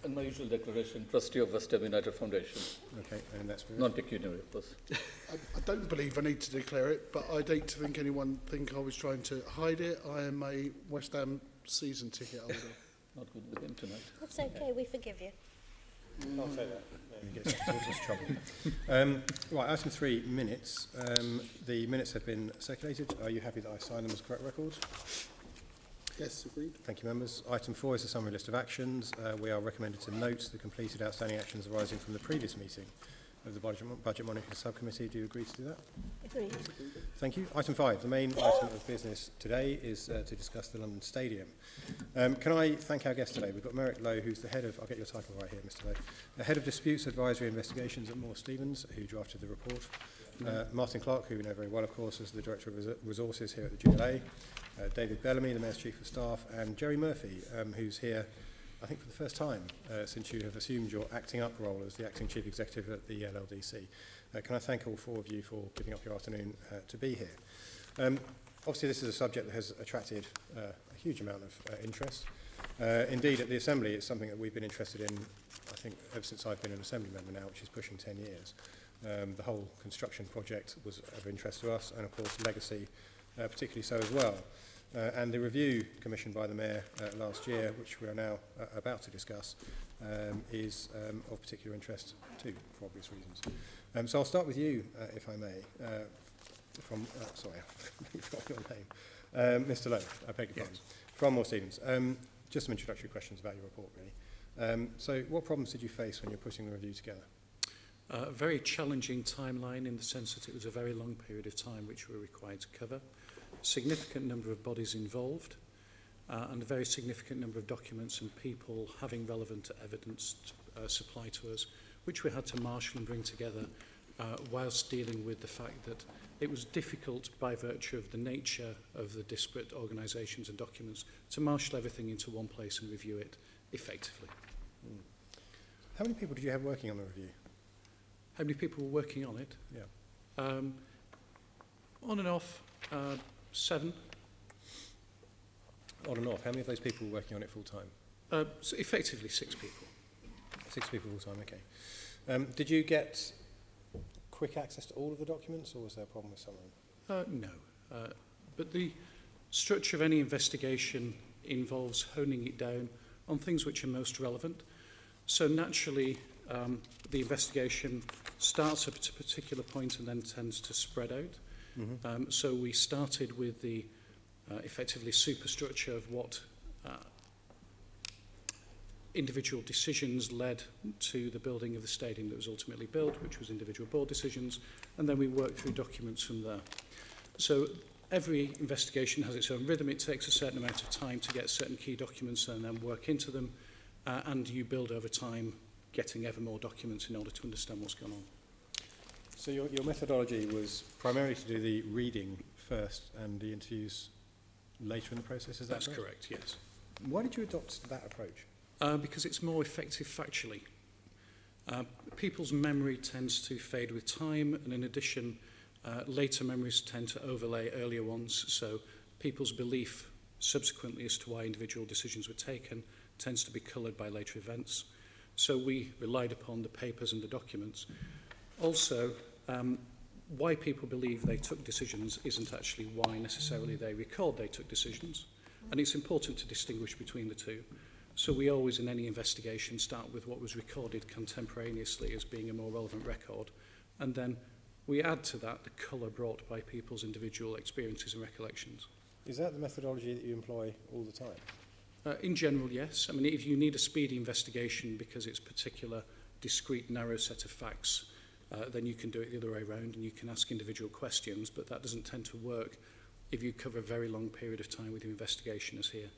And my usual declaration, trustee of West Ham United Foundation. Okay, and that's Non-pecuniary, of course. I don't believe I need to declare it, but I'd hate to think anyone think I was trying to hide it. I am a West Ham season ticket holder. Not good with him tonight. That's okay, we forgive you. I'll say that. There you go. It's trouble. Right, item 3, minutes. The minutes have been circulated. Are you happy that I sign them as correct record? Yes, agreed. Thank you, members. Item 4 is a summary list of actions. We are recommended to note the completed outstanding actions arising from the previous meeting of the Budget Monitoring Subcommittee. Do you agree to do that? Agreed. Thank you. Item 5, the main item of business today is to discuss the London Stadium. Can I thank our guest today? We've got Merryck Lowe, who's the head of, I'll get your title right here, Mr. Lowe, the head of Disputes Advisory Investigations at Moore Stephens, who drafted the report. Martin Clarke, who we know very well, of course, is the Director of Resources here at the GLA. David Bellamy, the Mayor's Chief of Staff, and Gerry Murphy, who's here, I think, for the first time since you have assumed your acting up role as the Acting Chief Executive at the LLDC. Can I thank all 4 of you for giving up your afternoon to be here. Obviously, this is a subject that has attracted a huge amount of interest. Indeed, at the Assembly, it's something that we've been interested in, I think, ever since I've been an Assembly member now, which is pushing 10 years. The whole construction project was of interest to us, and of course, legacy, particularly so as well. And the review commissioned by the Mayor last year, which we are now about to discuss, is of particular interest too, for obvious reasons. So I'll start with you, if I may, sorry, I forgot your name. Mr. Lowe, I beg your pardon, from Moore Stephens. Just some introductory questions about your report, really. So what problems did you face when you were putting the review together? A very challenging timeline in the sense that it was a very long period of time which we were required to cover. Significant number of bodies involved and a very significant number of documents and people having relevant evidence supplied to us, which we had to marshal and bring together whilst dealing with the fact that it was difficult by virtue of the nature of the disparate organisations and documents to marshal everything into one place and review it effectively. How many people did you have working on the review? How many people were working on it? Yeah. On and off, 7. On and off. How many of those people were working on it full time? So effectively 6 people. 6 people full time, okay. Did you get quick access to all of the documents, or was there a problem with some of them? No. But the structure of any investigation involves honing it down on things which are most relevant. So naturally, the investigation starts at a particular point and then tends to spread out. Mm-hmm. So we started with the effectively superstructure of what individual decisions led to the building of the stadium that was ultimately built, which was individual board decisions, and then we worked through documents from there. So every investigation has its own rhythm. It takes a certain amount of time to get certain key documents and then work into them, and you build over time, getting ever more documents in order to understand what's going on. So your methodology was primarily to do the reading first and the interviews later in the process, is that That's correct, yes. Why did you adopt that approach? Because it's more effective factually. People's memory tends to fade with time, and in addition, later memories tend to overlay earlier ones, so people's belief subsequently as to why individual decisions were taken tends to be coloured by later events. So we relied upon the papers and the documents. Also, why people believe they took decisions isn't actually why necessarily they record they took decisions, and it's important to distinguish between the two. So we always, in any investigation, start with what was recorded contemporaneously as being a more relevant record, and then we add to that the colour brought by people's individual experiences and recollections. Is that the methodology that you employ all the time? In general, yes. I mean, if you need a speedy investigation because it's a particular, discrete, narrow set of facts, then you can do it the other way around and you can ask individual questions, but that doesn't tend to work if you cover a very long period of time with your investigation as here.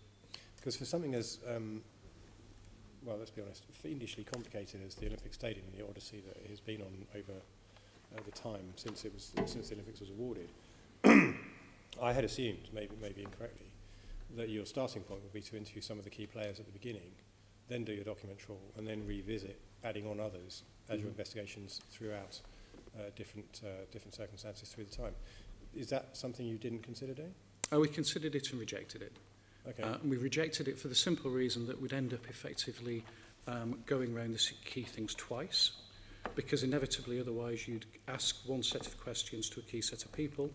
Because for something as, well, let's be honest, fiendishly complicated as the Olympic Stadium and the odyssey that it has been on over the time since the Olympics was awarded, I had assumed, maybe incorrectly, that your starting point would be to interview some of the key players at the beginning, then do your document trawl, and then revisit, adding on others as your investigations throughout different circumstances through the time. Is that something you didn't consider doing? We considered it and rejected it. Okay. We rejected it for the simple reason that we'd end up effectively going around the key things twice, because inevitably otherwise you'd ask one set of questions to a key set of people,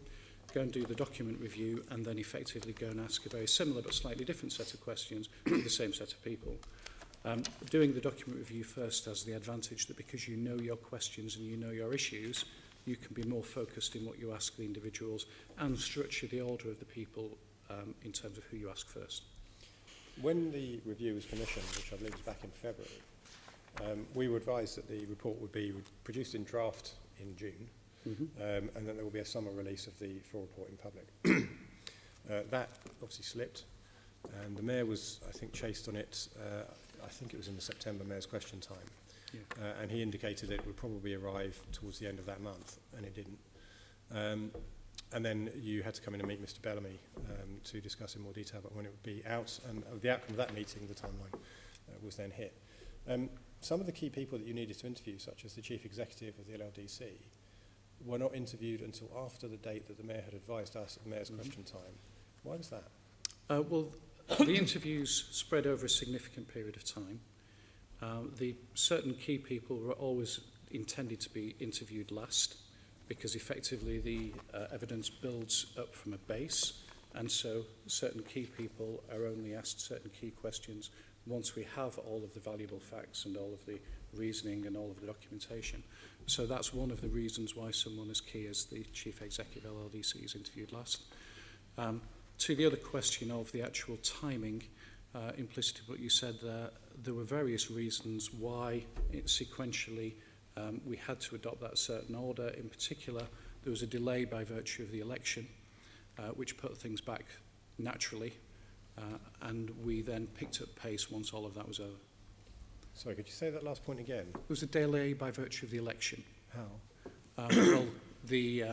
go and do the document review, and then effectively go and ask a very similar but slightly different set of questions to the same set of people. Doing the document review first has the advantage that because you know your questions and you know your issues, you can be more focused in what you ask the individuals and structure the order of the people in terms of who you ask first. When the review was commissioned, which I believe was back in February, we were advised that the report would be produced in draft in June, and then there will be a summer release of the full report in public. That obviously slipped, and the Mayor was, I think, chased on it. I think it was in the September Mayor's question time, and he indicated that it would probably arrive towards the end of that month, and it didn't. And then you had to come in and meet Mr. Bellamy to discuss in more detail about when it would be out, and the outcome of that meeting, the timeline, was then hit. Some of the key people that you needed to interview, such as the Chief Executive of the LLDC, were not interviewed until after the date that the Mayor had advised us at the Mayor's question time. Why was that? Well, the interviews spread over a significant period of time. The certain key people were always intended to be interviewed last, because effectively the evidence builds up from a base, and so certain key people are only asked certain key questions once we have all of the valuable facts and all of the reasoning and all of the documentation. So that's one of the reasons why someone as key as the Chief Executive LLDC is interviewed last. To the other question of the actual timing, implicit in what you said there were various reasons why sequentially we had to adopt that certain order. In particular, there was a delay by virtue of the election, which put things back naturally, and we then picked up pace once all of that was over. Sorry, could you say that last point again? There was a delay by virtue of the election. How? Well, the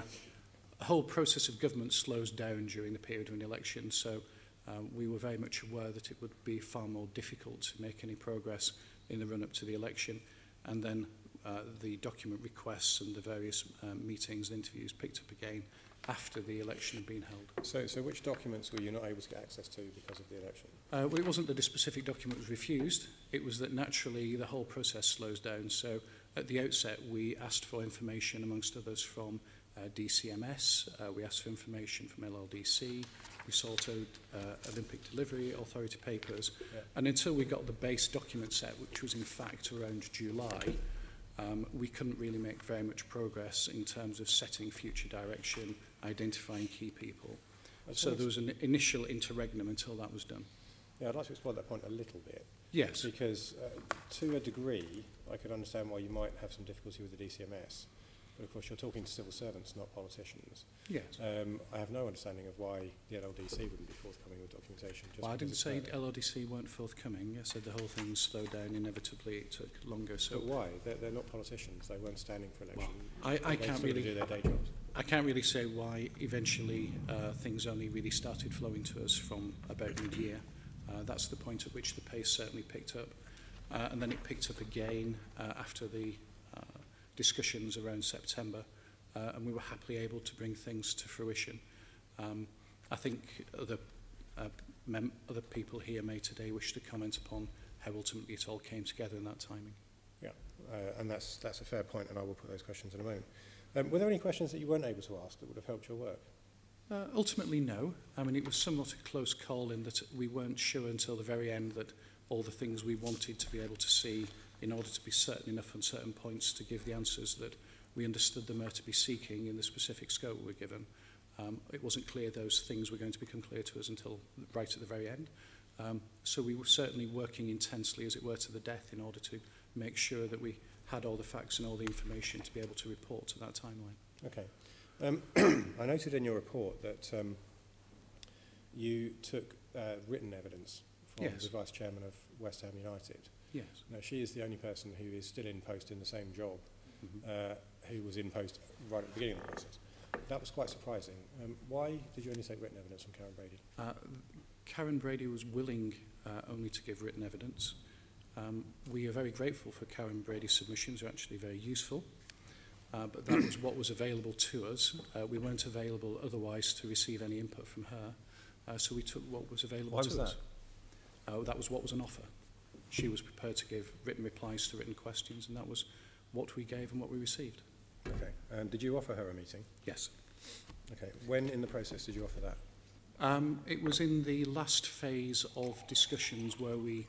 whole process of government slows down during the period of an election, so we were very much aware that it would be far more difficult to make any progress in the run-up to the election, and then the document requests and the various meetings and interviews picked up again after the election had been held. So which documents were you not able to get access to because of the election? Well, it wasn't that a specific document was refused, it was that naturally the whole process slows down. So at the outset we asked for information amongst others from DCMS, we asked for information from LLDC, we sought out Olympic Delivery Authority papers, and until we got the base document set, which was in fact around July, we couldn't really make very much progress in terms of setting future direction, identifying key people. So there was an initial interregnum until that was done. Yeah, I'd like to explore that point a little bit. Yes. Because to a degree, I could understand why you might have some difficulty with the DCMS. But of course, you're talking to civil servants, not politicians. Yes. I have no understanding of why the LLDC wouldn't be forthcoming with documentation. Just Well, I didn't say early. LLDC weren't forthcoming. I said the whole thing slowed down. Inevitably, it took longer. So But why? They're not politicians. They weren't standing for election. Well, I They can't sort of really do their day jobs. I can't really say why eventually things only really started flowing to us from about mid-year. That's the point at which the pace certainly picked up. And then it picked up again after the discussions around September. And we were happily able to bring things to fruition. I think other people here may today wish to comment upon how ultimately it all came together in that timing. Yeah, and that's a fair point, and I will put those questions in a moment. Were there any questions that you weren't able to ask that would have helped your work? Ultimately, no. I mean, it was somewhat a close call in that we weren't sure until the very end that all the things we wanted to be able to see in order to be certain enough on certain points to give the answers that we understood the Mayor to be seeking in the specific scope we were given. It wasn't clear those things were going to become clear to us until right at the very end. So we were certainly working intensely, as it were, to the death in order to make sure that we had all the facts and all the information to be able to report to that timeline. Okay. I noted in your report that you took written evidence from Yes. the Vice Chairman of West Ham United. Yes. Now, she is the only person who is still in post in the same job, who was in post right at the beginning of the process. That was quite surprising. Why did you only take written evidence from Karen Brady? Karen Brady was willing only to give written evidence. We are very grateful for Karen Brady's submissions. They're actually very useful. But that was what was available to us. We weren't available otherwise to receive any input from her. So we took what was available Why to was us. That was what was on offer. she was prepared to give written replies to written questions, and that was what we gave and what we received. Okay. Did you offer her a meeting? Yes. Okay. When in the process did you offer that? It was in the last phase of discussions where we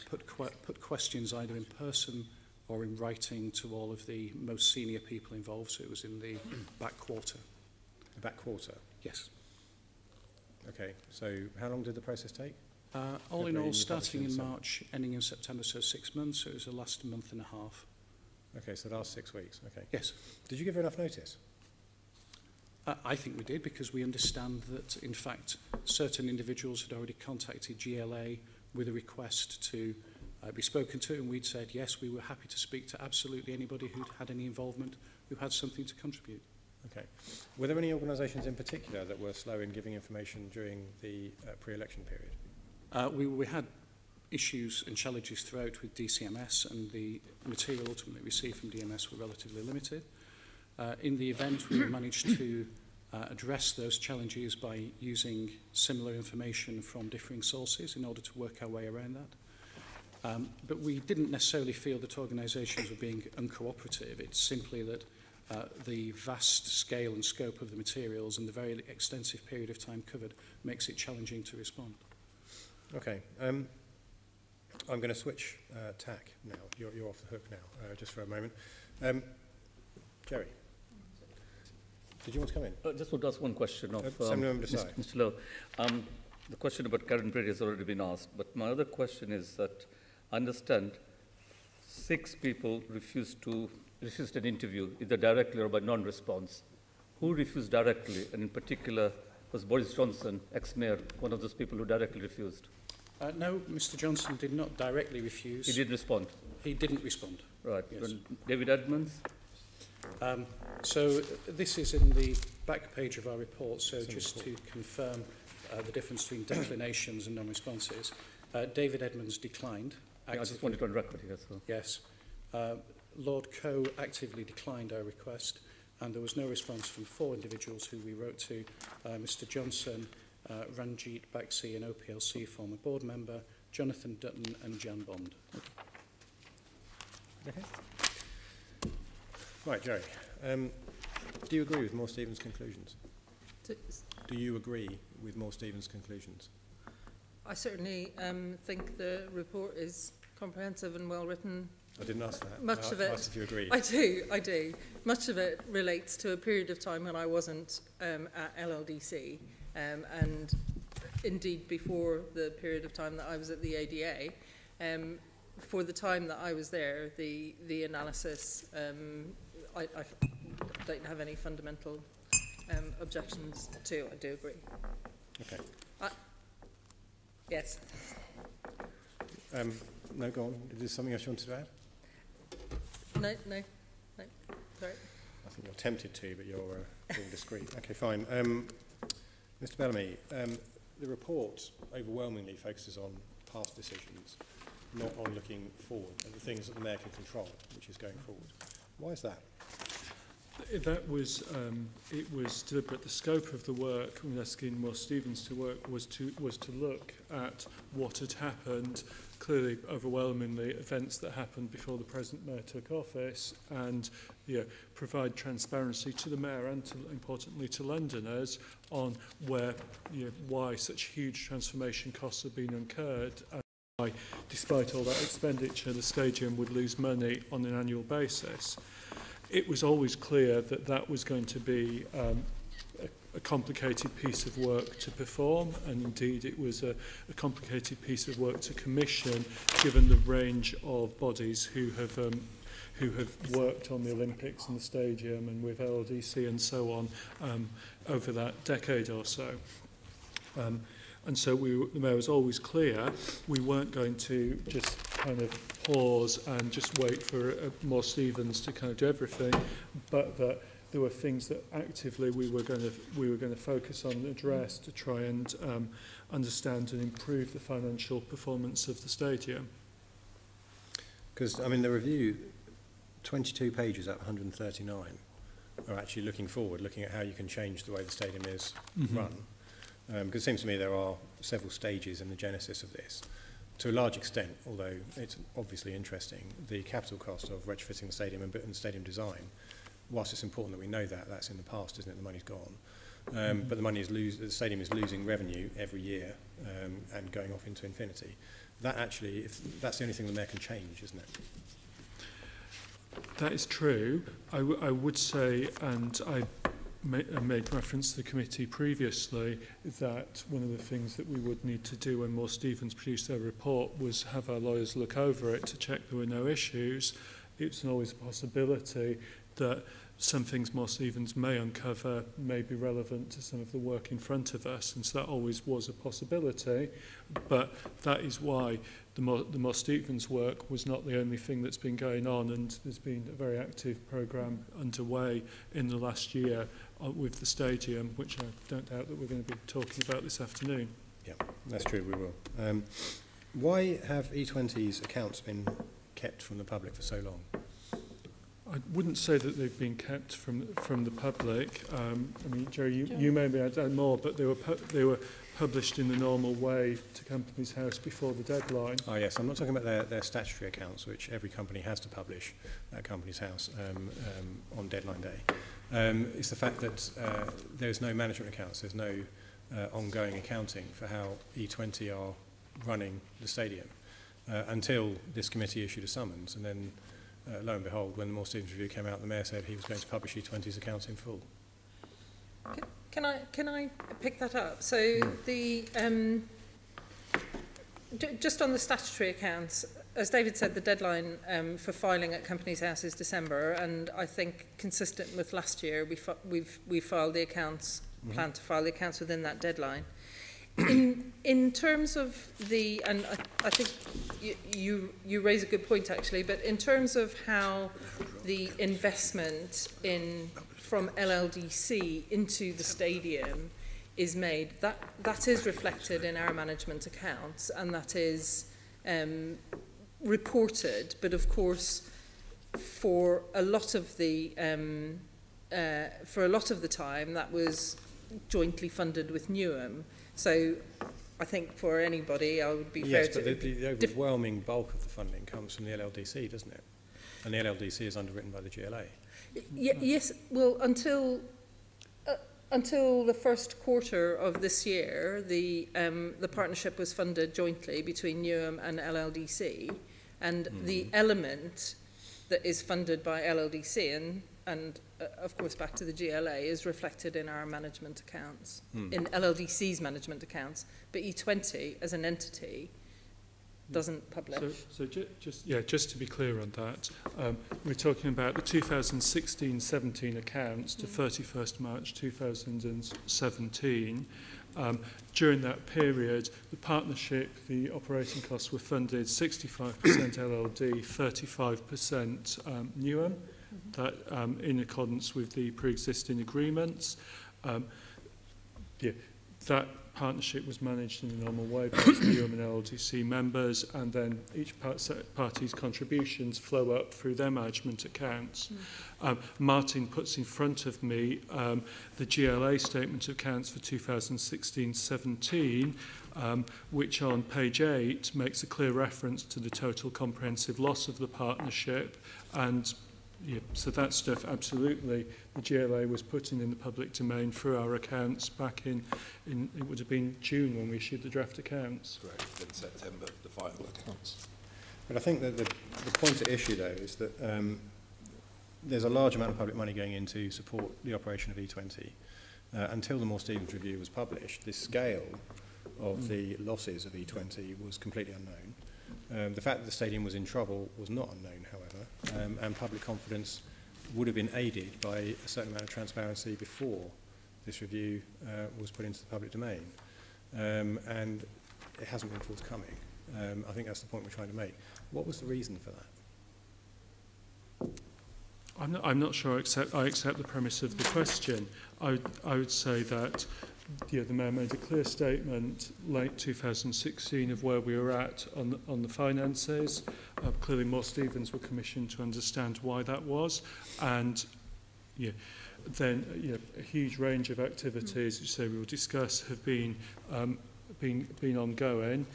put questions either in person or in writing to all of the most senior people involved, so it was in the back quarter. The back quarter? Yes. Okay. So how long did the process take? All in February, all, you starting in published in March, ending in September, so 6 months, so it was the last month and a half. Okay, so the last 6 weeks. Okay. Yes. Did you give her enough notice? I think we did, because we understand that, in fact, certain individuals had already contacted GLA with a request to be spoken to, and we'd said, yes, we were happy to speak to absolutely anybody who'd had any involvement, who had something to contribute. Okay. Were there any organisations in particular that were slow in giving information during the pre-election period? We had issues and challenges throughout with DCMS, and the material ultimately received from DMS were relatively limited. In the event, we managed to address those challenges by using similar information from differing sources in order to work our way around that. But we didn't necessarily feel that organisations were being uncooperative. It's simply that the vast scale and scope of the materials and the very extensive period of time covered makes it challenging to respond. Okay. I'm going to switch tack now. You're off the hook now, just for a moment. Gerry, did you want to come in? Just want to ask one question of Mr. Lowe. The question about Karen Brady has already been asked, but my other question is that I understand 6 people refused an interview, either directly or by non-response. Who refused directly, and in particular, was Boris Johnson, ex-mayor, one of those people who directly refused? No, Mr. Johnson did not directly refuse. He did respond? He didn't respond. Right. Yes. David Edmonds? So this is in the back page of our report, so just to confirm the difference between declinations and non-responses. David Edmonds declined. I just wanted it on record here. So. Yes. Lord Coe actively declined our request, and there was no response from 4 individuals who we wrote to, Mr. Johnson, Ranjit Baxi, an OPLC former board member, Jonathan Dutton and Jan Bond. Okay. Right, Gerry. Do you agree with Moore Stevens' conclusions? Do you agree with Moore Stevens' conclusions? I certainly think the report is comprehensive and well written. I didn't ask that. Much of it. I asked if you agree. I do. Much of it relates to a period of time when I wasn't at LLDC, and indeed before the period of time that I was at the ADA. For the time that I was there, the analysis, I don't have any fundamental objections to. I do agree. Okay. Yes. No, go on. Is there something else you wanted to add? No. Sorry. I think you're tempted to, but you're being discreet. Okay, fine. Mr. Bellamy, the report overwhelmingly focuses on past decisions, not on looking forward and the things that the Mayor can control, which is going forward. Why is that? That was it was deliberate. The scope of the work, when asking Moore Stevens to work, was to look at what had happened. Clearly, overwhelmingly, events that happened before the present mayor took office, and provide transparency to the mayor and, importantly, to Londoners on why such huge transformation costs have been incurred, and why, despite all that expenditure, the stadium would lose money on an annual basis. It was always clear that that was going to be a complicated piece of work to perform, and indeed it was a complicated piece of work to commission, given the range of bodies who have worked on the Olympics and the stadium and with LLDC and so on over that decade or so. And so the Mayor was always clear we weren't going to just kind of pause and just wait for Moore Stevens to kind of do everything, but that there were things that actively we were going to focus on and address to try and understand and improve the financial performance of the stadium. Because, I mean, the review, 22 pages out of 139, are actually looking forward, looking at how you can change the way the stadium is run. Because it seems to me there are several stages in the genesis of this. to a large extent, although it's obviously interesting, the capital cost of retrofitting the stadium and stadium design, whilst it's important that we know that, that's in the past, isn't it? The money's gone. But the stadium is losing revenue every year and going off into infinity. That actually, that's the only thing the Mayor can change, isn't it? That is true. I would say, and I made reference to the committee previously, that one of the things that we would need to do when Moore Stephens produced their report was have our lawyers look over it to check there were no issues. It's always a possibility that some things Moore Stephens may uncover may be relevant to some of the work in front of us, and so that always was a possibility. But that is why the Moore Stephens work was not the only thing that's been going on, and there's been a very active programme underway in the last year with the stadium, which I don't doubt that we're going to be talking about this afternoon. Yeah, that's true, we will. Why have E20's accounts been kept from the public for so long? I wouldn't say that they've been kept from the public. I mean, Gerry, you may be add more, but they were published in the normal way to Companies House before the deadline. Oh yes, I'm not talking about their statutory accounts, which every company has to publish at Companies House on deadline day. It's the fact that there's no management accounts, there's no ongoing accounting for how E20 are running the stadium until this committee issued a summons, and then lo and behold, when the Moore Stephens review came out, the Mayor said he was going to publish E20's accounts in full. Can I pick that up? So the just on the statutory accounts, as David said, the deadline for filing at Companies House is December, and I think consistent with last year, we filed the accounts, plan to file the accounts within that deadline. In terms of the, and I think you raise a good point actually, but in terms of how the investment from LLDC into the stadium is made, that is reflected in our management accounts, and that is reported. But of course, for a lot of the time, that was jointly funded with Newham. So I think for anybody, I would be fair to... Yes, but the overwhelming bulk of the funding comes from the LLDC, doesn't it? And the LLDC is underwritten by the GLA. Yes, well, until the first quarter of this year, the partnership was funded jointly between Newham and LLDC, and the element that is funded by LLDC and of course back to the GLA is reflected in our management accounts, in LLDC's management accounts, but E20 as an entity doesn't publish. So just to be clear on that, we're talking about the 2016-17 accounts to 31st March 2017. During that period, the partnership, the operating costs were funded 65% LLD, 35% Newham, that in accordance with the pre-existing agreements. That partnership was managed in the normal way by Newham and LLDC members, and then each party's contributions flow up through their management accounts. Martin puts in front of me the GLA statement of accounts for 2016-17, which on page 8 makes a clear reference to the total comprehensive loss of the partnership, and so that stuff, absolutely, the GLA was putting in the public domain through our accounts back in it would have been June when we issued the draft accounts. Correct, in September, the final accounts. But I think that the point at issue, though, is that there's a large amount of public money going in to support the operation of E20. Until the Moore Stephens review was published, the scale of the losses of E20 was completely unknown. The fact that the stadium was in trouble was not unknown, however, and public confidence would have been aided by a certain amount of transparency before this review was put into the public domain. And it hasn't been forthcoming. I think that's the point we're trying to make. What was the reason for that? I'm not sure I accept the premise of the question. I would say that the Mayor made a clear statement late 2016 of where we were at on the finances. Clearly Moore Stephens were commissioned to understand why that was, and then a huge range of activities, which say we will discuss, have been ongoing.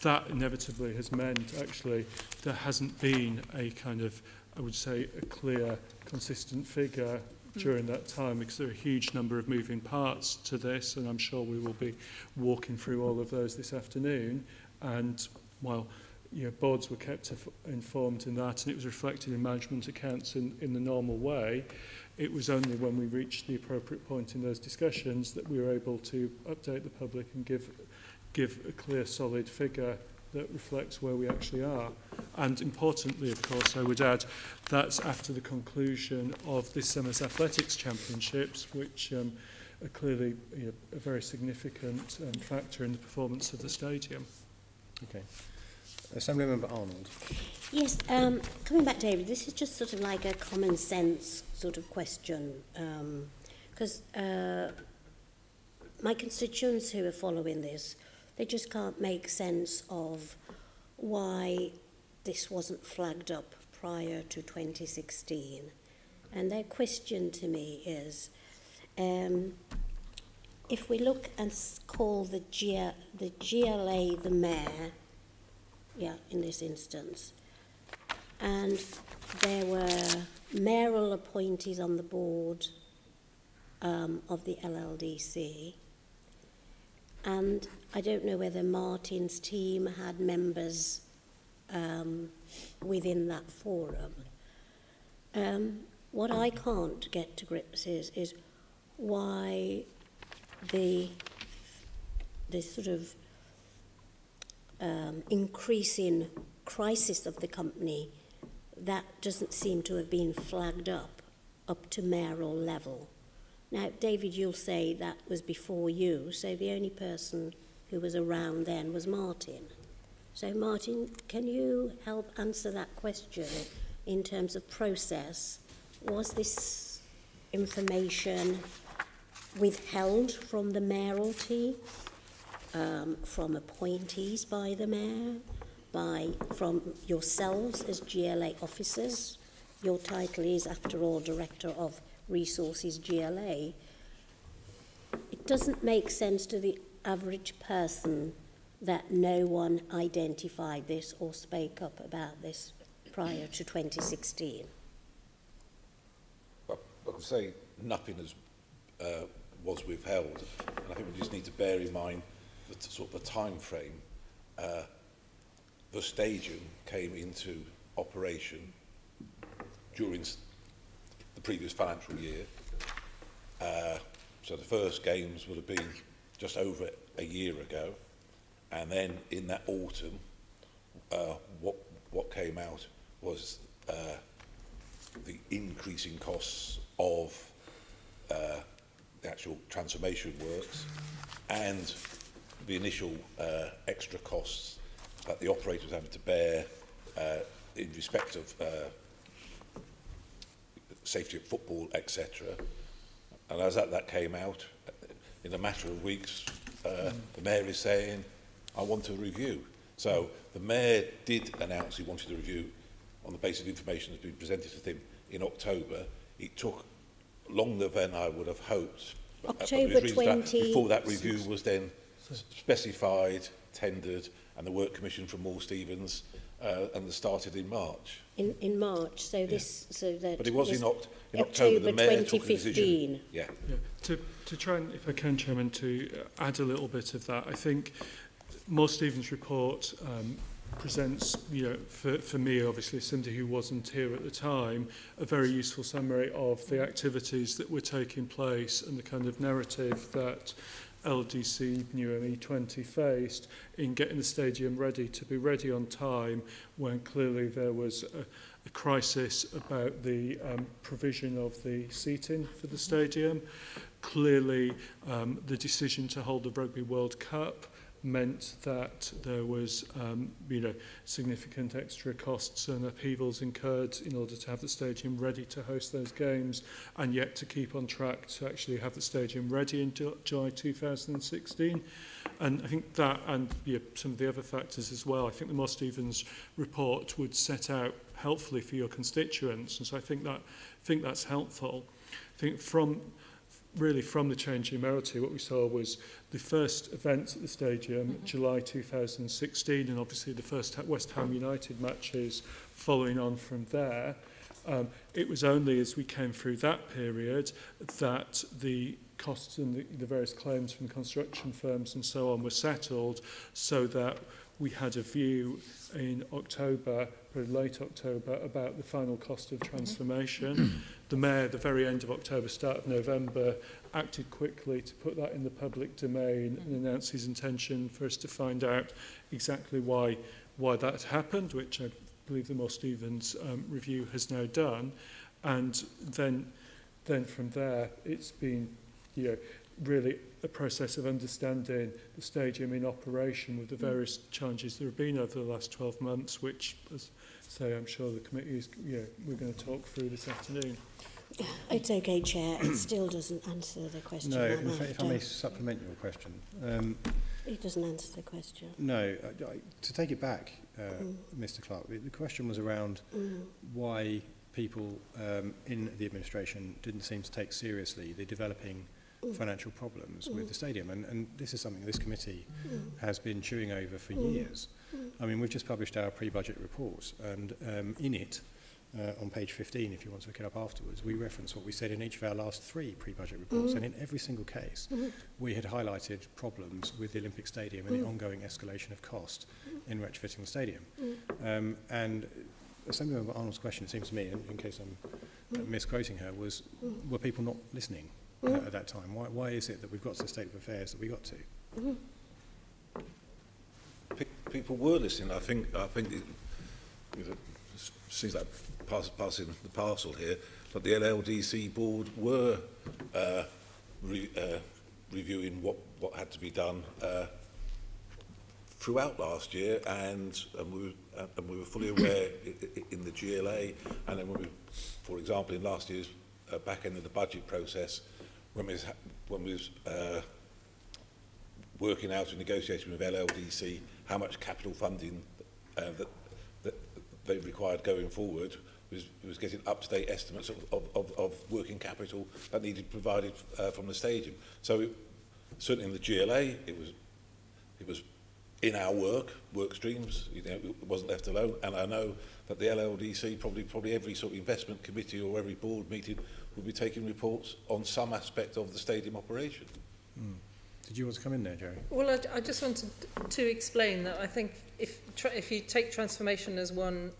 that inevitably has meant actually there hasn't been a kind of, I would say, a clear, consistent figure during that time, because there are a huge number of moving parts to this, and I'm sure we will be walking through all of those this afternoon. And while boards were kept informed in that, and it was reflected in management accounts in the normal way, it was only when we reached the appropriate point in those discussions that we were able to update the public and give a clear, solid figure that reflects where we actually are. And importantly, of course, I would add, that's after the conclusion of this summer's athletics championships, which are clearly a very significant factor in the performance of the stadium. Okay. Assemblymember Arnold. Yes, coming back, David, this is just sort of like a common sense sort of question, because my constituents who are following this, they just can't make sense of why this wasn't flagged up prior to 2016. And their question to me is, if we look and call the GLA the mayor, in this instance, and there were mayoral appointees on the board of the LLDC, and I don't know whether Martin's team had members within that forum. What I can't get to grips is why the sort of increasing crisis of the company, that doesn't seem to have been flagged up to mayoral level. Now, David, you'll say that was before you, so the only person who was around then was Martin. So, Martin, can you help answer that question in terms of process? Was this information withheld from the mayoralty, from appointees by the mayor, from yourselves as GLA officers? Your title is, after all, Director of Resources GLA. It doesn't make sense to the average person that no one identified this or spoke up about this prior to 2016. I can say nothing was withheld, and I think we just need to bear in mind the sort of the time frame. The stadium came into operation during the previous financial year, so the first games would have been just over a year ago, and then in that autumn, what came out was the increasing costs of the actual transformation works and the initial extra costs that the operator was having to bear in respect of safety of football, etc. And as that came out, in a matter of weeks, the mayor is saying, I want a review. So the mayor did announce he wanted a review on the basis of information that's been presented to him in October. It took longer than I would have hoped. October 20... Before that review was then specified, tendered, and the work commission from Moore Stevens and started in March. In March, so this, so that. But it was in October the mayor took a decision. Yeah. To try and, if I can, Chairman, to add a little bit of that, I think Moore Stevens' report presents, for me, obviously, somebody who wasn't here at the time, a very useful summary of the activities that were taking place and the kind of narrative that LLDC, New ME20 faced in getting the stadium ready to be ready on time, when clearly there was a crisis about the provision of the seating for the stadium. Clearly, the decision to hold the Rugby World Cup meant that there was significant extra costs and upheavals incurred in order to have the stadium ready to host those games, and yet to keep on track to actually have the stadium ready in July 2016. And I think that, and some of the other factors as well, I think the Moore Stevens report would set out helpfully for your constituents, and so I think that's helpful. I think from really from the change in mayoralty, what we saw was the first events at the stadium, July 2016, and obviously the first West Ham United matches following on from there. It was only as we came through that period that the costs and the various claims from construction firms and so on were settled, so that we had a view in October, probably late October, about the final cost of transformation. The Mayor, at the very end of October, start of November, acted quickly to put that in the public domain and announce his intention for us to find out exactly why that happened, which I believe the Moore Stevens review has now done. And then from there, it's been, really a process of understanding the stadium in operation with the various challenges that have been over the last 12 months, which, as I say, I'm sure the committee is, we're going to talk through this afternoon. It's okay, Chair. It still doesn't answer the question. No, if I may supplement your question. It doesn't answer the question. No, to take it back, Mr. Clarke, the question was around why people in the administration didn't seem to take seriously the developing financial problems with the stadium. And this is something this committee has been chewing over for years. I mean, we've just published our pre-budget report, and in it, on page 15, if you want to look it up afterwards, we reference what we said in each of our last 3 pre-budget reports, and in every single case, we had highlighted problems with the Olympic Stadium and the ongoing escalation of cost in retrofitting the stadium. And Assemblyman Arnold's question, it seems to me, in case I'm misquoting her, was, were people not listening at that time? Why is it that we've got to the state of affairs that we got to? People were listening. I think it seems like passing the parcel here, but the LLDC board were reviewing what had to be done throughout last year, and we were fully aware in the GLA, and then for example, in last year's back end of the budget process, when we was working out and negotiating with LLDC how much capital funding that they required going forward, was getting up-to-date estimates of working capital that needed provided from the stadium. So certainly in the GLA, it was in our work streams. It wasn't left alone. And I know that the LLDC, probably every sort of investment committee or every board meeting will be taking reports on some aspect of the stadium operation. Did you want to come in there, Gerry? Well, I just wanted to explain that I think if you take transformation as one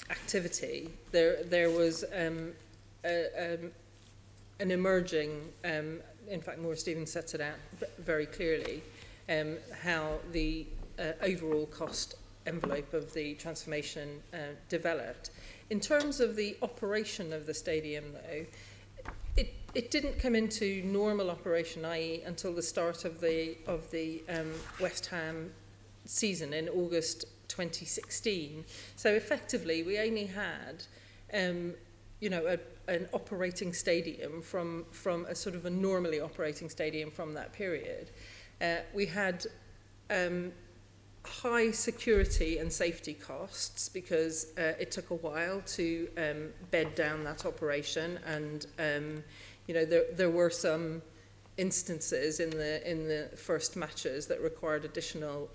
activity, there was an emerging, in fact, Moore Stevens sets it out very clearly, how the overall cost envelope of the transformation developed. In terms of the operation of the stadium, though, it didn't come into normal operation, i.e. until the start of the West Ham season in August 2016. So effectively, we only had, an operating stadium from a sort of a normally operating stadium from that period. We had high security and safety costs because it took a while to bed down that operation, and there were some instances in the first matches that required additional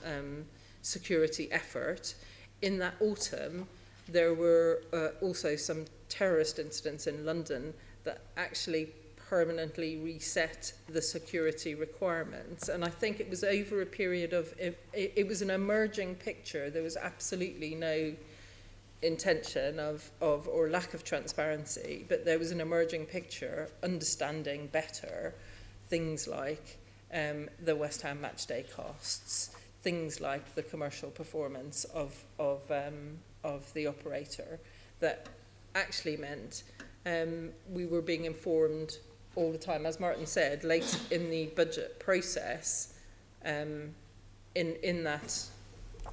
security effort. In that autumn, there were also some terrorist incidents in London that actually permanently reset the security requirements. And I think it was over a period of, it was an emerging picture. There was absolutely no intention of or lack of transparency, but there was an emerging picture, understanding better things like the West Ham Matchday costs, things like the commercial performance of the operator, that actually meant we were being informed all the time. As Martin said, late in the budget process, in that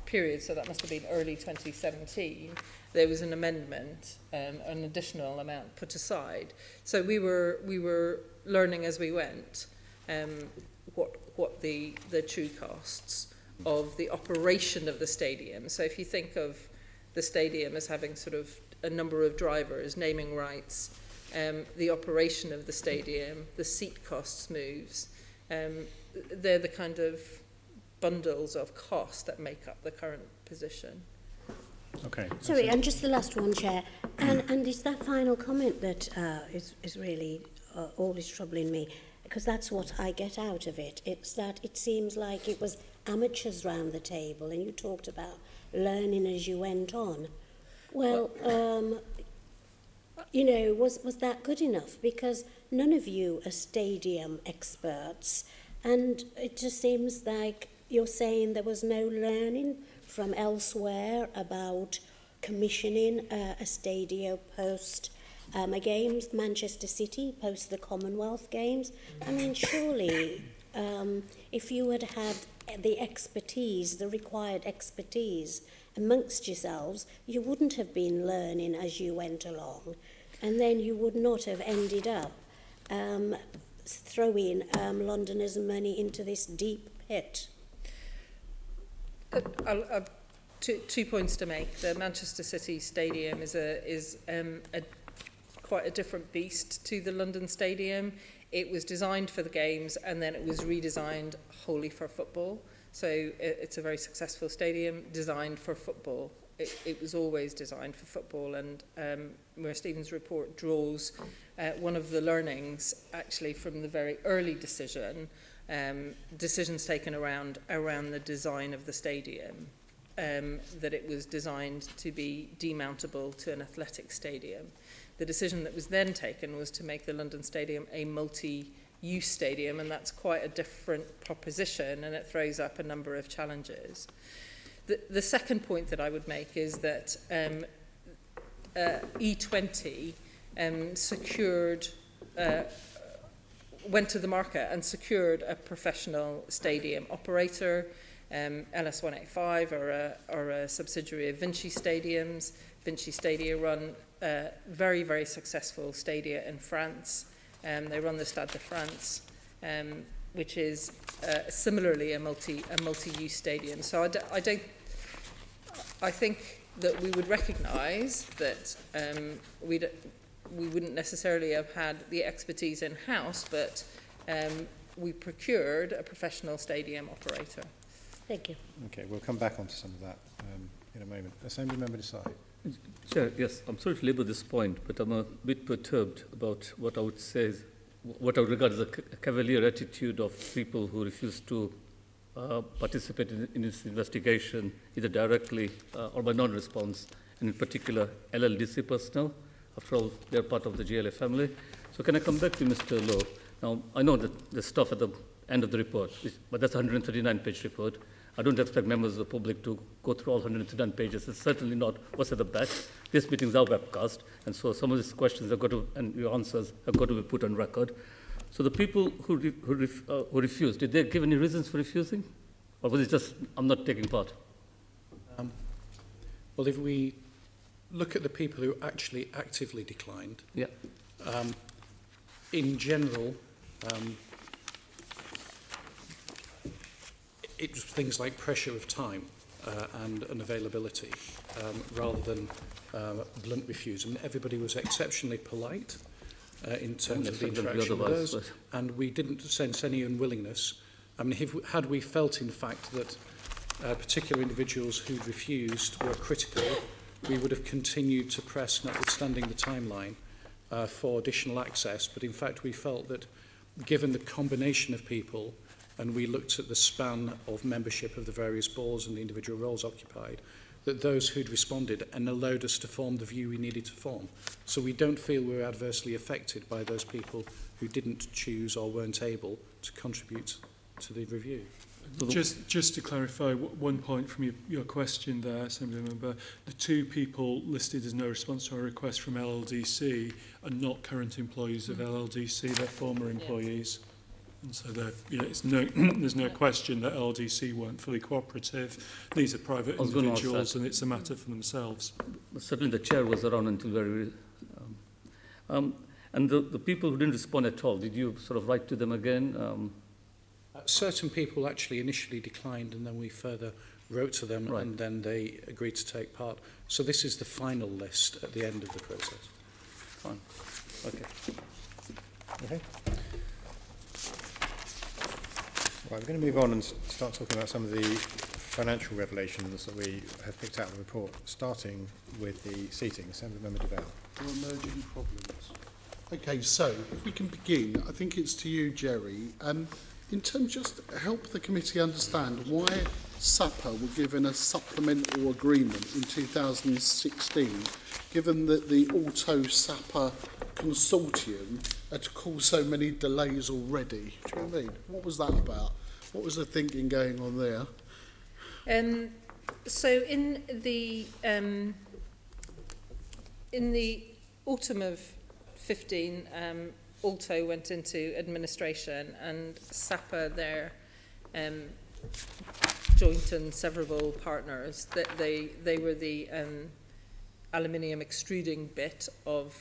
period, so that must have been early 2017, there was an amendment, an additional amount put aside. So we were learning as we went what the true costs of the operation of the stadium. So if you think of the stadium as having sort of a number of drivers, naming rights, the operation of the stadium, the seat costs moves. They're the kind of bundles of costs that make up the current position. Okay. Sorry, and just the last one, Chair. And it's that final comment that is really always troubling me, because that's what I get out of it. It's that it seems like it was amateurs round the table, and you talked about learning as you went on. Well, you know, was that good enough? Because none of you are stadium experts, and it just seems like you're saying there was no learning from elsewhere about commissioning a stadium post a games, Manchester City post the Commonwealth Games. I mean, surely if you had had the expertise, the required expertise amongst yourselves, you wouldn't have been learning as you went along, and then you would not have ended up throwing Londoners' money into this deep pit. Two points to make. The Manchester City Stadium is quite a different beast to the London Stadium. It was designed for the games, and then it was redesigned wholly for football. So it's a very successful stadium designed for football. It was always designed for football, and Mayor Stephen's report draws one of the learnings actually from the very early decisions taken around the design of the stadium, that it was designed to be demountable to an athletic stadium. The decision that was then taken was to make the London Stadium a multi-use stadium, and that's quite a different proposition, and it throws up a number of challenges. The second point that I would make is that E20 went to the market and secured a professional stadium operator. LS185 are a subsidiary of Vinci Stadiums. Vinci Stadia run very, very successful stadia in France. They run the Stade de France, which is similarly a multi-use stadium. So I think that we would recognise that we wouldn't necessarily have had the expertise in-house, but we procured a professional stadium operator. Thank you. Okay, we'll come back onto some of that in a moment. Assembly Member Desai. Chair, yes, I'm sorry to labour this point, but I'm a bit perturbed about what I would say, what I would regard as a cavalier attitude of people who refuse to participate in this investigation, either directly or by non-response, and in particular LLDC personnel. After all, they're part of the GLA family. So can I come back to Mr. Lowe? Now, I know that there's stuff at the end of the report, but that's a 139-page report. I don't expect members of the public to go through all 139 pages. It's certainly not what's at the back. This meeting is our webcast, and so some of these questions have got to, and your answers have got to be put on record. So the people who refused, did they give any reasons for refusing? Or was it just, I'm not taking part? Well, if we look at the people who actually actively declined, Yeah. In general, it was things like pressure of time and unavailability rather than blunt refusal. I mean, everybody was exceptionally polite in terms of the interaction with us, and we didn't sense any unwillingness. I mean, had we felt, in fact, that particular individuals who'd refused were critical, we would have continued to press, notwithstanding the timeline, for additional access. But in fact, we felt that given the combination of people, and we looked at the span of membership of the various boards and the individual roles occupied, that those who'd responded and allowed us to form the view we needed to form. So we don't feel we were adversely affected by those people who didn't choose or weren't able to contribute to the review. Just to clarify one point from your question there, Assembly Member, the two people listed as no response to our request from LLDC are not current employees of LLDC, they're former employees. And so there's no question that LLDC weren't fully cooperative. These are private individuals and it's a matter for themselves. Certainly the chair was around until very... and the people who didn't respond at all, did you sort of write to them again? Certain people actually initially declined, and then we further wrote to them, right. And then they agreed to take part. So this is the final list at the end of the process. fine. Okay. Okay. Right, we're going to move on and start talking about some of the financial revelations that we have picked out of the report, starting with the seating. Assemblymember DeVale. Or emerging problems. Okay, so if we can begin, I think it's to you, Gerry. In terms, just help the committee understand why SAPA were given a supplemental agreement in 2016, given that the Auto SAPA consortium had caused so many delays already. Do you know what I mean? What was that about? What was the thinking going on there? So in the autumn of 15, Auto went into administration, and SAPA, their joint and severable partners, that they were the aluminium extruding bit of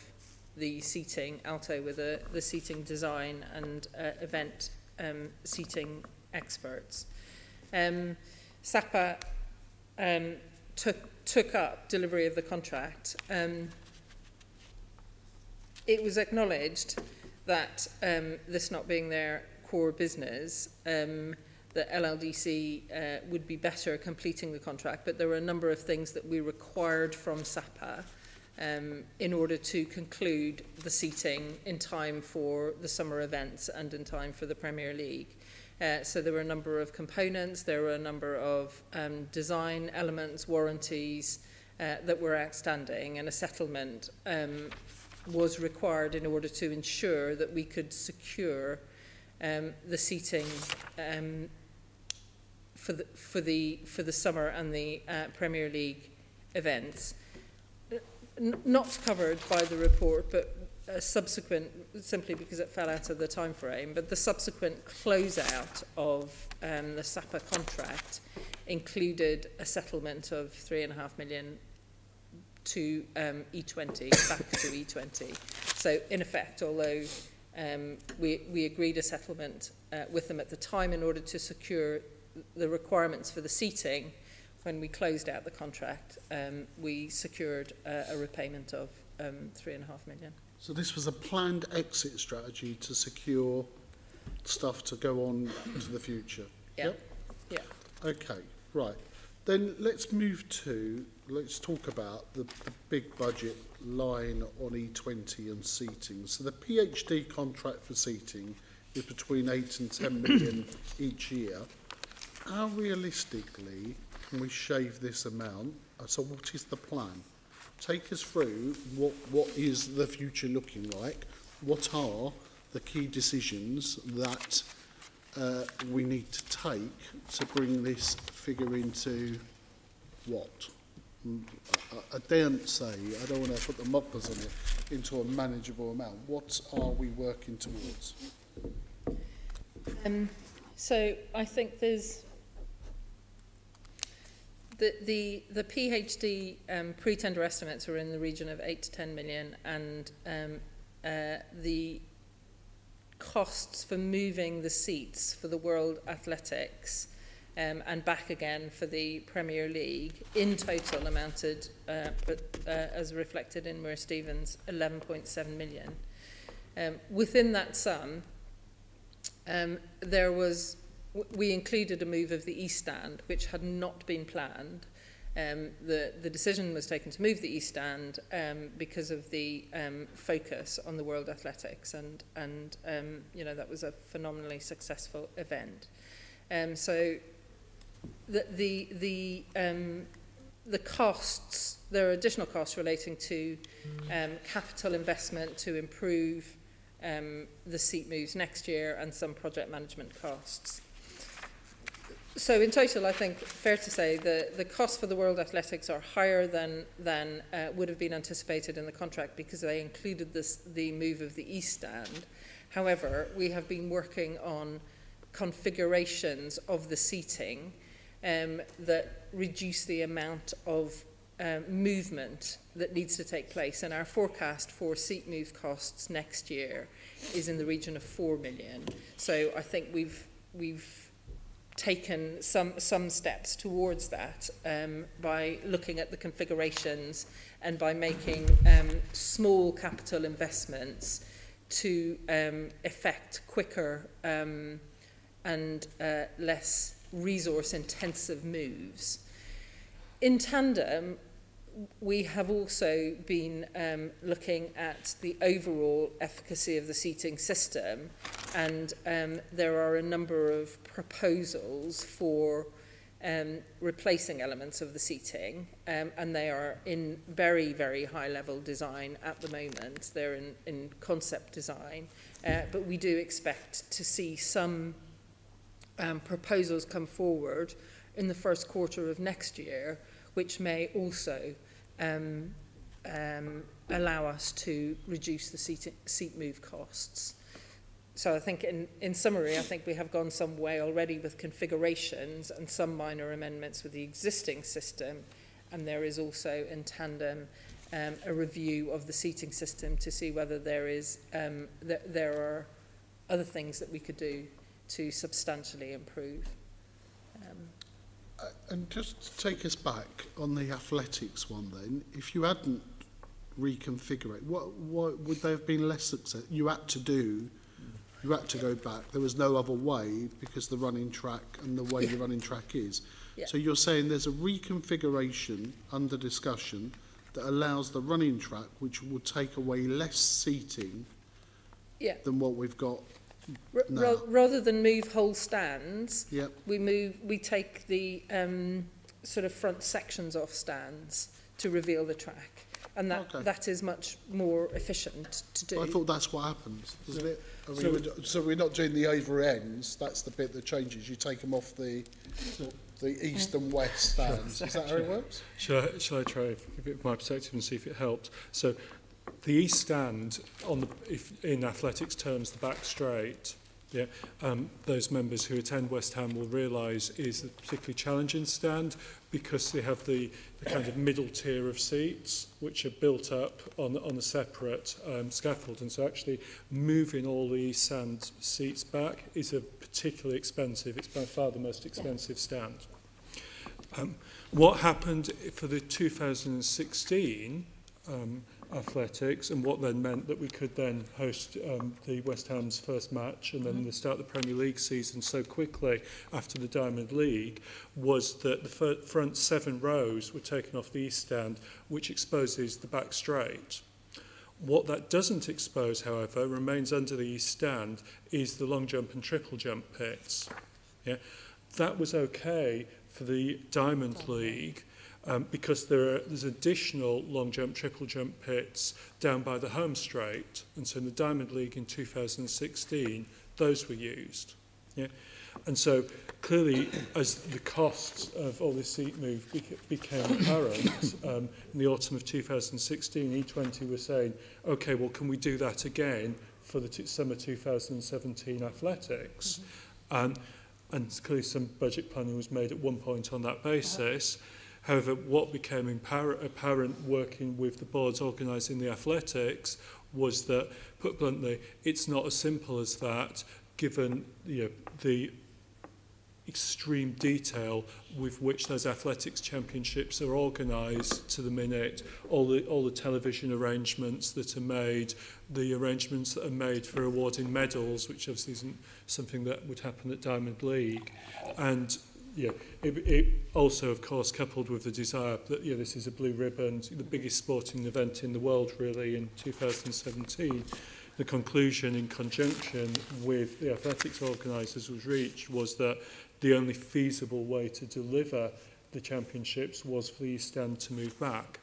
the seating, Alto with the seating design and event seating experts. SAPA took up delivery of the contract. It was acknowledged that this not being their core business, that LLDC would be better completing the contract, but there were a number of things that we required from SAPA in order to conclude the seating in time for the summer events and in time for the Premier League. So there were a number of components, there were a number of design elements, warranties that were outstanding, and a settlement was required in order to ensure that we could secure the seating for the summer and the Premier League events. Not covered by the report, but subsequent, simply because it fell out of the time frame, but the subsequent closeout of the SAPA contract included a settlement of £3.5 million to E20, back to E20. So in effect, although we agreed a settlement with them at the time in order to secure the requirements for the seating, when we closed out the contract, we secured a repayment of £3.5 million. So this was a planned exit strategy to secure stuff to go on to the future? Yeah. Yep? Yeah. Okay, right. Then let's talk about the big budget line on E20 and seating. So the PhD contract for seating is between 8 and 10 million each year. How realistically can we shave this amount? So what is the plan? Take us through what is the future looking like? What are the key decisions that we need to take to bring this figure into what? I daren't say, I don't want to put the moppers on it, into a manageable amount. What are we working towards? So I think there's the PhD pre-tender estimates are in the region of 8 to 10 million, and the costs for moving the seats for the World Athletics and back again for the Premier League in total amounted, as reflected in Moore Stevens, 11.7 million. Within that sum, we included a move of the East Stand, which had not been planned. The decision was taken to move the East Stand because of the focus on the World Athletics, and that was a phenomenally successful event. So the costs, there are additional costs relating to capital investment to improve the seat moves next year, and some project management costs. So in total, I think fair to say the costs for the World Athletics are higher than would have been anticipated in the contract, because they included the move of the East Stand. However, we have been working on configurations of the seating that reduce the amount of movement that needs to take place, and our forecast for seat move costs next year is in the region of 4 million. So I think we've taken some steps towards that by looking at the configurations and by making small capital investments to effect quicker and less resource-intensive moves. In tandem, we have also been looking at the overall efficacy of the seating system, and there are a number of proposals for replacing elements of the seating, and they are in very, very high-level design at the moment. They're in concept design, but we do expect to see some proposals come forward in the first quarter of next year, which may also allow us to reduce the seat move costs. So I think in summary, I think we have gone some way already with configurations and some minor amendments with the existing system, and there is also in tandem a review of the seating system to see whether there is there are other things that we could do to substantially improve. And just to take us back on the athletics one then, if you hadn't reconfigured, what would they have been less success? You had to go back. There was no other way because the running track and the way the running track is. Yeah. So you're saying there's a reconfiguration under discussion that allows the running track, which will take away less seating than what we've got now. Rather than move whole stands, Yep. we take the sort of front sections off stands to reveal the track, and that is much more efficient to do. I thought that's what happens, isn't it? I mean, so we're not doing the over ends. That's the bit that changes. You take them off the east and west stands. Is that how it works? Shall I try give it my perspective and see if it helps? So the east stand, in athletics terms, the back straight, those members who attend West Ham will realise is a particularly challenging stand because they have the kind of middle tier of seats which are built up on a separate scaffold, and so actually moving all the east stand seats back is a particularly expensive, it's by far the most expensive stand. What happened for the 2016 athletics, and what then meant that we could then host the West Ham's first match and then the start of the Premier League season so quickly after the Diamond League, was that the front 7 rows were taken off the east stand, which exposes the back straight. What that doesn't expose, however, remains under the east stand, is the long jump and triple jump pits. That was okay for the Diamond League, because there's additional long jump, triple jump pits down by the home straight, and so in the Diamond League in 2016, those were used. And so clearly, as the costs of all this seat move became apparent, in the autumn of 2016, E20 was saying, okay, well, can we do that again for the summer 2017 athletics? And clearly some budget planning was made at one point on that basis. However, what became apparent working with the boards organising the athletics was that, put bluntly, it's not as simple as that, given the extreme detail with which those athletics championships are organised to the minute, all the television arrangements that are made, the arrangements that are made for awarding medals, which obviously isn't something that would happen at Diamond League, and it also, of course, coupled with the desire that this is a blue ribbon, the biggest sporting event in the world, really, in 2017. The conclusion, in conjunction with the athletics organisers, was reached was that the only feasible way to deliver the championships was for the East Stand to move back.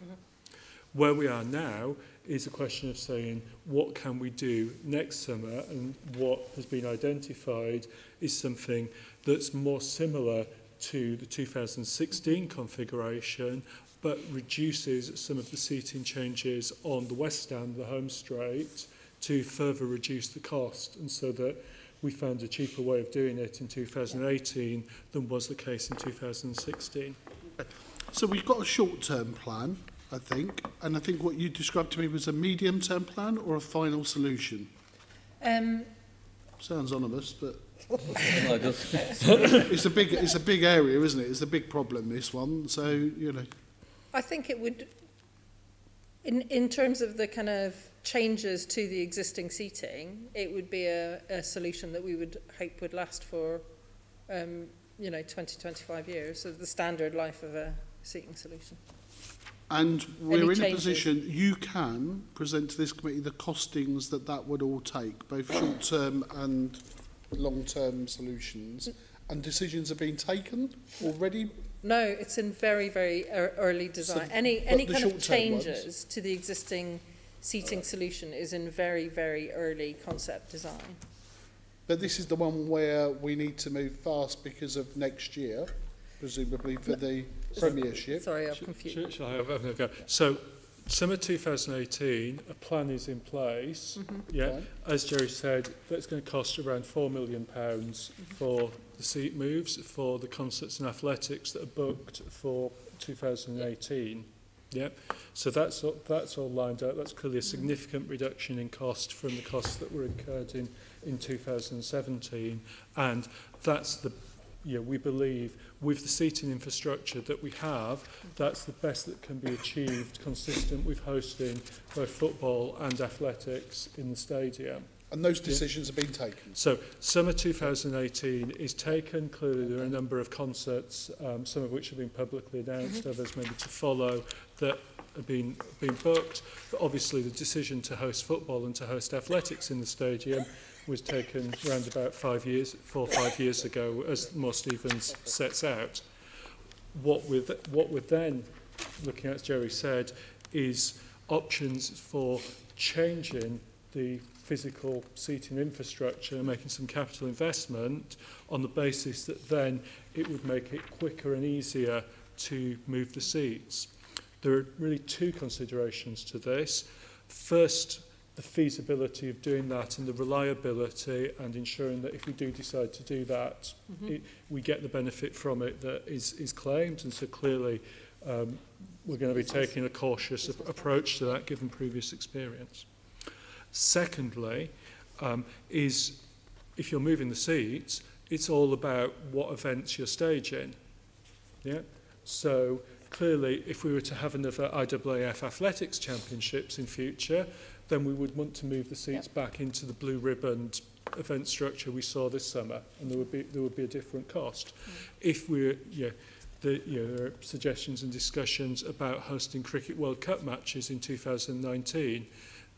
Where we are now is a question of saying, what can we do next summer? And what has been identified is something that's more similar to the 2016 configuration, but reduces some of the seating changes on the West Stand, the home straight, to further reduce the cost, and so that we found a cheaper way of doing it in 2018 than was the case in 2016. So we've got a short-term plan, I think, and I think what you described to me was a medium-term plan or a final solution. Sounds ominous, but... No, just, It's a big area, isn't it? It's a big problem, this one. So, you know. I think it would, in terms of the kind of changes to the existing seating, it would be a solution that we would hope would last for, 20, 25 years, of the standard life of a seating solution. And we're in changes? a position, you can present to this committee the costings that would all take, both short-term and long-term solutions, and decisions have been taken already. No, it's in very, very early design. So, Any but the kind of short-term changes ones? to the existing seating solution is in very, very early concept design. But this is the one where we need to move fast because of next year, presumably for the Premiership. Sorry, I've confused. Shall I have a go? So, summer 2018, a plan is in place. Yeah, Fine. as Gerry said, that's going to cost around £4 million for the seat moves for the concerts and athletics that are booked for 2018. Yeah, so that's all lined out. That's clearly a significant reduction in cost from the costs that were incurred in 2017, and that's the, we believe with the seating infrastructure that we have, that's the best that can be achieved consistent with hosting both football and athletics in the stadium. And those decisions have been taken. So summer 2018 is taken. Clearly there are a number of concerts, some of which have been publicly announced, others maybe to follow, that have been booked. But obviously the decision to host football and to host athletics in the stadium was taken around about 4 or 5 years ago, as Moore Stephens sets out. What we're then looking at, as Gerry said, is options for changing the physical seating infrastructure, making some capital investment on the basis that then it would make it quicker and easier to move the seats. There are really two considerations to this. First, the feasibility of doing that and the reliability, and ensuring that if we do decide to do that, we get the benefit from it that is claimed. And so clearly we're going to be taking a cautious approach to that given previous experience. Secondly, is if you're moving the seats, it's all about what events you're staging. Yeah. So clearly, if we were to have another IAAF Athletics Championships in future, then we would want to move the seats back into the blue ribboned event structure we saw this summer, and there would be a different cost. If we're there are suggestions and discussions about hosting Cricket World Cup matches in 2019.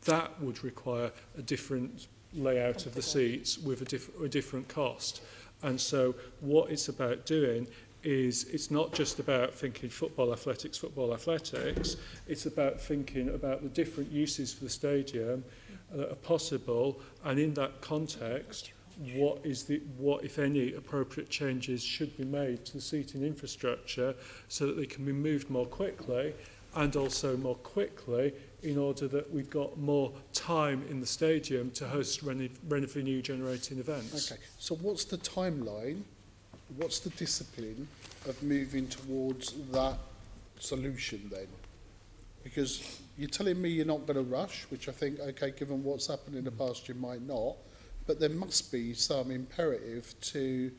That would require a different layout of the seats with a different cost. And so what it's about doing is, it's not just about thinking football athletics, it's about thinking about the different uses for the stadium that are possible, and in that context, what, if any, appropriate changes should be made to the seating infrastructure so that they can be moved more quickly, and also more quickly in order that we've got more time in the stadium to host revenue generating events. Okay, so what's the timeline? What's the discipline of moving towards that solution then? Because you're telling me you're not going to rush, which I think, okay, given what's happened in the past, you might not, but there must be some imperative to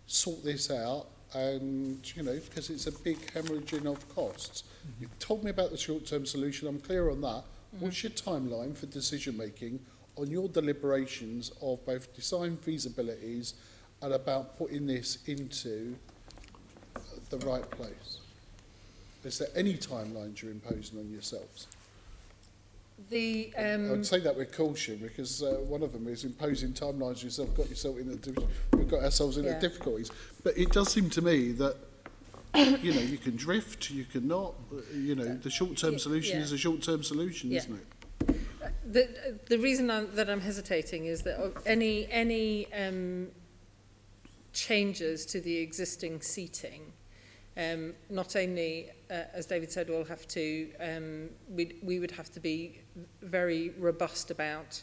sort this out, and, because it's a big hemorrhaging of costs. You've told me about the short-term solution, I'm clear on that. What's your timeline for decision-making on your deliberations of both design feasibilities and about putting this into the right place? Is there any timelines you're imposing on yourselves? I'd say that with caution, because one of them is imposing timelines yourself, we've got ourselves into difficulties. But it does seem to me that, you can drift, you can not, the short-term solution is a short-term solution, isn't it? The reason that I'm hesitating is that any changes to the existing seating, not only, as David said, we'll have to, we would have to be very robust about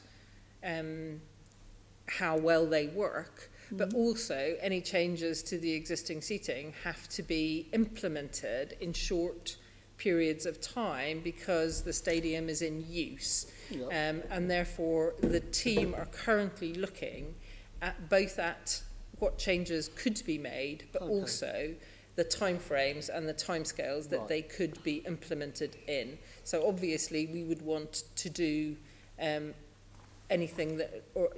how well they work, but also any changes to the existing seating have to be implemented in short periods of time because the stadium is in use. And therefore the team are currently looking at both at what changes could be made, but also the timeframes and the timescales that they could be implemented in. So obviously we would want to do anything that, or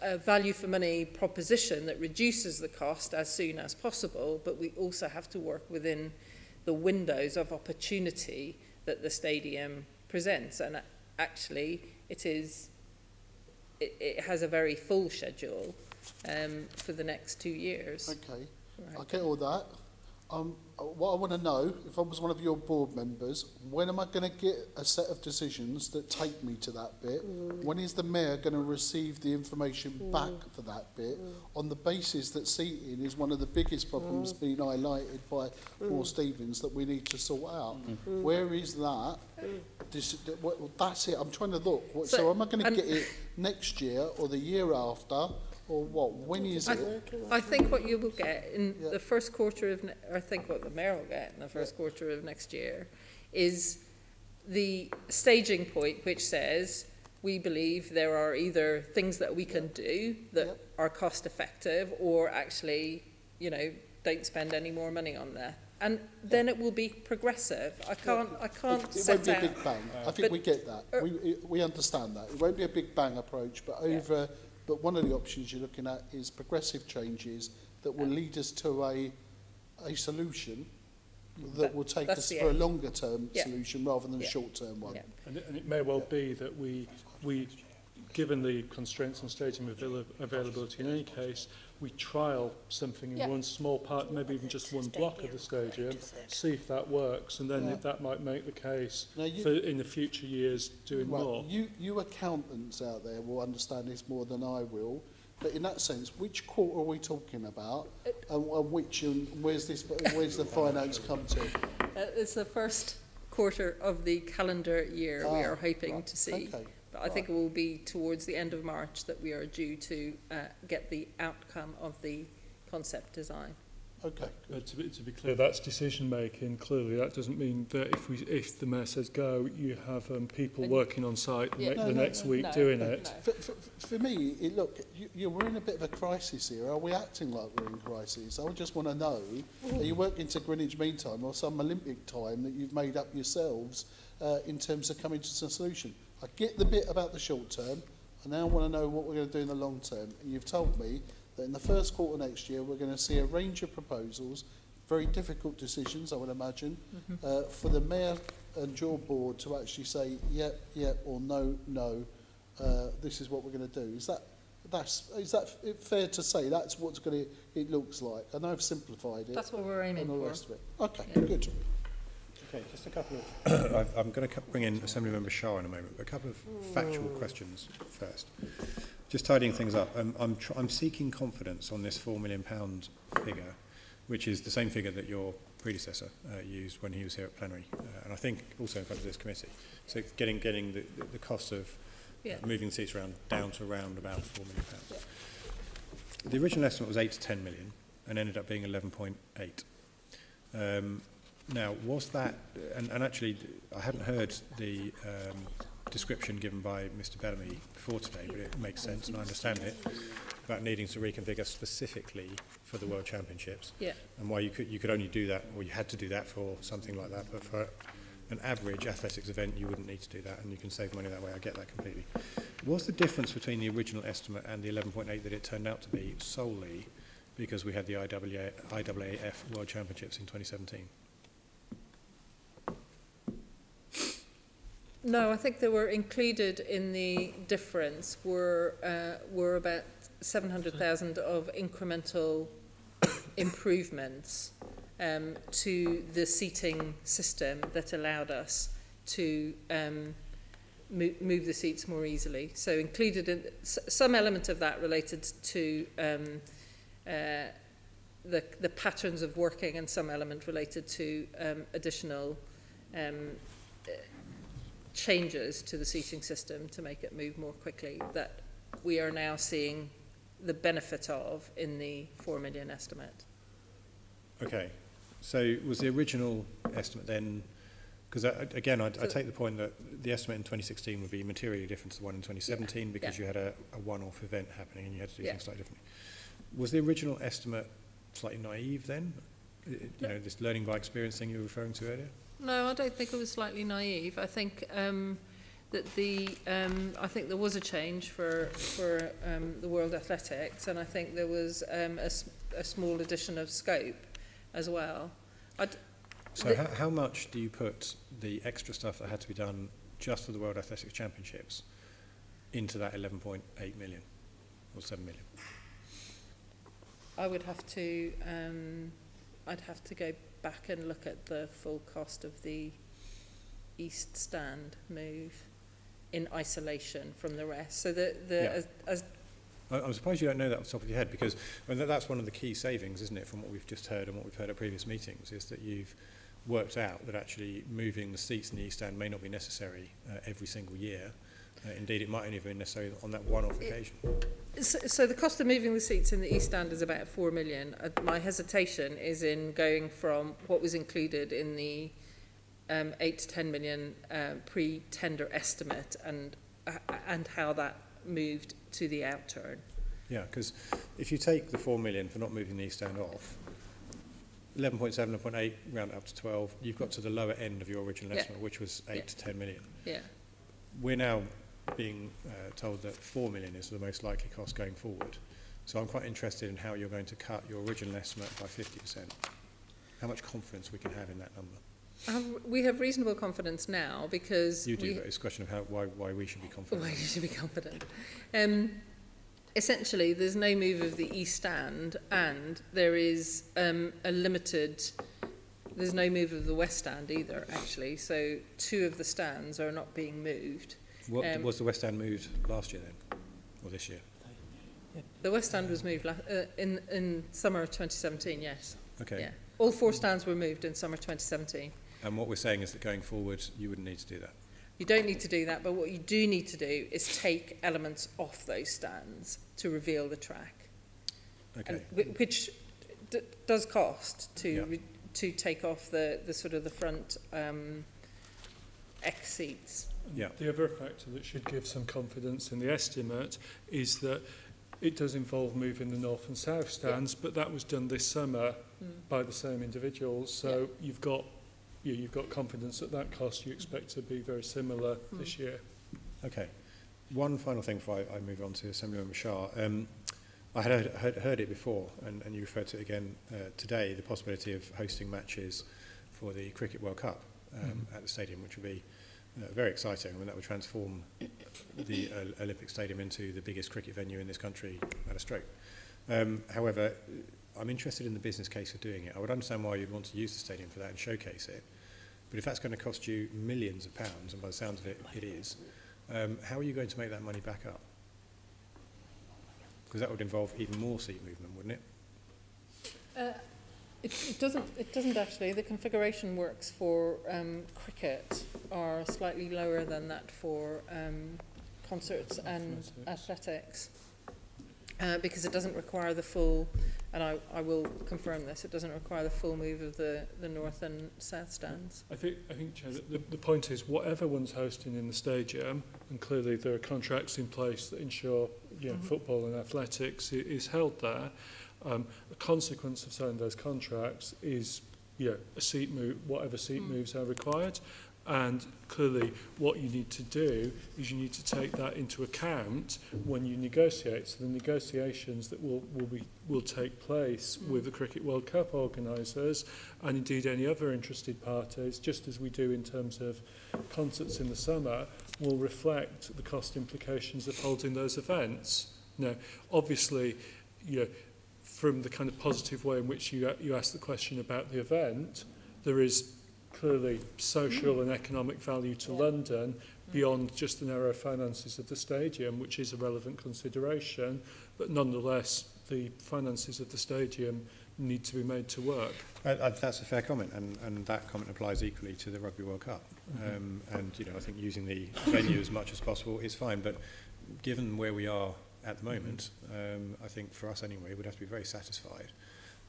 a value for money proposition that reduces the cost as soon as possible, but we also have to work within the windows of opportunity that the stadium presents. And actually it has a very full schedule for the next 2 years. Okay, Right. I get all that. What I want to know, if I was one of your board members, when am I going to get a set of decisions that take me to that bit? When is the mayor going to receive the information back for that bit on the basis that seating is one of the biggest problems being highlighted by Paul Stevens that we need to sort out? Where is that? That's it. I'm trying to look. So am I going to get it next year or the year after? Or what? When is it? I think what you will get in the first quarter of, I think what the mayor will get in the first quarter of next year is the staging point which says we believe there are either things that we can do that are cost effective or actually, you know, don't spend any more money on that. And then it will be progressive. I can't It won't be a big bang. I think we get that. We understand that. It won't be a big bang approach, but over... But one of the options you're looking at is progressive changes that will lead us to a solution that will take us for a longer term solution rather than a short term one. Yeah. And it may well be that we, given the constraints on stadium availability in any case, we trial something in one small part, maybe even just one block of the stadium, see if that works, and then that might make the case for in the future years doing more. You accountants out there will understand this more than I will, but in that sense, which quarter are we talking about, and where's the finance come to? It's the first quarter of the calendar year we are hoping to see. Okay. But I think it will be towards the end of March that we are due to get the outcome of the concept design. Okay. To be clear, that's decision making. Clearly, that doesn't mean that if the mayor says go, you have people working on site the next week doing it. For me, we're in a bit of a crisis here. Are we acting like we're in crisis? I just want to know: are you working to Greenwich Mean Time or some Olympic time that you've made up yourselves in terms of coming to some solution? I get the bit about the short term. I now want to know what we're going to do in the long term. And you've told me that in the first quarter next year, we're going to see a range of proposals, very difficult decisions, I would imagine, for the mayor and your board to actually say, yep, or no, this is what we're going to do. Is that fair to say? That's what it looks like. I know I've simplified it. That's what we're aiming and all the for. rest of it. Okay, good. Okay, just a couple of... I'm going to bring in Assemblymember Shah in a moment, but a couple of factual questions first. Just tidying things up, I'm seeking confidence on this £4 million figure, which is the same figure that your predecessor used when he was here at plenary, and I think also in front of this committee. So getting the cost of moving the seats around down to around about £4 million. Yeah. The original estimate was 8 to 10 million and ended up being 11.8. Now, was that, and actually I hadn't heard the description given by Mr. Bellamy before today, but it makes sense and I understand it, about needing to reconfigure specifically for the World Championships, and why you could only do that, or you had to do that for something like that, but for an average athletics event you wouldn't need to do that, and you can save money that way. I get that completely. Was the difference between the original estimate and the 11.8 that it turned out to be solely because we had the IAAF World Championships in 2017? No, I think they were included in the difference were about 700,000 of incremental improvements to the seating system that allowed us to move the seats more easily. So included in some element of that related to the patterns of working, and some element related to additional changes to the seating system to make it move more quickly, that we are now seeing the benefit of in the 4 million estimate. Okay, so was the original estimate then, because again I take the point that the estimate in 2016 would be materially different to the one in 2017 because you had a one-off event happening and you had to do things slightly differently. Was the original estimate slightly naive then? You know, this learning by experience thing you were referring to earlier? No, I don't think it was slightly naive. I think that I think there was a change for the World Athletics, and I think there was a small addition of scope as well. So how much do you put the extra stuff that had to be done just for the World Athletics Championships into that 11.8 million or 7 million? I would have to, I'd have to go back and look at the full cost of the East Stand move in isolation from the rest. So I'm surprised you don't know that off the top of your head, because that's one of the key savings, isn't it, from what we've just heard and what we've heard at previous meetings, is that you've worked out that actually moving the seats in the East Stand may not be necessary every single year. Indeed, it might only have been necessary on that one-off occasion. So the cost of moving the seats in the East Stand is about 4 million. My hesitation is in going from what was included in the 8 to 10 million pre-tender estimate and how that moved to the outturn. Yeah, because if you take the 4 million for not moving the East Stand off, 11.7, 11.8, round it up to 12, you've got to the lower end of your original estimate, which was 8 to 10 million. Yeah. We're now being told that 4 million is the most likely cost going forward. So I'm quite interested in how you're going to cut your original estimate by 50%. How much confidence we can have in that number? We have reasonable confidence now because you do, but it's a question of why we should be confident. Why you should be confident. Essentially, there's no move of the East Stand, and there is there's no move of the West Stand either, actually. So 2 of the stands are not being moved. Was the West Stand moved last year then, or this year? The West Stand was moved in summer of 2017, yes. Okay. Yeah. All 4 stands were moved in summer 2017. And what we're saying is that going forward, you wouldn't need to do that. You don't need to do that, but what you do need to do is take elements off those stands to reveal the track. Okay. And, which does cost to take off the sort of the front X seats. Yeah. The other factor that should give some confidence in the estimate is that it does involve moving the north and south stands, but that was done this summer by the same individuals. So you've got confidence that that cost you expect to be very similar this year. Okay. One final thing before I move on to Assemblymember Shah. I had heard it before, and you referred to it again today, the possibility of hosting matches for the Cricket World Cup at the stadium, which would be very exciting. I mean, that would transform the Olympic Stadium into the biggest cricket venue in this country at a stroke. However, I'm interested in the business case of doing it. I would understand why you'd want to use the stadium for that and showcase it. But if that's going to cost you millions of pounds, and by the sounds of it, it is, how are you going to make that money back up? Because that would involve even more seat movement, wouldn't it? It doesn't actually. The configuration works for cricket are slightly lower than that for concerts and athletics because it doesn't require the full, and I will confirm this, it doesn't require the full move of the north and south stands. I think Chair, the point is whatever one's hosting in the stadium, and clearly there are contracts in place that ensure football and athletics is held there. A consequence of signing those contracts is a seat move, whatever seat moves are required. And clearly what you need to do is you need to take that into account when you negotiate. So the negotiations that will take place with the Cricket World Cup organisers and indeed any other interested parties, just as we do in terms of concerts in the summer, will reflect the cost implications of holding those events. Now, obviously, from the kind of positive way in which you asked the question about the event, there is clearly social and economic value to London beyond just the narrow finances of the stadium, which is a relevant consideration, but nonetheless the finances of the stadium need to be made to work. That's a fair comment, and that comment applies equally to the Rugby World Cup. And I think using the venue as much as possible is fine, but given where we are at the moment, I think for us anyway, we'd have to be very satisfied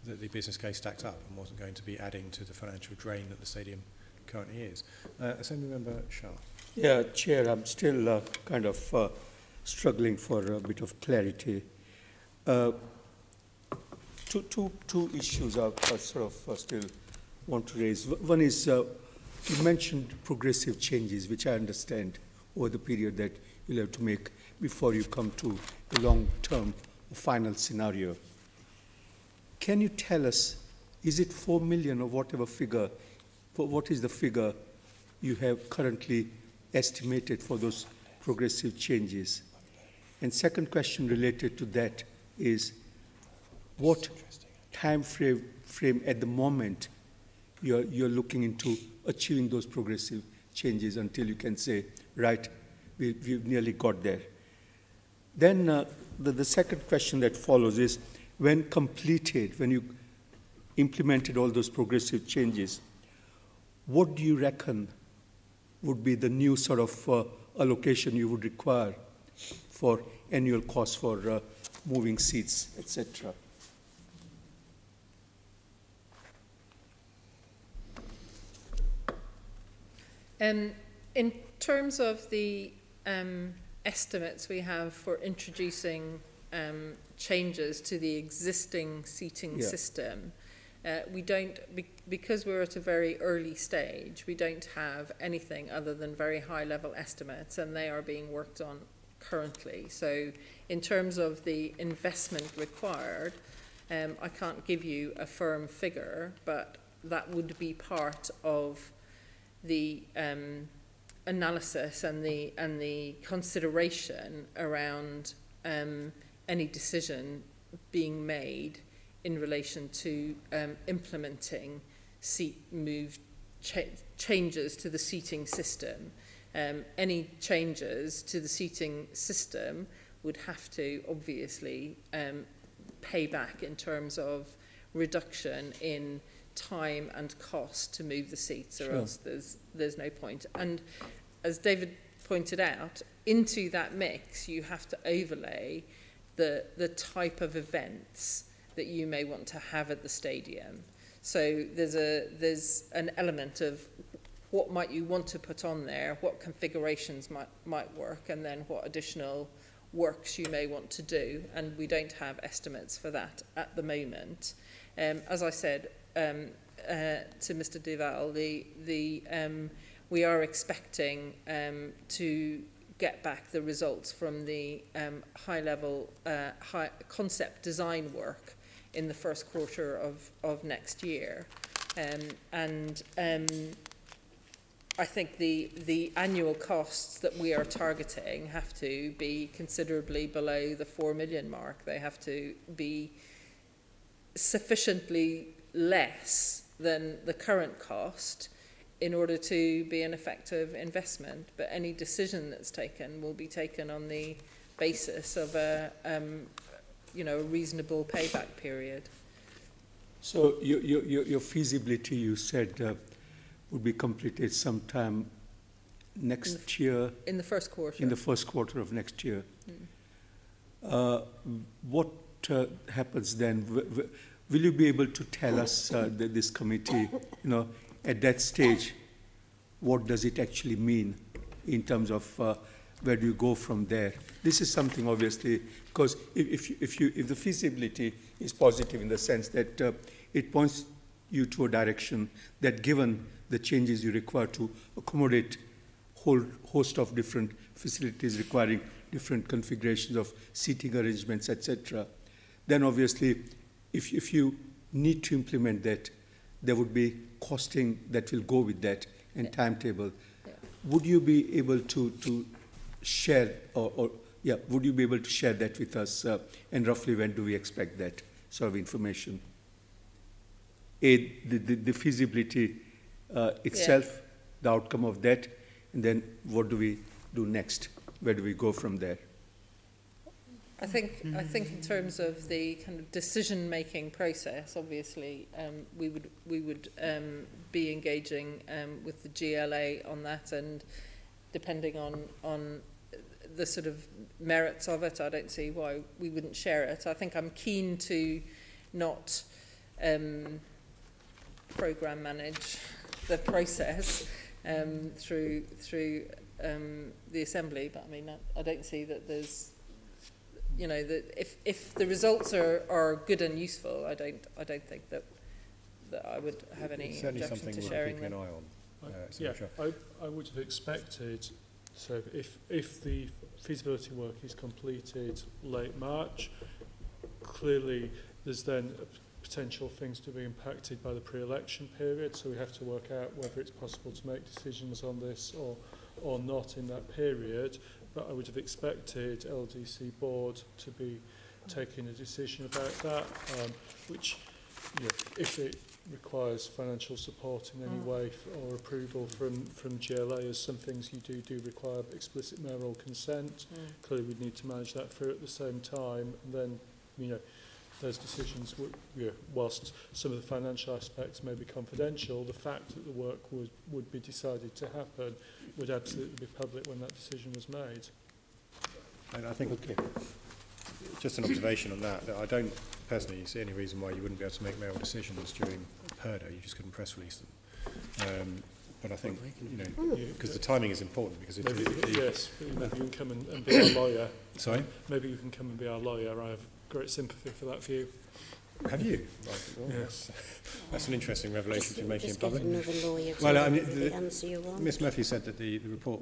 that the business case stacked up and wasn't going to be adding to the financial drain that the stadium currently is. Assemblymember Shah. Yeah, Chair, I'm still kind of struggling for a bit of clarity. two issues I sort of still want to raise. One is you mentioned progressive changes, which I understand over the period that you'll have to make before you come to a long-term final scenario. Can you tell us, is it 4 million or whatever figure, what is the figure you have currently estimated for those progressive changes? And second question related to that is, what time frame at the moment you're looking into achieving those progressive changes until you can say, right, we've nearly got there? Then the second question that follows is, when completed, when you implemented all those progressive changes, what do you reckon would be the new sort of allocation you would require for annual costs for moving seats, etc.? In terms of the estimates we have for introducing changes to the existing seating system, we don't, because we're at a very early stage, we don't have anything other than very high level estimates, and they are being worked on currently. So in terms of the investment required, I can't give you a firm figure, but that would be part of the analysis and the consideration around any decision being made in relation to implementing changes to the seating system. Any changes to the seating system would have to obviously pay back in terms of reduction in time and cost to move the seats, or else there's no point. And as David pointed out, into that mix you have to overlay the type of events that you may want to have at the stadium. So there's an element of what might you want to put on there, what configurations might work, and then what additional works you may want to do, and we don't have estimates for that at the moment. As I said to Mr. Duval, we are expecting to get back the results from the high-level concept design work in the first quarter of next year. I think the annual costs that we are targeting have to be considerably below the 4 million mark. They have to be sufficiently less than the current cost in order to be an effective investment. But any decision that's taken will be taken on the basis of a reasonable payback period. So your feasibility, you said, would be completed sometime next year? In the first quarter. In the first quarter of next year. What happens then? Will you be able to tell us, this committee, at that stage, what does it actually mean in terms of where do you go from there? This is something, obviously, because if the feasibility is positive in the sense that it points you to a direction that, given the changes you require to accommodate whole host of different facilities requiring different configurations of seating arrangements, etc., then obviously, if you need to implement that, there would be costing that will go with that and timetable. Would you be able to share, would you be able to share that with us? And roughly when do we expect that sort of information? The feasibility itself, the outcome of that, and then what do we do next? Where do we go from there? I think in terms of the kind of decision-making process, obviously we would be engaging with the GLA on that, and depending on the sort of merits of it, I don't see why we wouldn't share it. I think I'm keen to not program manage the process through the Assembly, but I mean I don't see that there's you know, if the results are good and useful, I don't think that I would have any It's certainly objection something to we'll be sharing keeping them. an eye on. I would have expected, so if the feasibility work is completed late March, clearly there's then potential things to be impacted by the pre-election period, so we have to work out whether it's possible to make decisions on this or not in that period. But I would have expected LLDC board to be taking a decision about that, which, you know, if it requires financial support in any way or approval from GLA, as some things you do require explicit mayoral consent. Clearly we'd need to manage that through at the same time, and then, you know, those decisions would, you know, whilst some of the financial aspects may be confidential, the fact that the work would be decided to happen would absolutely be public when that decision was made. And I think, just an observation on that I don't personally see any reason why you wouldn't be able to make mayoral decisions during PERDA. You just couldn't press release them. But I think, you know, because the timing is important, because if yes, maybe you can come and be our lawyer. Sorry? Maybe you can come and be our lawyer. I have great sympathy for that view. Have you? Right, well, Yes. that's an interesting revelation to make in Just public. get another lawyer to Well, I mean, the answer you want. Ms Murphy said that the report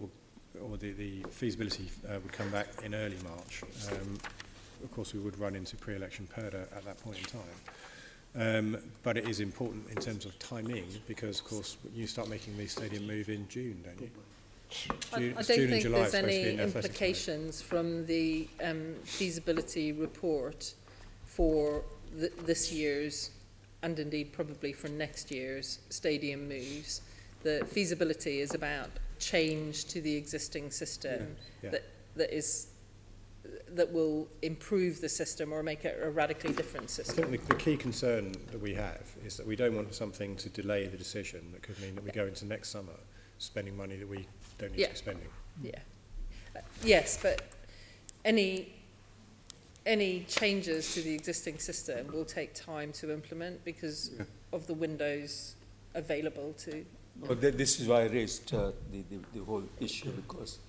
or the feasibility would come back in early March. Of course, we would run into pre-election PERDA at that point in time. But it is important in terms of timing, because, of course, you start making the stadium move in June, don't you? I don't June and think July there's is supposed to be any in athletics, implications from the feasibility report for this year's, and indeed probably for next year's, stadium moves. The feasibility is about change to the existing system that will improve the system or make it a radically different I system. think the key concern that we have is that we don't want something to delay the decision that could mean that we go into next summer spending money that we don't need to be spending. Yeah. Yes, but any changes to the existing system will take time to implement because of the windows available to. Well, this is why I raised the whole issue, because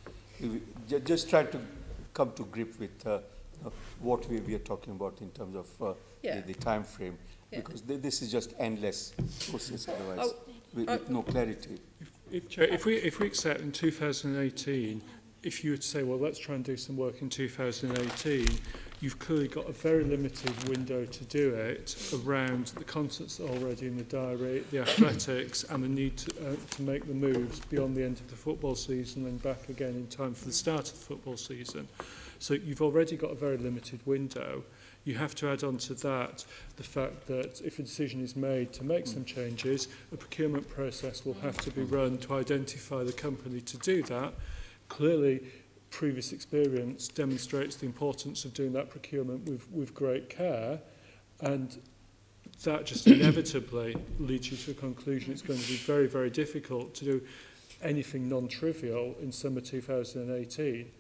we just try to come to grip with what we are talking about in terms of the time frame, because this is just endless process otherwise, with no clarity. If we accept in 2018, if you would say, well, let's try and do some work in 2018, you've clearly got a very limited window to do it around the concerts that are already in the diary, the athletics, and the need to make the moves beyond the end of the football season and back again in time for the start of the football season. So you've already got a very limited window. You have to add on to that the fact that if a decision is made to make some changes, a procurement process will have to be run to identify the company to do that. Clearly, previous experience demonstrates the importance of doing that procurement with great care, and that just inevitably leads you to a conclusion it's going to be very, very difficult to do anything non-trivial in summer 2018.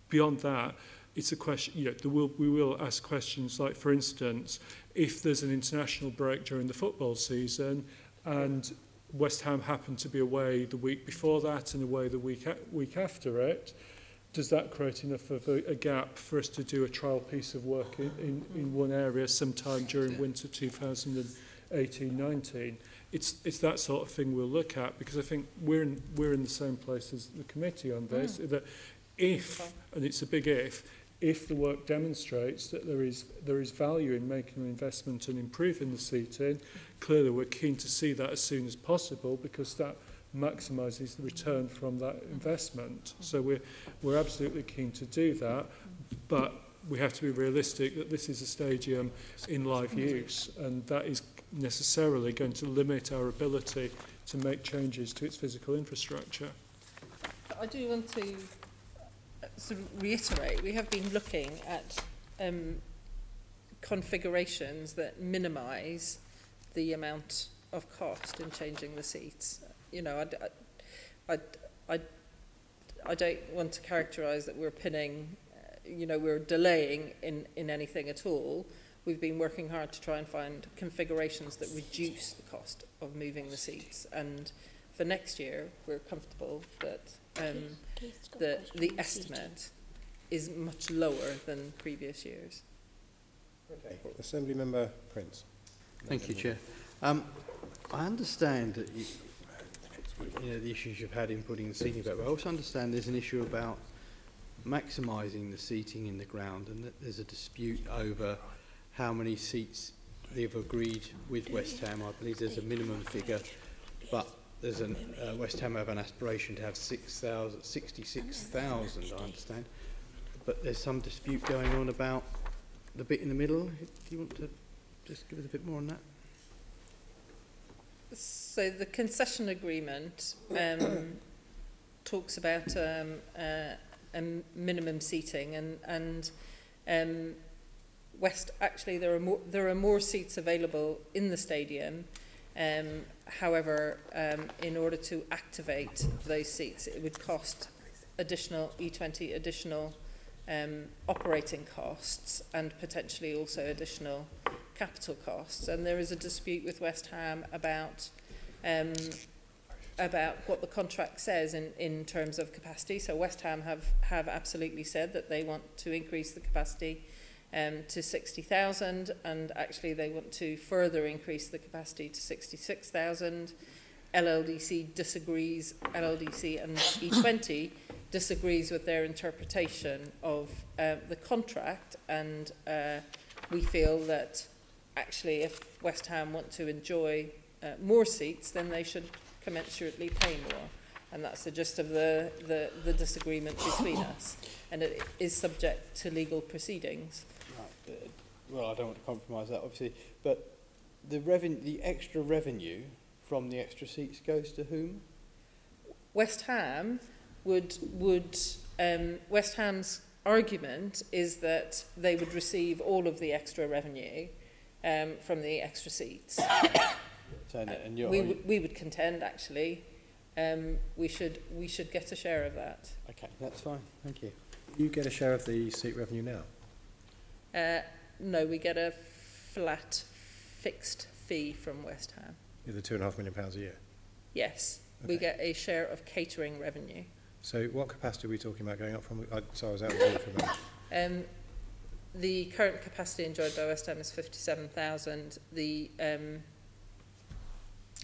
Beyond that, it's a question, you know, we will ask questions like, for instance, if there's an international break during the football season and West Ham happen to be away the week before that and away the week after it, does that create enough of a gap for us to do a trial piece of work in one area sometime during winter 2018-19? It's that sort of thing we'll look at, because I think we're in the same place as the committee on this, that if, and it's a big if the work demonstrates that there is value in making an investment and improving the seating, clearly we're keen to see that as soon as possible, because that maximises the return from that investment. So we're absolutely keen to do that, but we have to be realistic that this is a stadium in live use, and that is necessarily going to limit our ability to make changes to its physical infrastructure. I do want to sort of reiterate, we have been looking at configurations that minimise the amount of cost in changing the seats. You know, I don't want to characterise that we're pinning, you know, we're delaying in anything at all. We've been working hard to try and find configurations that reduce the cost of moving the seats, and for next year we're comfortable that the estimate is much lower than previous years. Okay. Assembly Member Prince. Thank you, Chair. I understand that the issues you've had in putting the seating back, but I also understand there's an issue about maximising the seating in the ground, and that there's a dispute over how many seats they've agreed with West Ham. I believe there's a minimum figure, but there's West Ham have an aspiration to have 66,000, I understand. But there's some dispute going on about the bit in the middle. Do you want to just give us a bit more on that? So the concession agreement talks about a minimum seating, and actually there are more seats available in the stadium. However, in order to activate those seats, it would cost additional operating costs and potentially also additional capital costs. And there is a dispute with West Ham about what the contract says in terms of capacity. So West Ham have absolutely said that they want to increase the capacity to 60,000, and actually they want to further increase the capacity to 66,000. LLDC disagrees. LLDC and E20 disagrees with their interpretation of the contract, and we feel that actually if West Ham want to enjoy more seats, then they should commensurately pay more. And that's the gist of the disagreement between us. And it is subject to legal proceedings. Right. Well, I don't want to compromise that, obviously, but the extra revenue from the extra seats goes to whom? West Ham West Ham's argument is that they would receive all of the extra revenue from the extra seats. And we would contend, actually, we should get a share of that. Okay, that's fine. Thank you. You get a share of the seat revenue now? No, we get a flat, fixed fee from West Ham. The £2.5 million a year? Yes, Okay. we get a share of catering revenue. So what capacity are we talking about going up from? So I was out of order for a moment. The current capacity enjoyed by West Ham is 57,000. And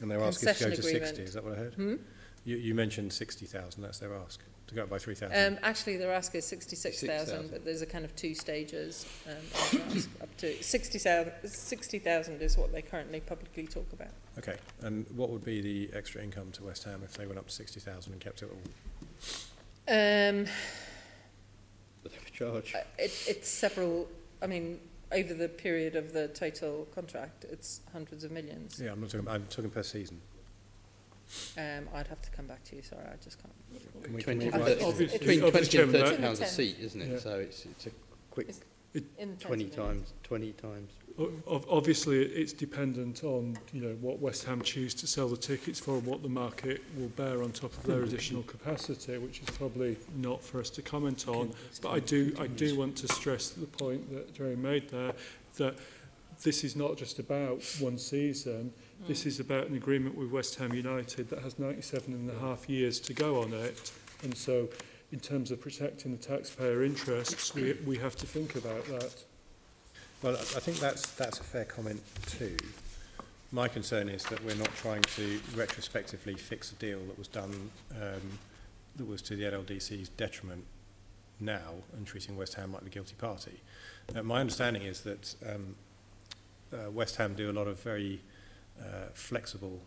they're asking to go to 60, is that what I heard? You mentioned 60,000, that's their ask, to go up by 3,000. Actually, their ask is 66,000, but there's a kind of two stages. Up to 60,000 is what they currently publicly talk about. Okay, and what would be the extra income to West Ham if they went up to 60,000 and kept it all? Charge. It's several, I mean, over the period of the total contract, it's hundreds of millions. Yeah, I'm talking per season. I'd have to come back to you, sorry, I just can't. Between Obviously, 20 and 30 Chairman, pounds a seat, isn't it? Yeah. So it's a quick In 20 millions. times. Obviously, it's dependent on what West Ham choose to sell the tickets for, and what the market will bear on top of their additional capacity, which is probably not for us to comment on. But I do want to stress the point that Gerry made there, that this is not just about one season. This is about an agreement with West Ham United that has 97.5 years to go on it, and so in terms of protecting the taxpayer interests, we have to think about that. Well, I think that's a fair comment too. My concern is that we're not trying to retrospectively fix a deal that was done that was to the LLDC's detriment now, and treating West Ham like the guilty party. My understanding is that West Ham do a lot of very flexible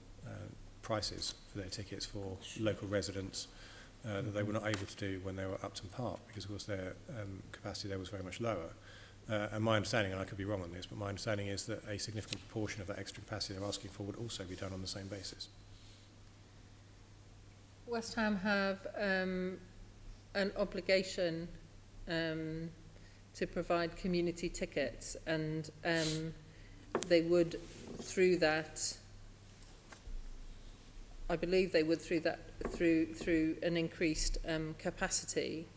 prices for their tickets for local residents that they were not able to do when they were at Upton Park, because of course their capacity there was very much lower. And my understanding, and I could be wrong on this, but my understanding is that a significant proportion of that extra capacity they're asking for would also be done on the same basis. West Ham have an obligation to provide community tickets, and they would, through that, I believe they would through an increased capacity,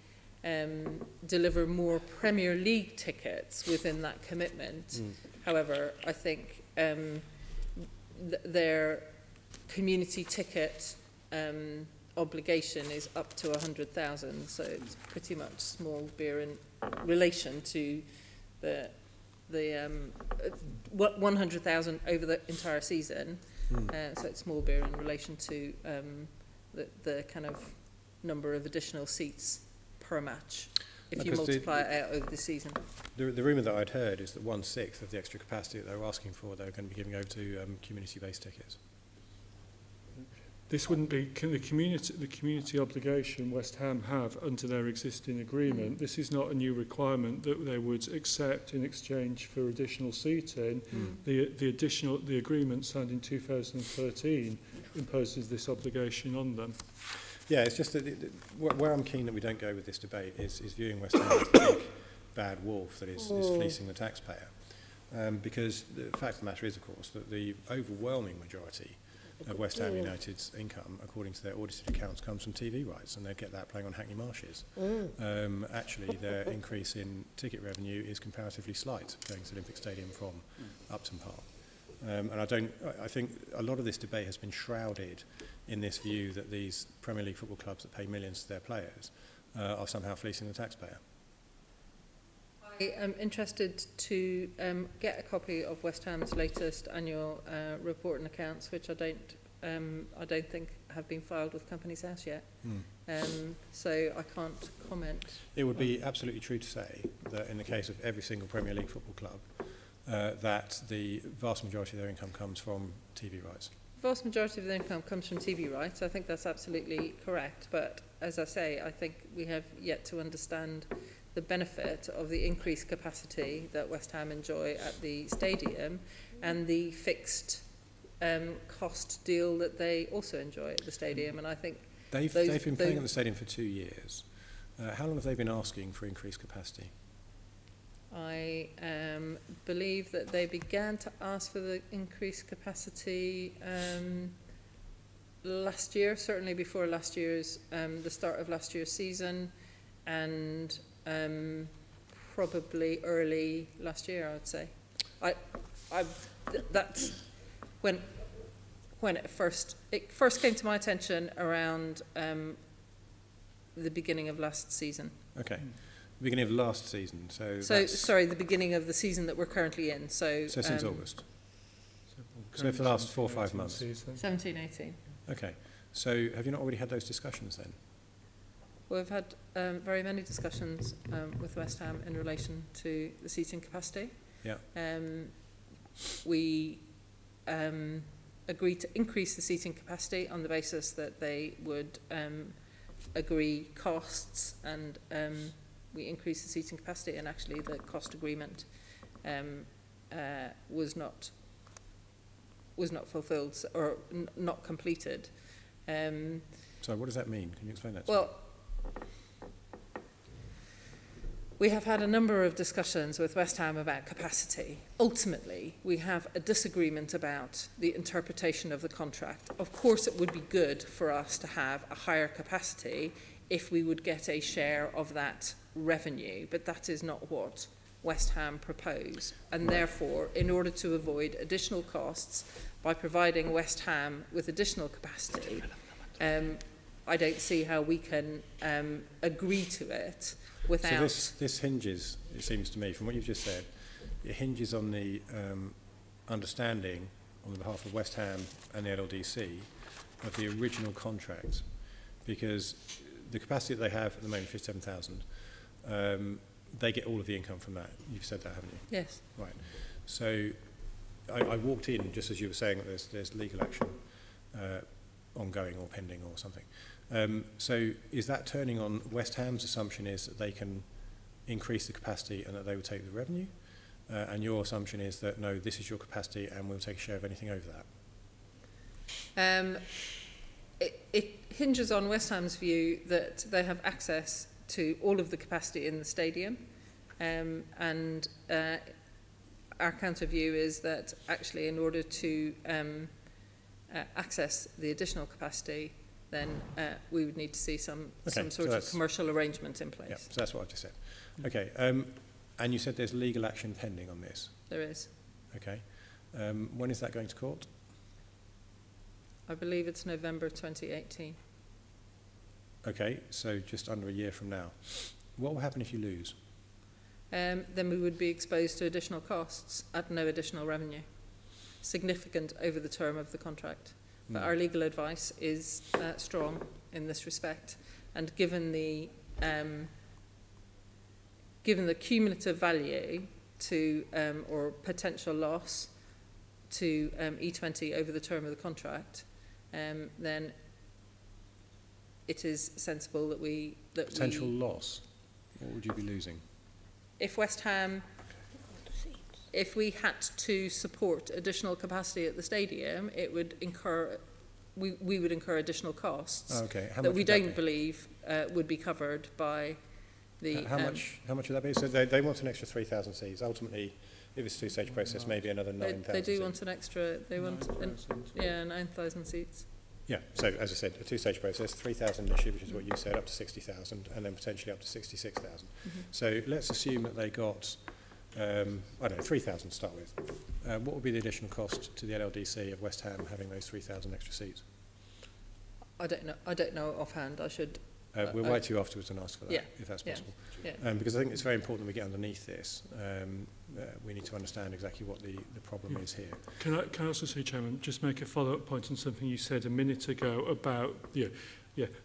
deliver more Premier League tickets within that commitment. However, I think their community ticket obligation is up to 100,000, so it's pretty much small beer in relation to the 100,000 over the entire season. So it's small beer in relation to the kind of number of additional seats per match if you multiply it out over the season. The rumour that I'd heard is that 1/6 of the extra capacity that they were asking for, they were going to be giving over to community-based tickets. This wouldn't be the community obligation West Ham have under their existing agreement. This is not a new requirement that they would accept in exchange for additional seating. The agreement signed in 2013 imposes this obligation on them. Yeah, it's just that where I'm keen that we don't go with this debate is viewing West Ham as the big bad wolf that is fleecing the taxpayer. Because the fact of the matter is, of course, that the overwhelming majority of West Ham United's income, according to their audited accounts, comes from TV rights, and they get that playing on Hackney Marshes. Actually, their increase in ticket revenue is comparatively slight, going to Olympic Stadium from Upton Park. And I think a lot of this debate has been shrouded in this view that these Premier League football clubs that pay millions to their players are somehow fleecing the taxpayer. I am interested to get a copy of West Ham's latest annual report and accounts, which I don't think have been filed with Companies House yet. So I can't comment. It would be absolutely true to say that in the case of every single Premier League football club, that the vast majority of their income comes from TV rights. The vast majority of their income comes from TV rights. I think that's absolutely correct. But as I say, I think we have yet to understand the benefit of the increased capacity that West Ham enjoy at the stadium and the fixed cost deal that they also enjoy at the stadium. And I think they've been playing at the stadium for 2 years. How long have they been asking for increased capacity? I believe that they began to ask for the increased capacity last year, certainly before last year's, the start of last year's season, and probably early last year, I would say. That's when it first came to my attention around the beginning of last season. Okay. Beginning of last season, so sorry, the beginning of the season that we're currently in. So since August. So for the last 4 or 5 months. 17, 18. Okay. So have you not already had those discussions then? Well, we've had very many discussions with West Ham in relation to the seating capacity. Yeah. We agreed to increase the seating capacity on the basis that they would agree costs, and we increased the seating capacity, and actually the cost agreement was not fulfilled or not completed. So what does that mean? Can you explain that to me? We have had a number of discussions with West Ham about capacity. Ultimately, we have a disagreement about the interpretation of the contract. Of course, it would be good for us to have a higher capacity if we would get a share of that revenue, but that is not what West Ham propose. And therefore, in order to avoid additional costs by providing West Ham with additional capacity, I don't see how we can agree to it without... So this hinges, it seems to me, from what you've just said, it hinges on the understanding on behalf of West Ham and the LLDC of the original contract, because the capacity that they have at the moment, 57,000, they get all of the income from that. You've said that, haven't you? Yes. Right. So I walked in just as you were saying that there's legal action ongoing or pending or something. So is that turning on West Ham's assumption is that they can increase the capacity and that they would take the revenue? And your assumption is that, no, this is your capacity and we'll take a share of anything over that? It hinges on West Ham's view that they have access to all of the capacity in the stadium. And our counter view is that actually in order to access the additional capacity, then we would need to see some sort of commercial arrangement in place. Yeah, so that's what I've just said. Okay, and you said there's legal action pending on this? There is. Okay. When is that going to court? I believe it's November 2018. Okay, so just under a year from now. What will happen if you lose? Then we would be exposed to additional costs at no additional revenue, significant over the term of the contract. But our legal advice is strong in this respect, and given the cumulative value to or potential loss to E20 over the term of the contract, then it is sensible that we Potential loss? What would you be losing? If West Ham, if we had to support additional capacity at the stadium, it would incur, we would incur additional costs Okay, how that much we would that don't be? believe would be covered by the. How much would that be? So they want an extra 3,000 seats. Ultimately, if it's a two-stage process, maybe another 9,000 They do seats. want an extra. They want 9,000 seats. Yeah, so as I said, a two-stage process, 3,000 initially, which is what you said, up to 60,000, and then potentially up to 66,000. So let's assume that they got, I don't know, 3,000 to start with. What would be the additional cost to the LLDC of West Ham having those 3,000 extra seats? I don't know offhand. I should. We'll write to you afterwards and ask for that, Yeah, if that's yeah, possible. yeah. Because I think it's very important that we get underneath this. We need to understand exactly what the problem is here. Can I also say, Chairman, just make a follow-up point on something you said a minute ago about the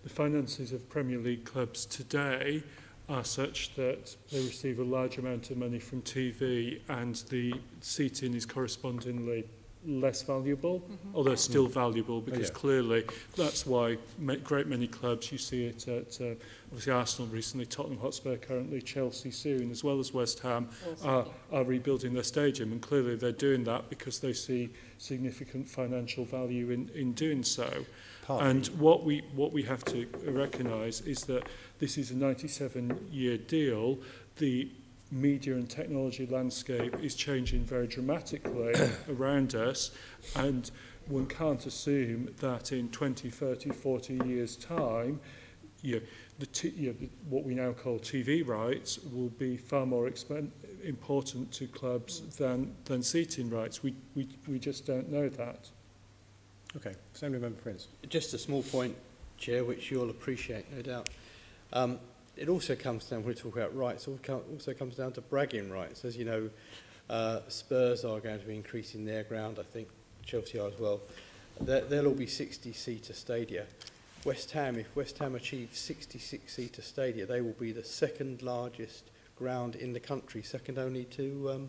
finances of Premier League clubs today are such that they receive a large amount of money from TV and the seating is correspondingly less valuable, although still valuable, because clearly that's why great many clubs, you see it at obviously Arsenal recently, Tottenham Hotspur currently, Chelsea soon, as well as West Ham, are rebuilding their stadium, and clearly they're doing that because they see significant financial value in doing so. And what we have to recognise is that this is a 97-year deal. The media and technology landscape is changing very dramatically around us, and one can't assume that in 20, 30, 40 years' time, what we now call TV rights will be far more important to clubs than seating rights. We just don't know that. Okay, Assembly Member Prince. Just a small point, Chair, which you'll appreciate, no doubt. It also comes down, when we talk about rights, also comes down to bragging rights. As you know, Spurs are going to be increasing their ground, I think Chelsea are as well. They'll all be 60-seater stadia. West Ham, if West Ham achieve 66-seater stadia, they will be the second largest ground in the country, second only to...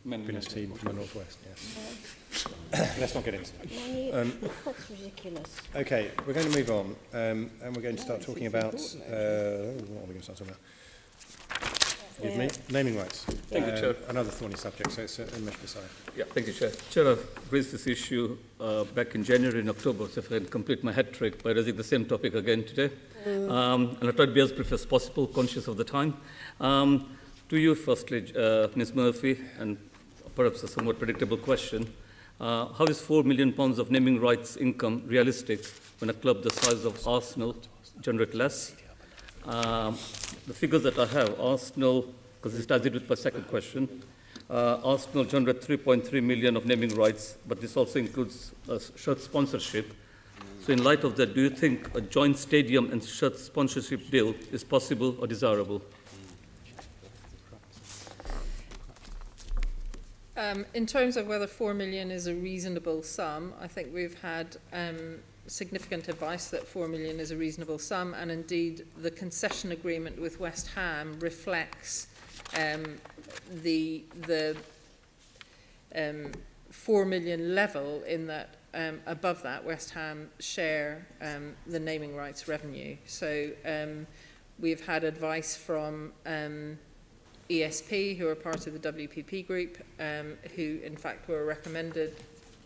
Happiness team from the Northwest, yes. Let's not get into that. That's ridiculous. Okay, we're going to move on, and we're going to start talking about... what are we going to start talking about? Forgive me. Naming rights. Thank you, Chair. Another thorny subject, so it's a mesh beside. Yeah, thank you, Chair. Chair, I've raised this issue back in January and October, so if I can complete my hat trick by raising the same topic again today. And I try to be as brief as possible, conscious of the time. To you, firstly, Ms. Murphy, and perhaps a somewhat predictable question. How is £4 million of naming rights income realistic when a club the size of Arsenal generate less? The figures that I have, Arsenal, because this ties in with my second question, Arsenal generate 3.3 million of naming rights, but this also includes shirt sponsorship. So in light of that, do you think a joint stadium and shirt sponsorship deal is possible or desirable? In terms of whether 4 million is a reasonable sum, I think we've had significant advice that 4 million is a reasonable sum, and indeed the concession agreement with West Ham reflects the 4 million level, in that above that West Ham share the naming rights revenue. So we've had advice from ESP, who are part of the WPP group, who in fact were recommended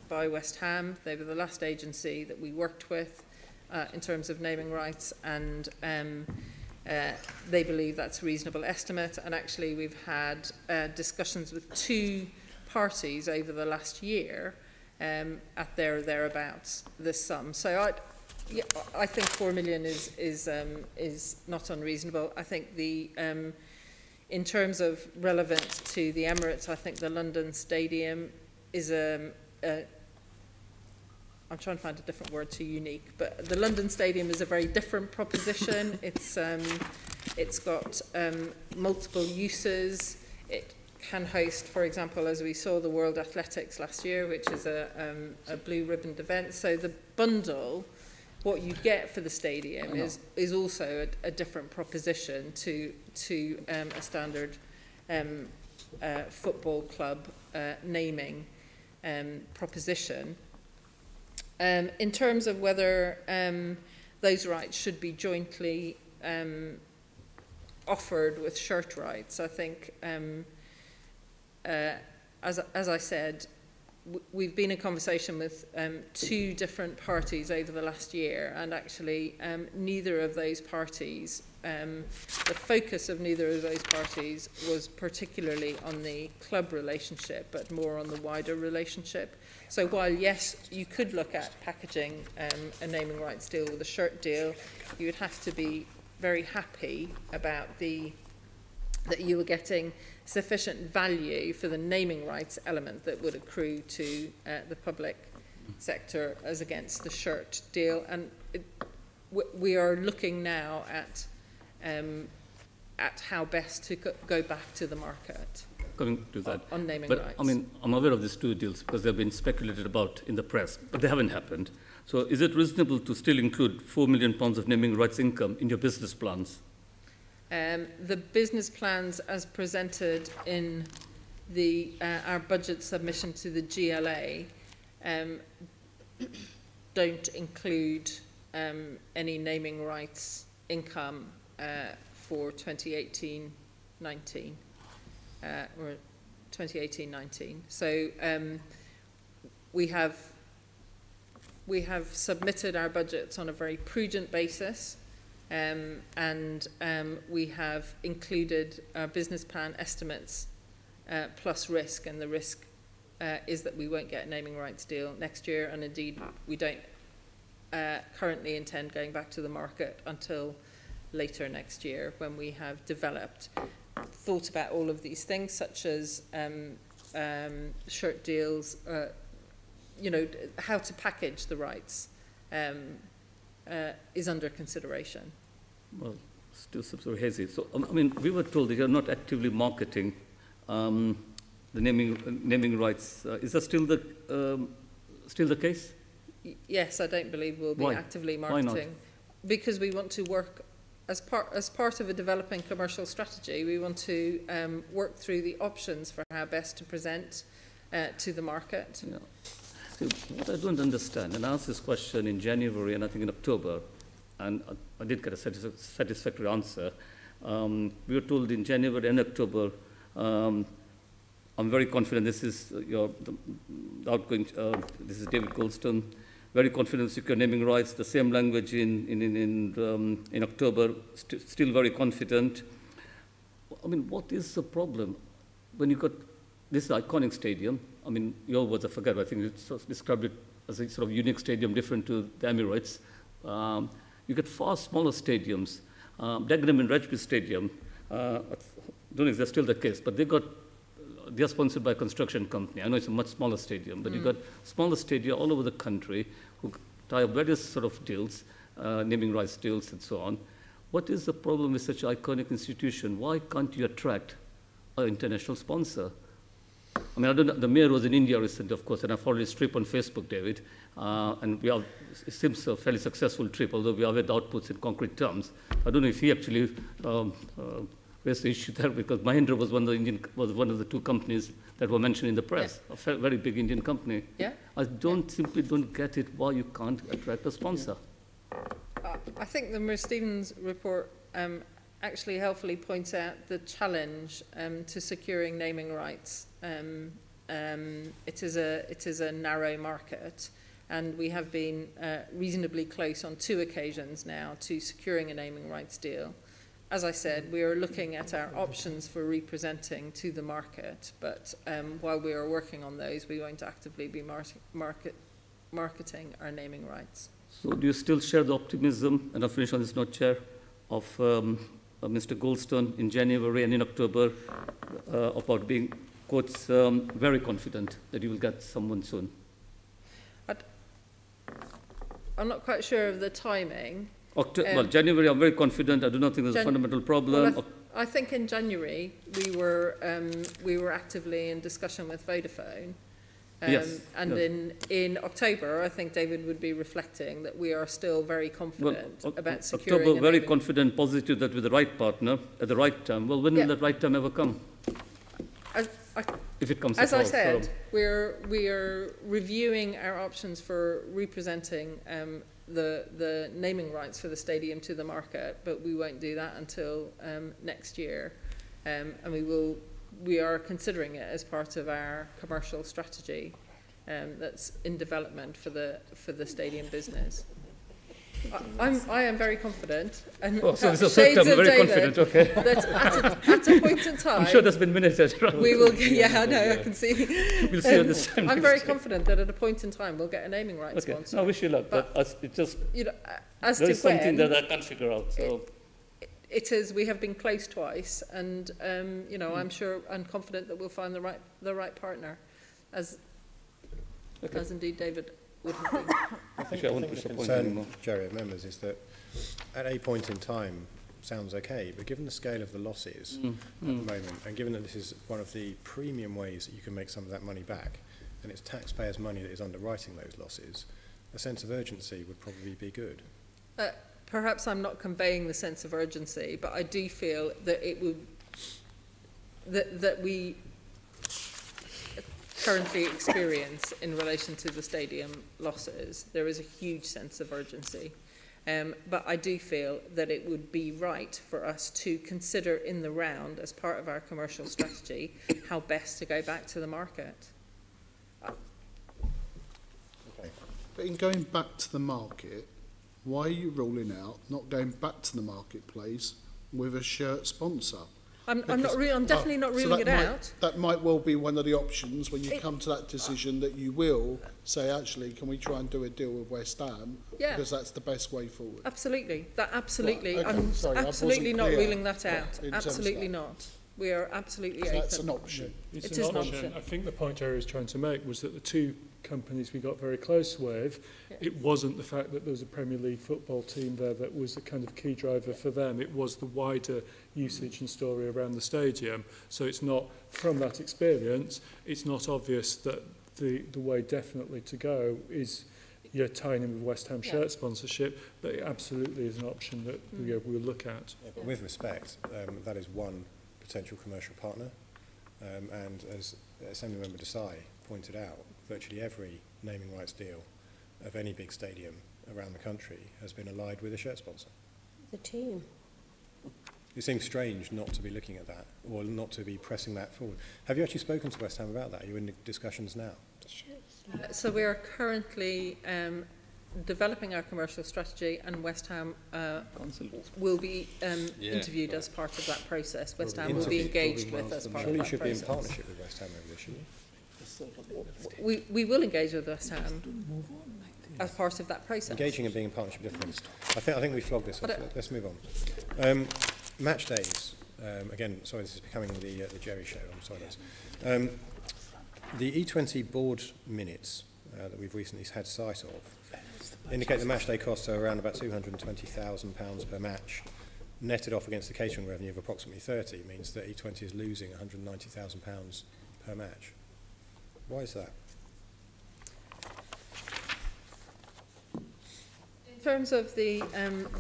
by West Ham. They were the last agency that we worked with in terms of naming rights, and they believe that's a reasonable estimate. And actually we've had discussions with two parties over the last year at thereabouts this sum. So I think 4 million is not unreasonable. I think the in terms of relevance to the Emirates, I think the London Stadium is I'm trying to find a different word to unique, but the London Stadium is a very different proposition. It's got multiple uses. It can host, for example, as we saw, the World Athletics last year, which is a blue ribboned event. So the bundle, what you get for the stadium is also a different proposition to a standard football club naming proposition. In terms of whether those rights should be jointly offered with shirt rights, I think, as I said, we've been in conversation with two different parties over the last year, and actually neither of those parties, the focus of neither of those parties was particularly on the club relationship, but more on the wider relationship. So while, yes, you could look at packaging a naming rights deal with a shirt deal, you would have to be very happy about that you were getting sufficient value for the naming rights element that would accrue to the public sector as against the shirt deal. And we are looking now at how best to go back to the market. Coming to that. On naming but, rights. I mean, I'm aware of these two deals because they've been speculated about in the press, but they haven't happened. So is it reasonable to still include £4 million of naming rights income in your business plans? The business plans as presented in our budget submission to the GLA don't include any naming rights income for 2018-19 or 2018-19. So we have submitted our budgets on a very prudent basis. And we have included our business plan estimates plus risk, and the risk is that we won't get a naming rights deal next year, and indeed we don't currently intend going back to the market until later next year, when we have thought about all of these things, such as shirt deals, how to package the rights. Is under consideration. Well, still sort of hazy. So, I mean, we were told that you're not actively marketing the naming rights. Is that still the case? Yes, I don't believe we'll be actively marketing. Why not? Because we want to work as part of a developing commercial strategy. We want to work through the options for how best to present to the market. Yeah. What I don't understand, and I asked this question in January and I think in October, and I did get a satisfactory answer. We were told in January and October, I'm very confident this is the outgoing, this is David Goldstone, very confident secure naming rights, the same language in October, still very confident. I mean, what is the problem when you got this iconic stadium? I mean, your words I forget, but I think you sort of described it as a sort of unique stadium different to the Emirates. You get far smaller stadiums. Dagenham and Rugby Stadium, I don't know if that's still the case, but they're sponsored by a construction company. I know it's a much smaller stadium, but you've got smaller stadia all over the country who tie up various sort of deals, naming rights deals and so on. What is the problem with such an iconic institution? Why can't you attract an international sponsor? I mean, I don't know, the mayor was in India recently, of course, and I followed his trip on Facebook, David, and it seems a fairly successful trip, although we have had outputs in concrete terms. I don't know if he actually raised the issue there, because Mahindra was one of the two companies that were mentioned in the press, a very big Indian company. Yeah. I simply don't get it why you can't attract a sponsor. I think the Stevens report actually helpfully points out the challenge to securing naming rights. It is a narrow market, and we have been reasonably close on 2 occasions now to securing a naming rights deal. As I said, we are looking at our options for representing to the market, but while we are working on those, we won't actively be marketing our naming rights. So do you still share the optimism, and I'll finish on this note, Chair, of Mr. Goldstone in January and in October about being, quotes, very confident that you will get someone soon? I'm not quite sure of the timing. Well, January, I'm very confident. I do not think there's a fundamental problem. Well, I think in January we were actively in discussion with Vodafone. Yes. And yes. in October, I think David would be reflecting that we are still very confident about securing. October, very confident, positive that with the right partner at the right time. Well, when will that right time ever come? If it comes. As I said, so we are reviewing our options for representing the naming rights for the stadium to the market, but we won't do that until next year, and we are considering it as part of our commercial strategy that's in development for the stadium business. I am very confident, and so this is the third time I'm very confident. Okay. That at a point in time, I'm sure there's been minuted. We will. Yeah, I know. I can see. We'll see on this time. I'm very confident that at a point in time we'll get a naming rights sponsor. I wish you luck, but it just as there's to something when, that I can't figure out. So. It is. We have been close twice, and I'm sure and confident that we'll find the right partner, as indeed David would have been. I think the concern, Gerry, of members is that at a point in time sounds okay, but given the scale of the losses at the moment, and given that this is one of the premium ways that you can make some of that money back, and it's taxpayers' money that is underwriting those losses, a sense of urgency would probably be good. Perhaps I'm not conveying the sense of urgency, but I do feel that it would that we currently experience in relation to the stadium losses. There is a huge sense of urgency, but I do feel that it would be right for us to consider in the round, as part of our commercial strategy, how best to go back to the market. Okay. But in going back to the market, why are you ruling out not going back to the marketplace with a shirt sponsor? I'm definitely not ruling it out. That might well be one of the options when you come to that decision, that you will say, actually, can we try and do a deal with West Ham? Yeah. Because that's the best way forward. Absolutely. Absolutely. Right, okay. I'm absolutely not ruling that out. Absolutely not. We are absolutely open. That's an option. It's an option. I think the point Gerry was trying to make was that the two companies we got very close with, it wasn't the fact that there was a Premier League football team there that was the kind of key driver for them. It was the wider usage and story around the stadium. So it's not, from that experience, it's not obvious that the way definitely to go is tying in with West Ham shirt sponsorship, but it absolutely is an option that we'll look at. Yeah, but with respect, that is one potential commercial partner, and as Assemblymember Desai pointed out, virtually every naming rights deal of any big stadium around the country has been allied with a shirt sponsor. The team. It seems strange not to be looking at that, or not to be pressing that forward. Have you actually spoken to West Ham about that? Are you in discussions now? So we are currently developing our commercial strategy, and West Ham will be interviewed as part of that process. West Ham will be engaged with as part of that process. Surely you should be in partnership with West Ham over this, shouldn't you? We will engage with West Ham as part of that process. Engaging and being in partnership with different. I think we flogged this. Let's move on. Match days. Again, sorry, this is becoming the Gerry show. I'm sorry. The E20 board minutes that we've recently had sight of indicate the match day costs are around about £220,000 per match. Netted off against the catering revenue of approximately 30 means that E20 is losing £190,000 per match. Why is that? In terms of the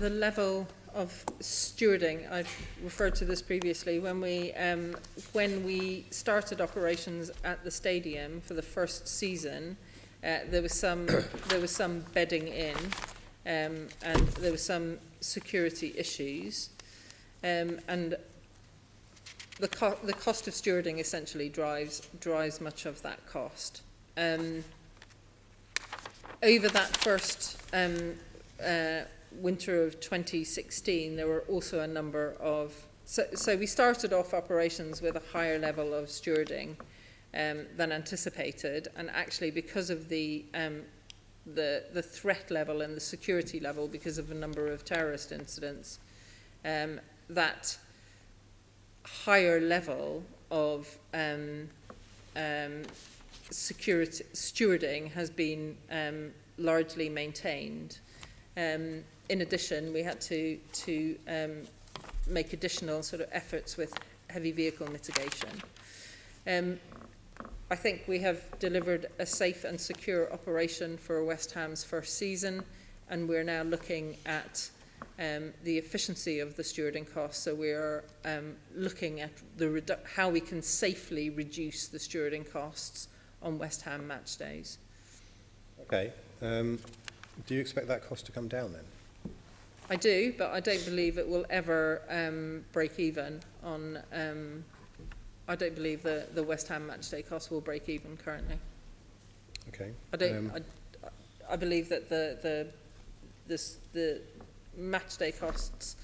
level of stewarding, I referred to this previously. When we started operations at the stadium for the first season, there was some bedding in, and there were some security issues, and the cost of stewarding essentially drives much of that cost. Over that first winter of 2016, there were also a number of... So we started off operations with a higher level of stewarding than anticipated, and actually because of the threat level and the security level, because of a number of terrorist incidents, that higher level of security stewarding has been largely maintained. In addition, we had to make additional sort of efforts with heavy vehicle mitigation. I think we have delivered a safe and secure operation for West Ham's first season, and we're now looking at the efficiency of the stewarding costs. So we are looking at how we can safely reduce the stewarding costs on West Ham match days. Okay. Do you expect that cost to come down then? I do, but I don't believe it will ever break even on... I don't believe the West Ham matchday costs will break even currently. Okay. I believe that the matchday costs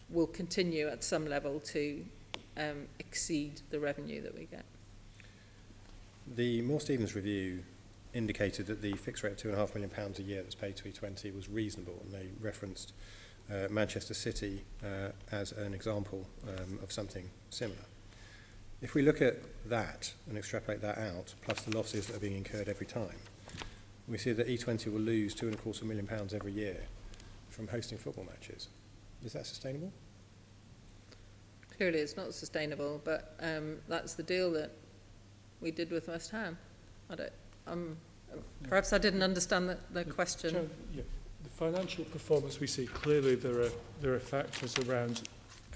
will continue at some level to exceed the revenue that we get. The Moore Stephens review indicated that the fixed rate of £2.5 million a year that's paid to E20 was reasonable, and they referenced Manchester City as an example of something similar. If we look at that and extrapolate that out, plus the losses that are being incurred every time, we see that E20 will lose £2.25 million every year from hosting football matches. Is that sustainable? Clearly it's not sustainable, but that's the deal that we did with West Ham. Perhaps I didn't understand the question. Yeah. The financial performance we see, clearly there are factors around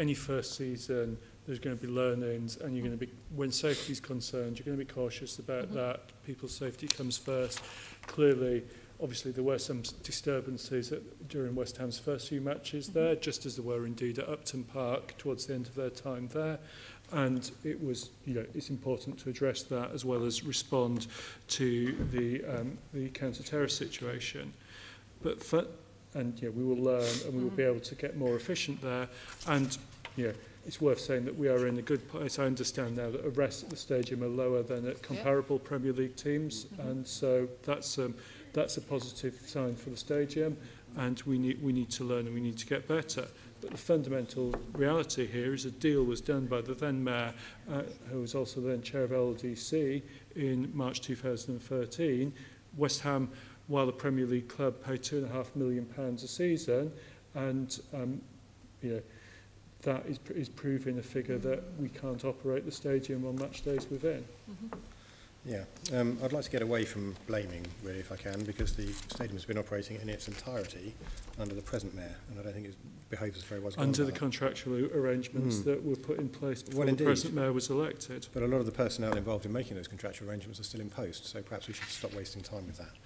any first season. There's going to be learnings, and you're going to be, when safety is concerned, you're going to be cautious about that. People's safety comes first. Clearly, obviously, there were some disturbances during West Ham's first few matches there, just as there were indeed at Upton Park towards the end of their time there. And it was, it's important to address that as well as respond to the counter-terror situation. But we will learn, and we will be able to get more efficient there. And it's worth saying that we are in a good place. I understand now that arrests at the stadium are lower than at comparable Premier League teams, and so that's a positive sign for the stadium. And we need to learn, and we need to get better. But the fundamental reality here is a deal was done by the then Mayor, who was also then Chair of LLDC, in March 2013. West Ham, while the Premier League club, paid £2.5 million a season, and that is proving a figure that we can't operate the stadium on match days within. Yeah, I'd like to get away from blaming, really, if I can, because the stadium has been operating in its entirety under the present mayor, and I don't think it behaves as very well. Under the contractual arrangements that were put in place before the present mayor was elected. But a lot of the personnel involved in making those contractual arrangements are still in post, so perhaps we should stop wasting time with that.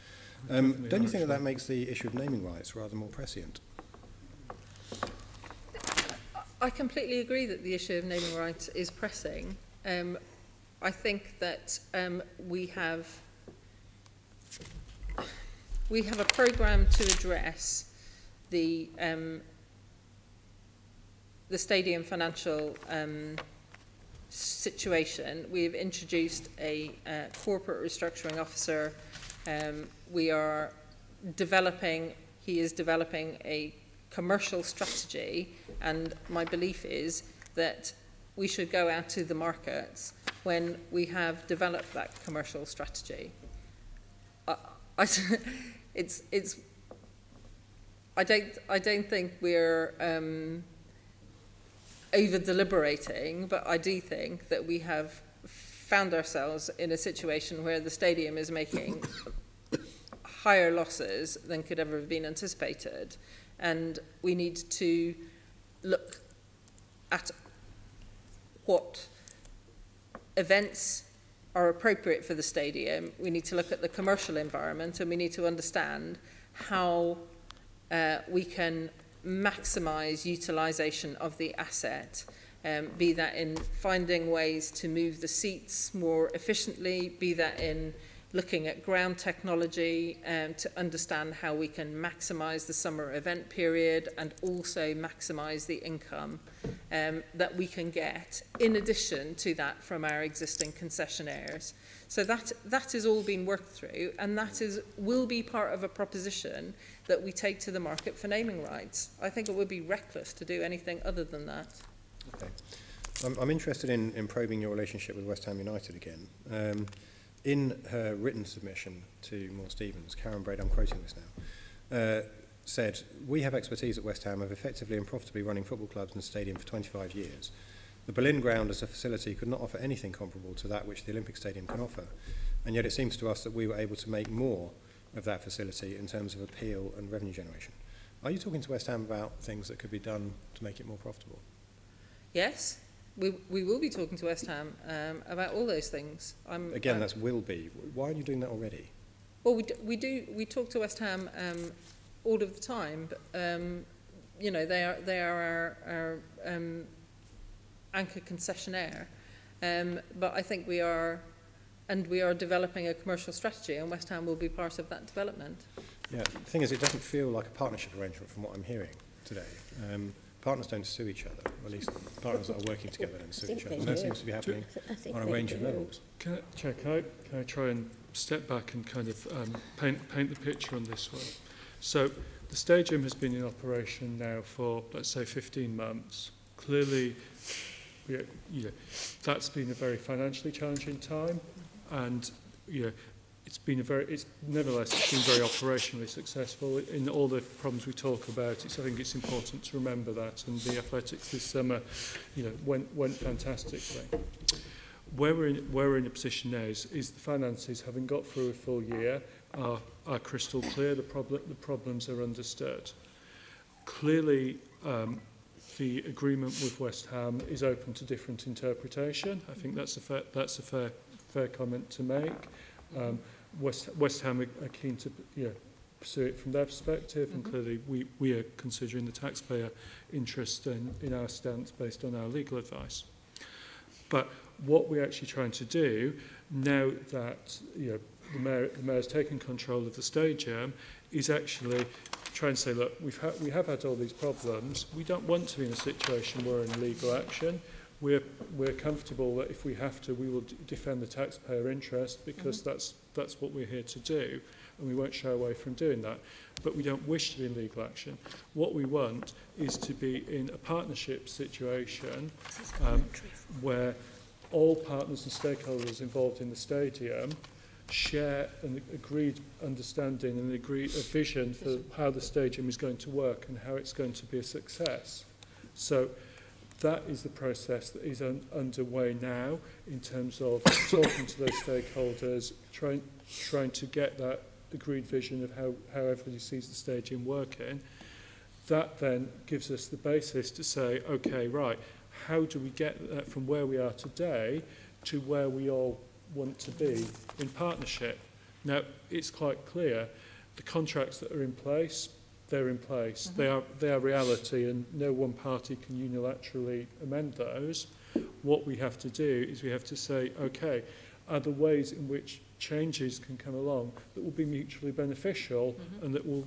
Don't you think that makes the issue of naming rights rather more prescient? I completely agree that the issue of naming rights is pressing. I think that we have a programme to address the stadium financial situation. We have introduced a corporate restructuring officer. He is developing a commercial strategy, and my belief is that we should go out to the markets when we have developed that commercial strategy. I don't think we're over deliberating, but I do think that we have found ourselves in a situation where the stadium is making higher losses than could ever have been anticipated, and we need to look at what events are appropriate for the stadium. We need to look at the commercial environment, and we need to understand how we can maximise utilisation of the asset, be that in finding ways to move the seats more efficiently, be that in looking at ground technology to understand how we can maximise the summer event period and also maximise the income that we can get in addition to that from our existing concessionaires. So that is all being worked through, and that will be part of a proposition that we take to the market for naming rights. I think it would be reckless to do anything other than that. Okay. I'm interested in probing your relationship with West Ham United again. In her written submission to Moore Stephens, Karen Braid, I'm quoting this now, said, we have expertise at West Ham of effectively and profitably running football clubs and stadium for 25 years. The Berlin ground as a facility could not offer anything comparable to that which the Olympic Stadium can offer. And yet it seems to us that we were able to make more of that facility in terms of appeal and revenue generation. Are you talking to West Ham about things that could be done to make it more profitable? Yes, we will be talking to West Ham about all those things. That's will be. Why are you doing that already? Well, we talk to West Ham all of the time, but you know, they are our anchor concessionaire, but I think we are developing a commercial strategy, and West Ham will be part of that development. Yeah, the thing is, it doesn't feel like a partnership arrangement from what I'm hearing today. Partners don't sue each other, or at least partners that are working together don't sue each other. And that seems to be happening on a range of levels. Can I try and step back and kind of paint the picture on this one? So the stadium has been in operation now for, let's say, 15 months. Clearly, that's been a very financially challenging time, and it's nevertheless been very operationally successful in all the problems we talk about. I think it's important to remember that, and the athletics this summer, went fantastically. Where we're in a position now is the finances, having got through a full year, are crystal clear. The problems are understood. Clearly, the agreement with West Ham is open to different interpretation. I think that's a fair comment to make. West Ham are keen to pursue it from their perspective, and clearly we are considering the taxpayer interest in our stance based on our legal advice. But what we're actually trying to do now that the mayor's taken control of the stadium is actually try and say, look, we have had all these problems. We don't want to be in a situation where we're in legal action. We're comfortable that if we have to, we will defend the taxpayer interest, because that's what we're here to do, and we won't shy away from doing that. But we don't wish to be in legal action. What we want is to be in a partnership situation where all partners and stakeholders involved in the stadium share an agreed understanding and a vision for how the stadium is going to work and how it's going to be a success. So that is the process that is underway now in terms of talking to those stakeholders, trying to get that agreed vision of how everybody sees the stadium working. That then gives us the basis to say, okay, right, how do we get that from where we are today to where we all want to be in partnership? Now, it's quite clear the contracts that are in place, they're in place. They are reality, and no one party can unilaterally amend those. What we have to do is we have to say, okay, are there ways in which changes can come along that will be mutually beneficial and that will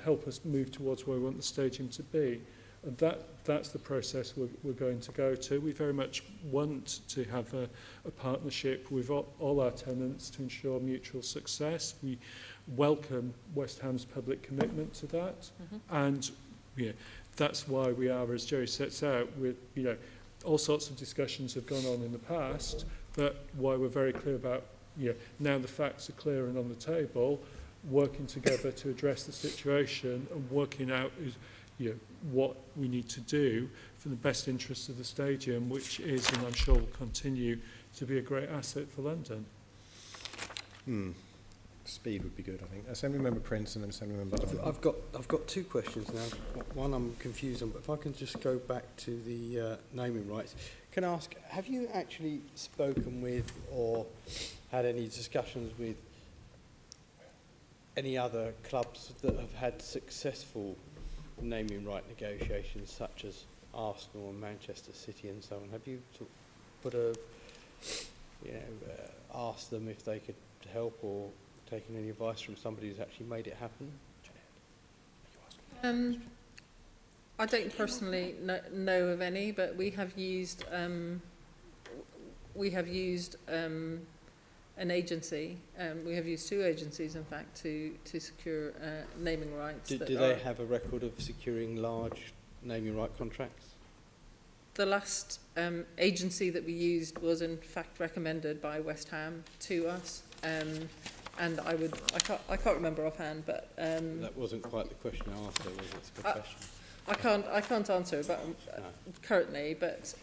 help us move towards where we want the stadium to be? And that's the process we're going to go to. We very much want to have a partnership with all our tenants to ensure mutual success. We welcome West Ham's public commitment to that, and that's why we are, as Gerry sets out, with all sorts of discussions have gone on in the past, but why we're very clear about now the facts are clear and on the table, working together to address the situation and working out what we need to do for the best interests of the stadium, which is, and I'm sure will continue to be, a great asset for London. Speed would be good, I think. Assemblymember Prince and then Assemblymember Arnold. I've got two questions now. One I'm confused on, but if I can just go back to the naming rights. Can I ask, have you actually spoken with or had any discussions with any other clubs that have had successful naming right negotiations, such as Arsenal and Manchester City and so on? Have you sort of asked them if they could help, or taken any advice from somebody who's actually made it happen? I don't personally know of any, but we have used an agency. We have used two agencies, in fact, to secure naming rights. Do they have a record of securing large naming right contracts? The last agency that we used was, in fact, recommended by West Ham to us. And I can't remember offhand, but That wasn't quite the question I asked, though, was it? It's a good question. I can't answer about currently, but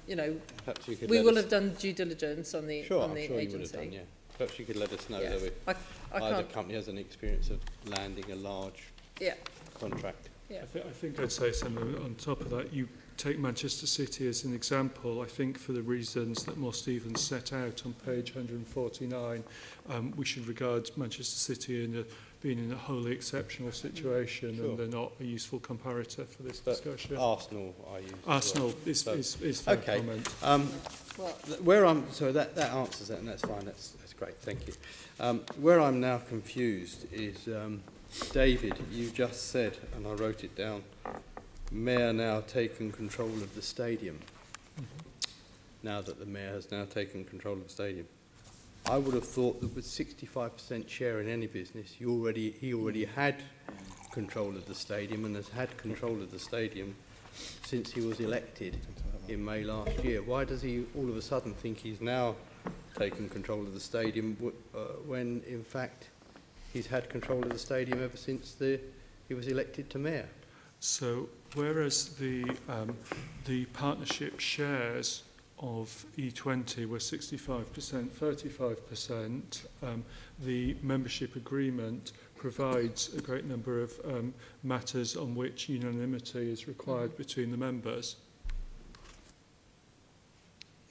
you know, Perhaps you could we let will us- have done due diligence on the Sure, on I'm the sure agency. you would have done, yeah. Perhaps you could let us know Yeah. that I either can't. company has any experience of landing a large Yeah. contract. Yeah. I think I'd say something on top of that. You take Manchester City as an example. I think for the reasons that Moore Stevens set out on page 149, we should regard Manchester City being in a wholly exceptional situation, Sure. and they're not a useful comparator for this discussion. Arsenal, I use. Arsenal is fair Okay. comment. Where I'm, so that answers that, and that's fine. That's great. Thank you. Where I'm now confused is, David, you just said, and I wrote it down, Mayor now taken control of the stadium. Now that the Mayor has now taken control of the stadium, I would have thought that with 65% share in any business, he already had control of the stadium and has had control of the stadium since he was elected in May last year. Why does he all of a sudden think he's now taken control of the stadium when, in fact, he's had control of the stadium ever since he was elected to mayor? So whereas the partnership shares of E20 were 65%, 35%, the membership agreement provides a great number of matters on which unanimity is required between the members.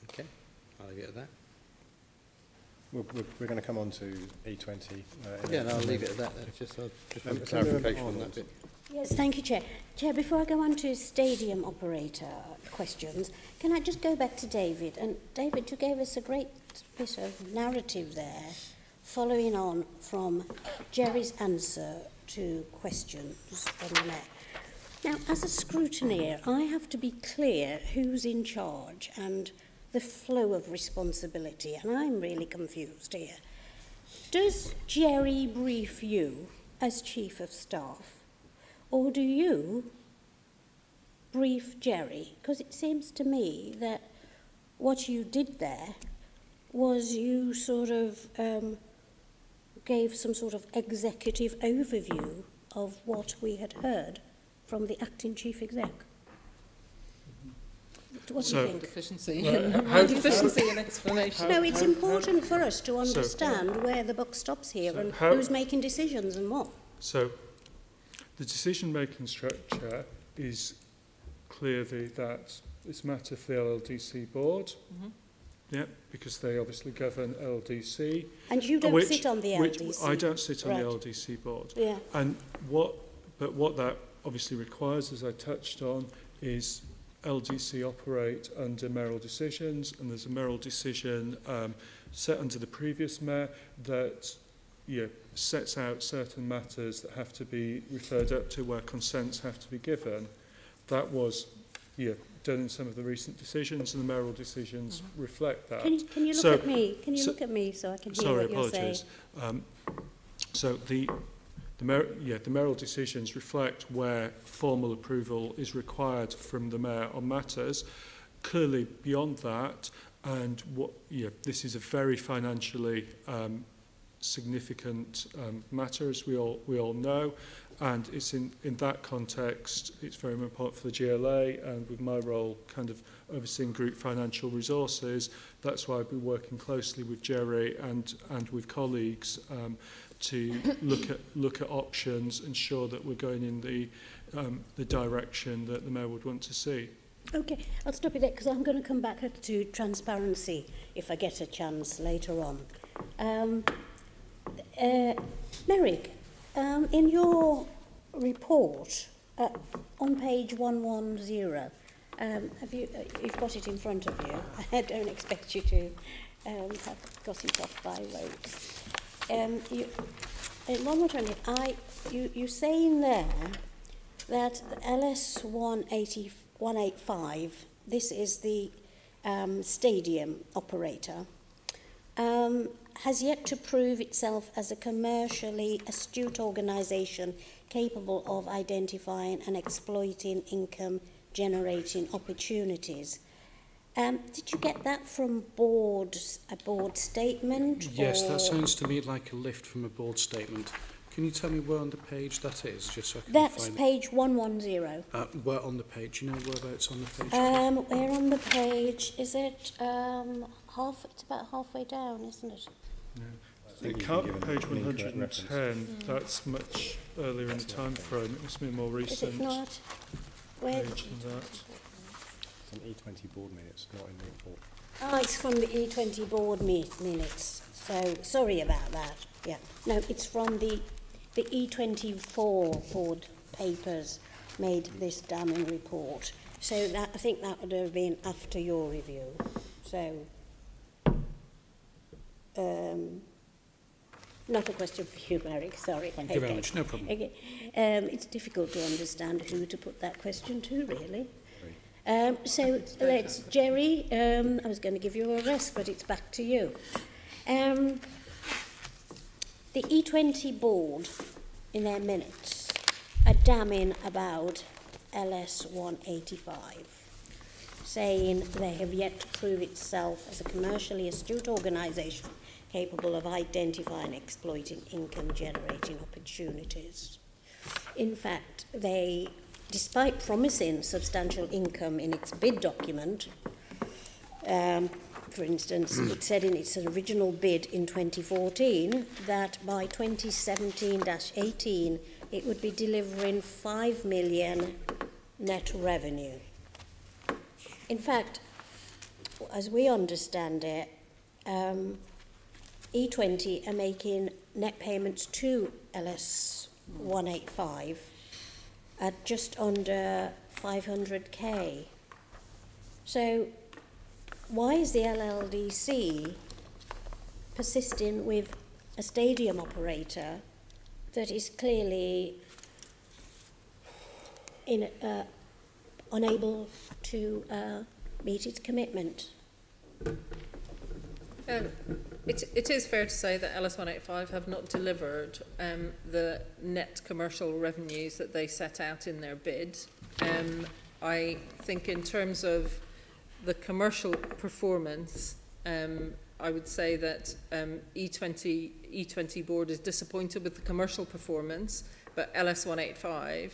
Okay, I'll leave it at that. We're going to come on to E20. Yeah, no, I'll leave it at that. That's just want Member clarification on Arnold. that bit. Yes, thank you, Chair. Chair, before I go on to stadium operator questions, can I just go back to David? And David, you gave us a great bit of narrative there, following on from Gerry's answer to questions from the Mayor. Now, as a scrutineer, I have to be clear who's in charge and the flow of responsibility, and I'm really confused here. Does Gerry brief you as Chief of Staff? Or do you brief Gerry? Because it seems to me that what you did there was you sort of gave some sort of executive overview of what we had heard from the acting chief exec. What do you think? Deficiency, how- deficiency in explanation. No, it's important for us to understand where the buck stops here So and how- who's making decisions and what. So the decision-making structure is clearly that it's a matter for the LLDC board, because they obviously govern LLDC. And you don't sit on the LLDC. I don't sit on Right. the LLDC board. Yeah. And what that obviously requires, as I touched on, is LDC operate under mayoral decisions, and there's a mayoral decision set under the previous mayor that sets out certain matters that have to be referred up to where consents have to be given. That was done in some of the recent decisions, and the mayoral decisions reflect that. Can you look at me? Can you look at me so I can hear what you're saying? So the mayoral decisions reflect where formal approval is required from the mayor on matters. Clearly, beyond that, and this is a very financially significant matter, as we all know, and it's in that context it's very important for the GLA, and with my role kind of overseeing group financial resources, that's why I've been working closely with Gerry and with colleagues to look at options, ensure that we're going in the direction that the mayor would want to see. Okay, I'll stop you there because I'm going to come back to transparency if I get a chance later on. Merryck, in your report on page 110, you've got it in front of you. I don't expect you to have got it off by rote. In 120, you say in there that LS 185, this is the stadium operator, has yet to prove itself as a commercially astute organisation capable of identifying and exploiting income-generating opportunities. Did you get that from a board statement? Yes, or? that sounds to me like a lift from a board statement. Can you tell me where on the page that is, just so I can That's find page 110. where on the page? Do you know whereabouts on the page? Where on the page? Is it it's about halfway down, isn't it? It can't be page 110. That's much earlier in the time frame. It must be more Is recent it not? Where? page than that. It's an E20 board minutes, not in the report. Oh, it's from the E20 board minutes. So, sorry about that. Yeah. No, it's from the E24 board papers made this damning report. So that, I think that would have been after your review. So, not a question for you, Merryck, sorry. Thank you very much, no problem. Okay. It's difficult to understand who to put that question to, really. So let's, Gerry, I was going to give you a rest, but it's back to you. The E20 board, in their minutes, are damning about LS 185, saying they have yet to prove itself as a commercially astute organisation capable of identifying and exploiting income-generating opportunities. In fact, they, despite promising substantial income in its bid document, for instance, it said in its original bid in 2014 that by 2017-18 it would be delivering 5 million net revenue. In fact, as we understand it, E20 are making net payments to LS 185 at just under 500k. So why is the LLDC persisting with a stadium operator that is clearly unable to meet its commitment? It is fair to say that LS185 have not delivered the net commercial revenues that they set out in their bid. I think in terms of the commercial performance, I would say that E20 board is disappointed with the commercial performance, but LS185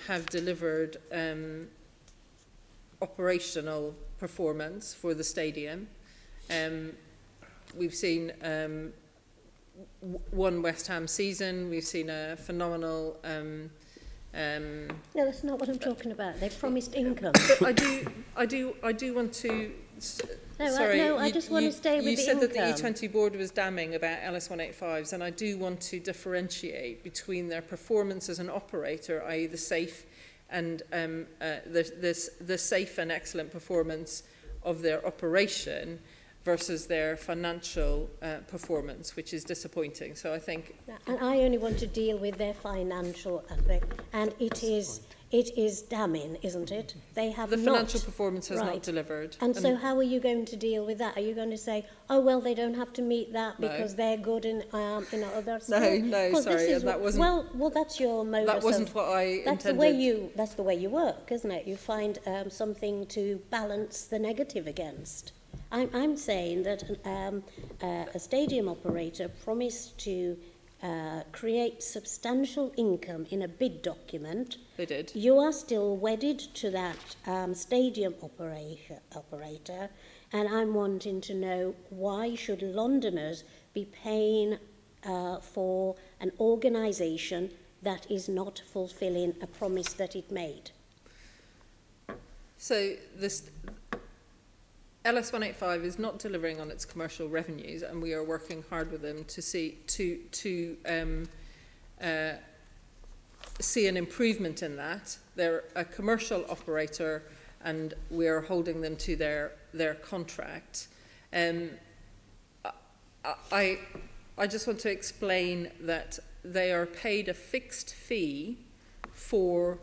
have delivered operational performance for the stadium. We've seen one West Ham season. We've seen a phenomenal. No, that's not what I'm talking about. They've promised income. But I do want to. I just want to stay with the income. You said that the E20 board was damning about LS185s, and I do want to differentiate between their performance as an operator, i.e. the safe and the safe and excellent performance of their operation, versus their financial performance, which is disappointing. So I think... And I only want to deal with their financial aspect, and it is damning, isn't it? They have the financial performance has not delivered. And so how are you going to deal with that? Are you going to say, oh, well, they don't have to meet that because they're good in other stuff? No, sorry, and that wasn't... Well, that's your modus. That wasn't what I intended. That's the way you work, isn't it? You find something to balance the negative against. I'm saying that a stadium operator promised to create substantial income in a bid document. They did. You are still wedded to that stadium operator, and I'm wanting to know, why should Londoners be paying for an organisation that is not fulfilling a promise that it made? So this... LS185 is not delivering on its commercial revenues, and we are working hard with them to see an improvement in that. They're a commercial operator, and we are holding them to their contract. I just want to explain that they are paid a fixed fee for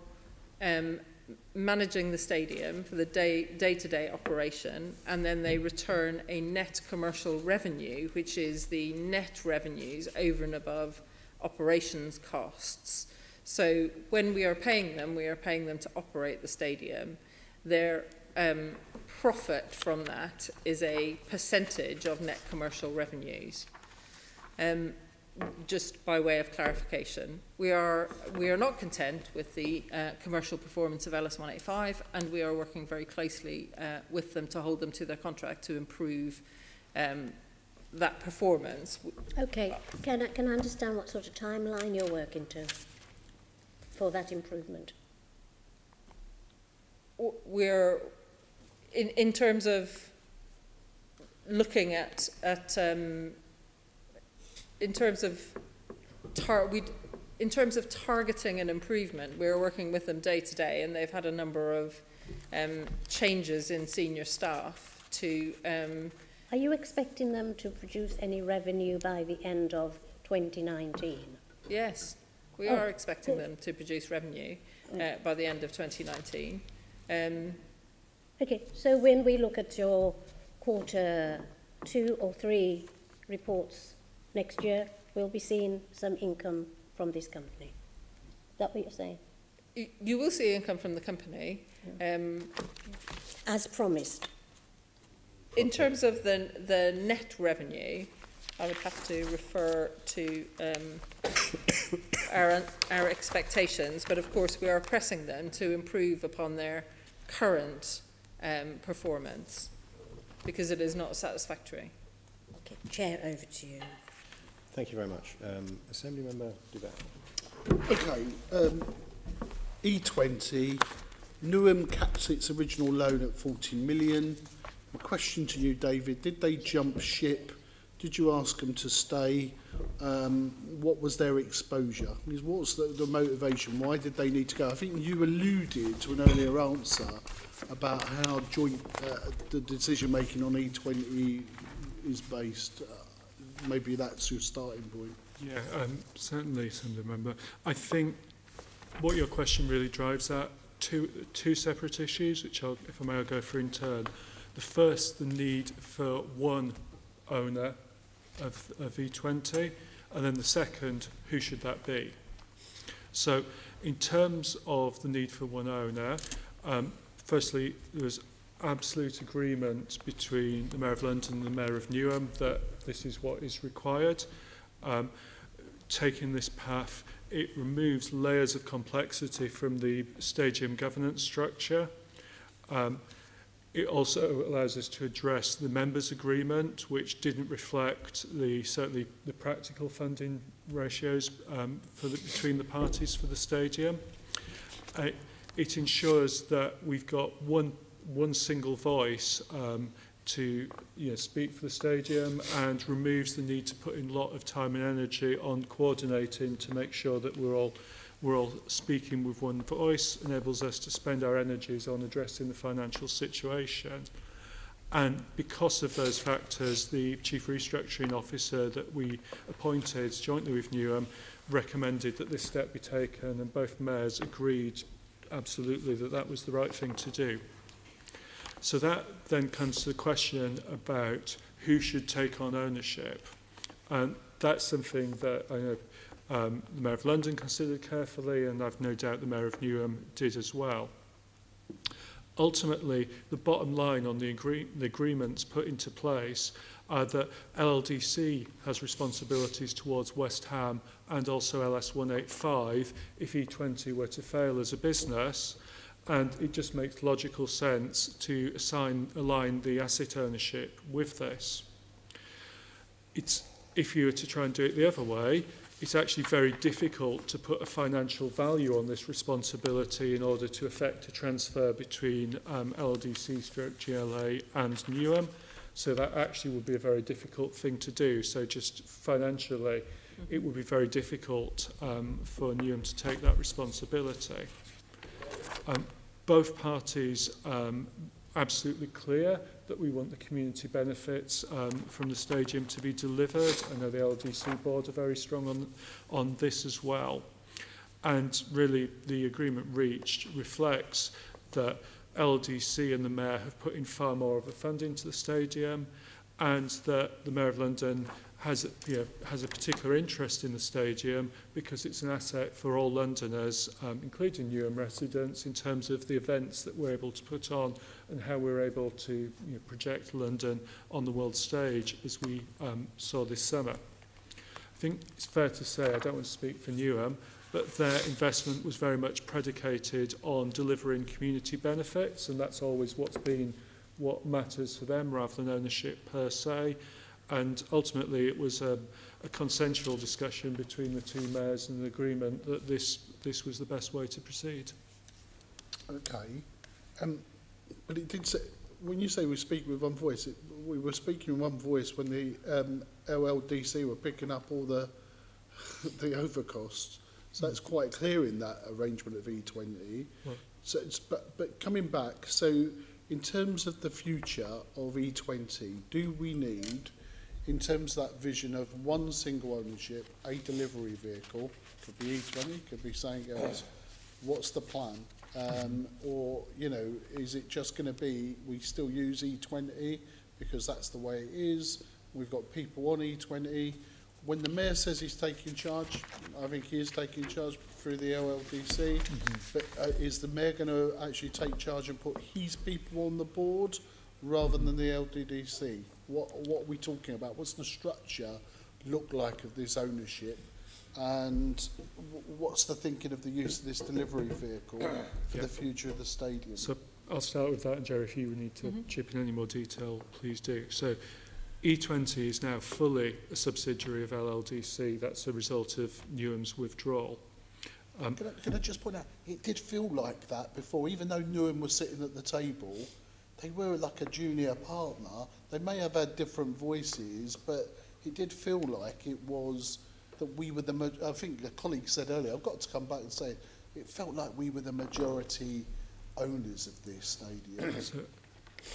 managing the stadium for the day-to-day operation, and then they return a net commercial revenue, which is the net revenues over and above operations costs. So when we are paying them to operate the stadium. Their profit from that is a percentage of net commercial revenues. Just by way of clarification, we are not content with the commercial performance of LS 185, and we are working very closely with them to hold them to their contract to improve that performance. Okay, can I understand what sort of timeline you're working to for that improvement? We're in terms of looking at in terms of targeting an improvement, we're working with them day to day, and they've had a number of changes in senior staff to. Are you expecting them to produce any revenue by the end of 2019? Yes, we are expecting them to produce revenue by the end of 2019. Okay, so when we look at your quarter 2 or 3 reports next year, we'll be seeing some income from this company. Is that what you're saying? You will see income from the company. As promised. In terms of the net revenue, I would have to refer to our expectations, but of course we are pressing them to improve upon their current performance, because it is not satisfactory. Okay, Chair, over to you. Thank you very much. Assembly Member Duvet. Okay, E20, Newham caps its original loan at 40 million. My question to you, David, did they jump ship? Did you ask them to stay? What was their exposure? What's the motivation? Why did they need to go? I think you alluded to an earlier answer about how joint the decision-making on E20 is based. Maybe that's your starting point. Yeah, certainly, Assembly Member. I think what your question really drives at, two separate issues, which I'll, if I may, I'll go through in turn. The first, the need for one owner of E20, and then the second, who should that be? So in terms of the need for one owner, firstly, there was absolute agreement between the Mayor of London and the Mayor of Newham that this is what is required. Taking this path, it removes layers of complexity from the stadium governance structure. It also allows us to address the members' agreement, which didn't reflect certainly the practical funding ratios between the parties for the stadium. It ensures that we've got one single voice to speak for the stadium, and removes the need to put in a lot of time and energy on coordinating to make sure that we're all speaking with one voice, enables us to spend our energies on addressing the financial situation. And because of those factors, the Chief Restructuring Officer that we appointed jointly with Newham recommended that this step be taken, and both mayors agreed absolutely that that was the right thing to do. So that then comes to the question about who should take on ownership. And that's something that I know the Mayor of London considered carefully, and I've no doubt the Mayor of Newham did as well. Ultimately, the bottom line on the agreements put into place are that LLDC has responsibilities towards West Ham and also LS 185 if E20 were to fail as a business, and it just makes logical sense to align the asset ownership with this. If you were to try and do it the other way, it's actually very difficult to put a financial value on this responsibility in order to effect a transfer between LLDC/GLA and Newham. So that actually would be a very difficult thing to do. So just financially, it would be very difficult for Newham to take that responsibility. Both parties absolutely clear that we want the community benefits from the stadium to be delivered. I know the LLDC board are very strong on this as well. And really, the agreement reached reflects that LLDC and the Mayor have put in far more of a fund into the stadium, and that the Mayor of London has a particular interest in the stadium because it's an asset for all Londoners, including Newham residents, in terms of the events that we're able to put on and how we're able to project London on the world stage, as we saw this summer. I think it's fair to say, I don't want to speak for Newham, but their investment was very much predicated on delivering community benefits, and that's always what matters for them rather than ownership per se. And ultimately, it was a consensual discussion between the two mayors and an agreement that this was the best way to proceed. Okay. But it did say, when you say we speak with one voice, we were speaking with one voice when the LLDC were picking up all the overcosts. So that's quite clear in that arrangement of E20. Right. So but coming back, so in terms of the future of E20, do we need, in terms of that vision of one single ownership, a delivery vehicle, could be E20, could be something else, what's the plan? Or, is it just going to be, we still use E20 because that's the way it is, we've got people on E20. When the mayor says he's taking charge, I think he is taking charge through the LLDC, but is the mayor going to actually take charge and put his people on the board rather than the LLDC? What are we talking about? What's the structure look like of this ownership? And what's the thinking of the use of this delivery vehicle for the future of the stadium? So I'll start with that, and Gerry, if you need to chip in any more detail, please do. So E20 is now fully a subsidiary of LLDC. That's a result of Newham's withdrawal. Can I just point out, it did feel like that before, even though Newham was sitting at the table, they were like a junior partner. They may have had different voices, but it did feel like it was that we were I think the colleague said earlier, I've got to come back and say, it felt like we were the majority owners of this stadium. So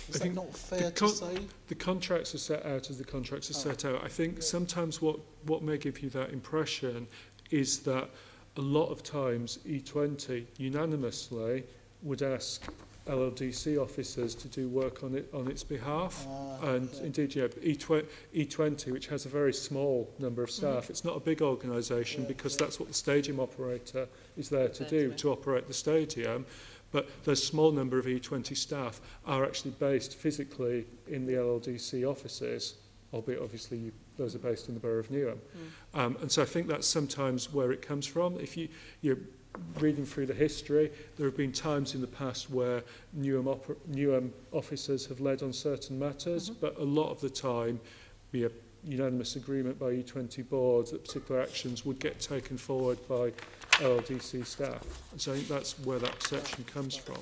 Is that not fair to say? The contracts are set out as the contracts are set out. I think sometimes what may give you that impression is that a lot of times E20 unanimously would ask LLDC officers to do work on its behalf. Indeed, E20, which has a very small number of staff, it's not a big organisation because that's what the stadium operator is there to do, to operate the stadium. But the small number of E20 staff are actually based physically in the LLDC offices, albeit obviously those are based in the Borough of Newham. And so I think that's sometimes where it comes from. If you're reading through the history, there have been times in the past where Newham officers have led on certain matters, but a lot of the time, be a unanimous agreement by E20 boards that particular actions would get taken forward by LLDC staff. And so I think that's where that perception comes from.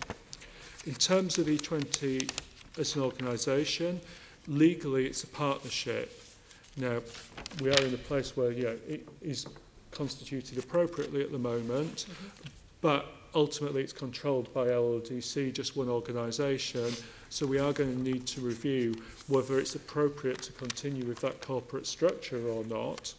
In terms of E20 as an organisation, legally it's a partnership. Now, we are in a place where it is constituted appropriately at the moment, but ultimately it's controlled by LLDC, just one organisation. So we are going to need to review whether it's appropriate to continue with that corporate structure or not.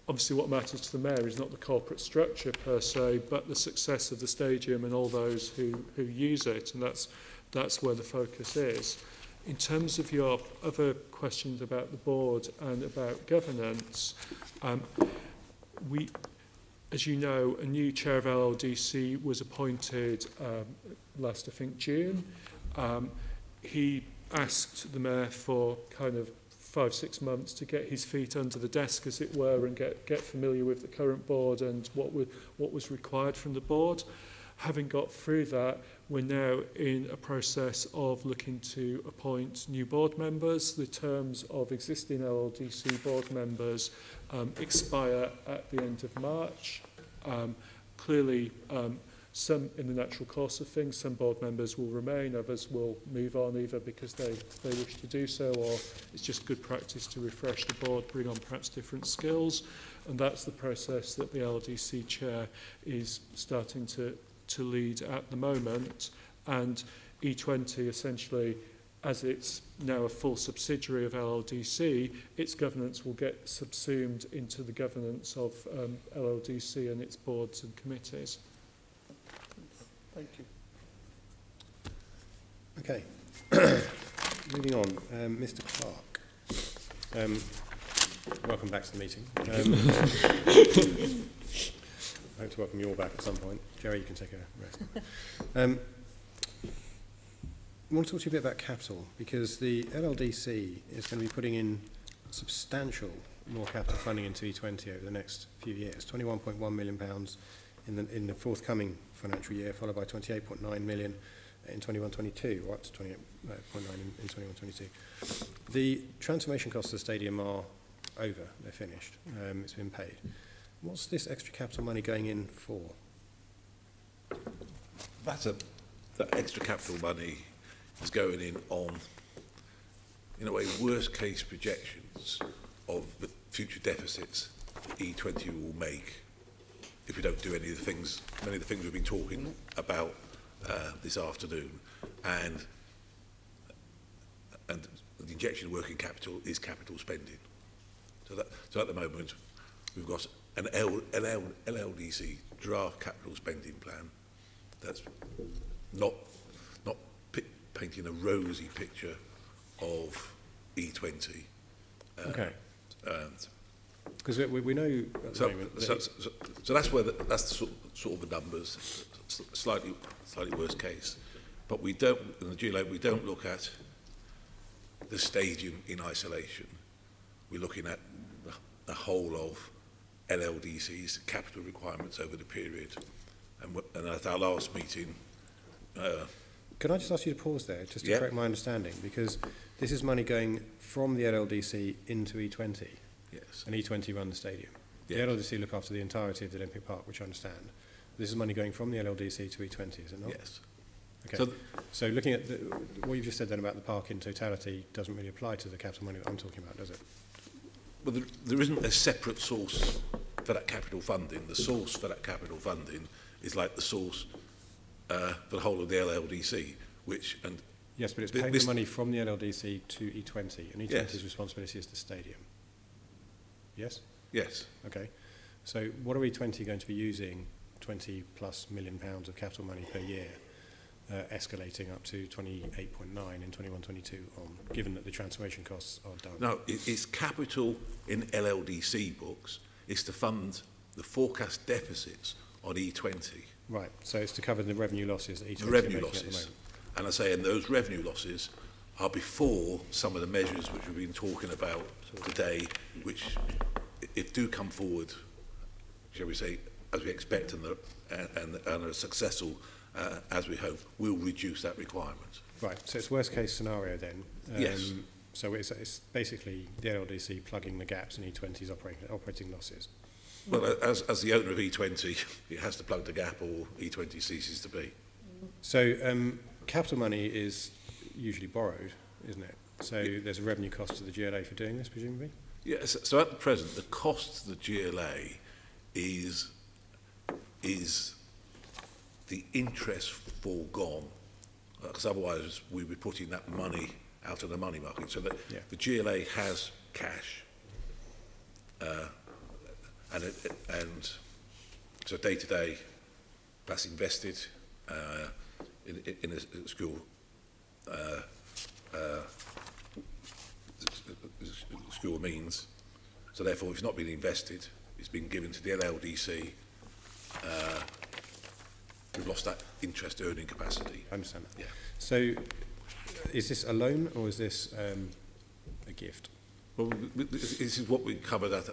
Obviously what matters to the mayor is not the corporate structure per se, but the success of the stadium and all those who use it, and that's where the focus is. In terms of your other questions about the board and about governance, we, as you know, a new chair of LLDC was appointed last, I think, June. He asked the mayor for kind of 5-6 months to get his feet under the desk, as it were, and get familiar with the current board and what was required from the board. Having got through that, we're now in a process of looking to appoint new board members. The terms of existing LLDC board members expire at the end of March. Clearly, some, in the natural course of things, some board members will remain, others will move on either because they wish to do so, or it's just good practice to refresh the board, bring on perhaps different skills. And that's the process that the LLDC chair is starting to lead at the moment. And E20 essentially, as it's now a full subsidiary of LLDC, its governance will get subsumed into the governance of LLDC and its boards and committees. Thank you. Okay. Moving on, Mr. Clarke. Welcome back to the meeting. I hope to welcome you all back at some point. Gerry, you can take a rest. I want to talk to you a bit about capital, because the LLDC is going to be putting in substantial more capital funding into E20 over the next few years. £21.1 million in the forthcoming financial year, followed by 28.9 million in 21-22, or up to 28.9 in 21-22. The transformation costs of the stadium are over, they're finished, it's been paid. What's this extra capital money going in for? That extra capital money is going in on, in a way, worst case projections of the future deficits that E20 will make if we don't do any of the things, many of the things we've been talking about this afternoon. And the injection of working capital is capital spending. So at the moment, we've got an LLDC draft capital spending plan that's not painting a rosy picture of E20. Okay. Because we know at the moment that so that's where that's the sort of the numbers, slightly worst case. But we don't, in the GLA, we don't look at the stadium in isolation. We're looking at the whole of LLDC's capital requirements over the period. And at our last meeting... Can I just ask you to pause there, just to correct my understanding? Because this is money going from the LLDC into E20. Yes. And E20 run the stadium. Yes. The LLDC look after the entirety of the Olympic Park, which I understand. This is money going from the LLDC to E20, is it not? Yes. Okay. So looking at what you've just said then about the park in totality doesn't really apply to the capital money that I'm talking about, does it? Well, there isn't a separate source for that capital funding. The source for that capital funding is like the source for the whole of the LLDC, which... Yes, but it's paying the money from the LLDC to E20, and E20's responsibility is the stadium. Yes? Yes. Okay. So what are E20 going to be using £20+ million of capital money per year, escalating up to 28.9 in 21-22 on, given that the transformation costs are done? No, it's capital in LLDC books. It's to fund the forecast deficits on E20. Right, so it's to cover the revenue losses that E20 The revenue are making at the losses. moment. And I say, and those revenue losses are before some of the measures which we've been talking about today, which, if do come forward, shall we say, as we expect and are successful, as we hope, will reduce that requirement. Right, so it's worst case scenario then. Yes. So it's basically the LLDC plugging the gaps in E20's operating losses. Well, as the owner of E20, it has to plug the gap or E20 ceases to be. So capital money is usually borrowed, isn't it? So there's a revenue cost to the GLA for doing this, presumably? Yes. So at the present, the cost to the GLA is the interest foregone, because otherwise we'd be putting that money out of the money market. So that the GLA has cash, and so day to day, that's invested in a school school means. So therefore, if it's not been invested, it's been given to the LLDC. We've lost that interest earning capacity. I understand that. Yeah. So is this a loan or is this a gift? Well, this is what we covered at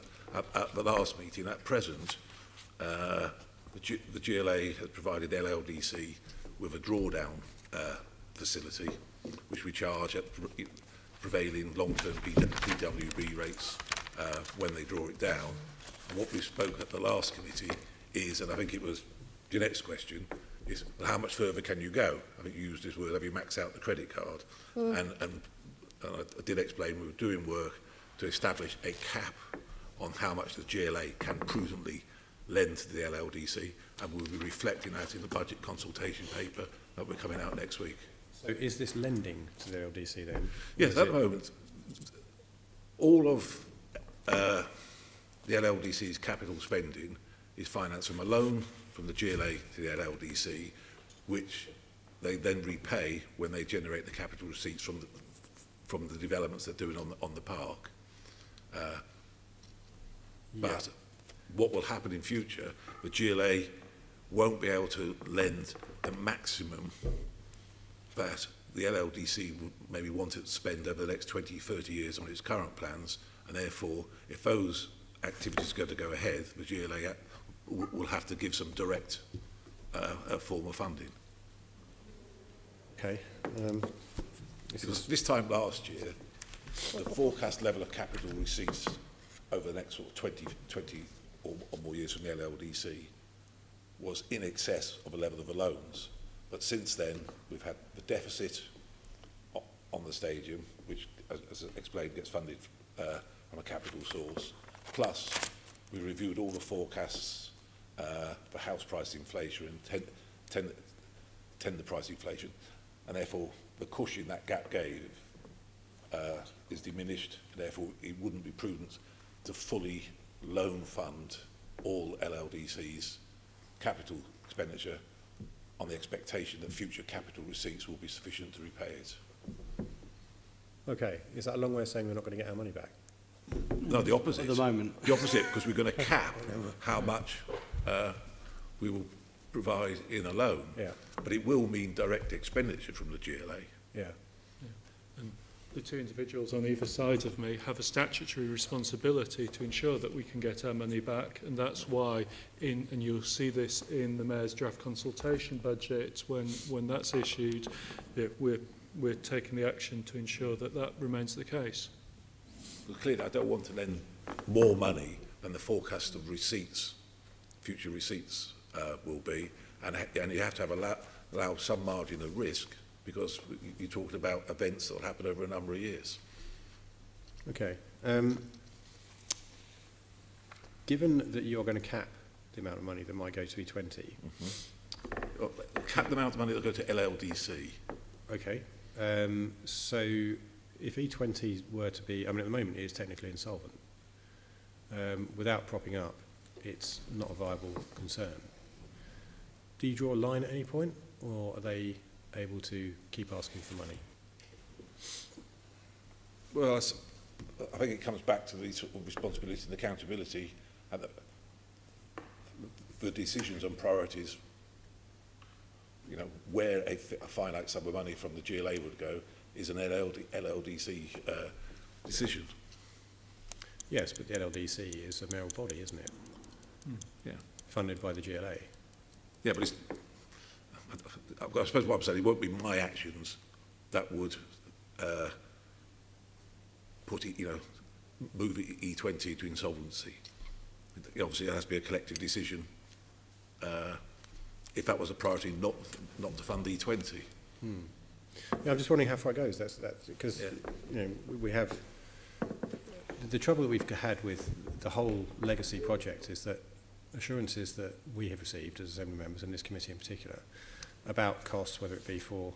the last meeting. At present, the GLA has provided LLDC with a drawdown facility, which we charge at prevailing long-term PWB rates when they draw it down. And what we spoke at the last committee is, and I think it was your next question, is how much further can you go? I think you used this word, have you maxed out the credit card? And I did explain we were doing work to establish a cap on how much the GLA can prudently lend to the LLDC, and we'll be reflecting that in the budget consultation paper that we're coming out next week. So is this lending to the LLDC then? Yes, at the moment, all of the LLDC's capital spending is financed from a loan from the GLA to the LLDC, which they then repay when they generate the capital receipts from the developments they're doing on the park. But what will happen in future, the GLA won't be able to lend the maximum that the LLDC would maybe want it to spend over the next 20, 30 years on its current plans, and therefore, if those activities are going to go ahead, the GLA will have to give some direct form of funding. Okay. This time last year, the forecast level of capital receipts over the next sort of 20 or more years from the LLDC was in excess of a level of the loans. But since then, we've had the deficit on the stadium, which, as explained, gets funded from a capital source. Plus, we reviewed all the forecasts for house price inflation and tender price inflation, and therefore the cushion that gap gave is diminished. And therefore, it wouldn't be prudent to fully loan fund all LLDC's capital expenditure on the expectation that future capital receipts will be sufficient to repay it. Okay. Is that a long way of saying we're not going to get our money back? No, the opposite. At the moment. The opposite, because we're going to cap how much we will provide in a loan. Yeah. But it will mean direct expenditure from the GLA. Yeah. And the two individuals on either side of me have a statutory responsibility to ensure that we can get our money back, and that's why, and you'll see this in the Mayor's draft consultation budget when that's issued, we're taking the action to ensure that that remains the case. Well, clearly, I don't want to lend more money than the forecast of receipts, future receipts will be, and you have to have allow some margin of risk, because you talked about events that will happen over a number of years. Okay. Given that you're going to cap the amount of money that might go to E20, Cap the amount of money that will go to LLDC. okay. So if E20 were to be, I mean, at the moment it is technically insolvent. Without propping up, it's not a viable concern. Do you draw a line at any point, or are they able to keep asking for money? Well, I think it comes back to the sort of responsibility and accountability, and the decisions and priorities. You know, where a finite sum of money from the GLA would go is an LLDC decision. Yes, but the LLDC is a mayoral body, isn't it? Yeah. Funded by the GLA. Yeah, but I suppose what I'm saying, it won't be my actions that would put it, move E20 to insolvency. Obviously, it has to be a collective decision. If that was a priority, not to fund E20. Yeah, I'm just wondering how far it goes. That's because we have the trouble that we've had with the whole legacy project is that assurances that we have received as Assembly members, and this committee in particular, about costs, whether it be for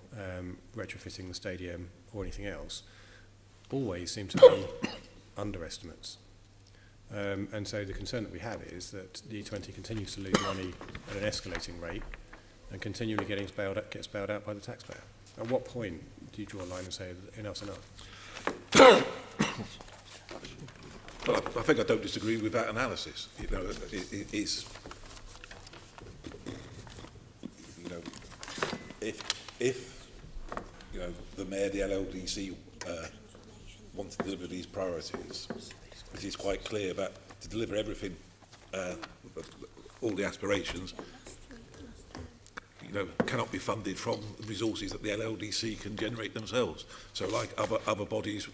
retrofitting the stadium or anything else, always seem to be underestimates. And so the concern that we have is that the E20 continues to lose money at an escalating rate and continually gets bailed out by the taxpayer. At what point do you draw a line and say enough's enough? Well, I think I don't disagree with that analysis. It is, if the Mayor, the LLDC want to deliver these priorities, it is quite clear that to deliver everything, all the aspirations, cannot be funded from resources that the LLDC can generate themselves. So, like other bodies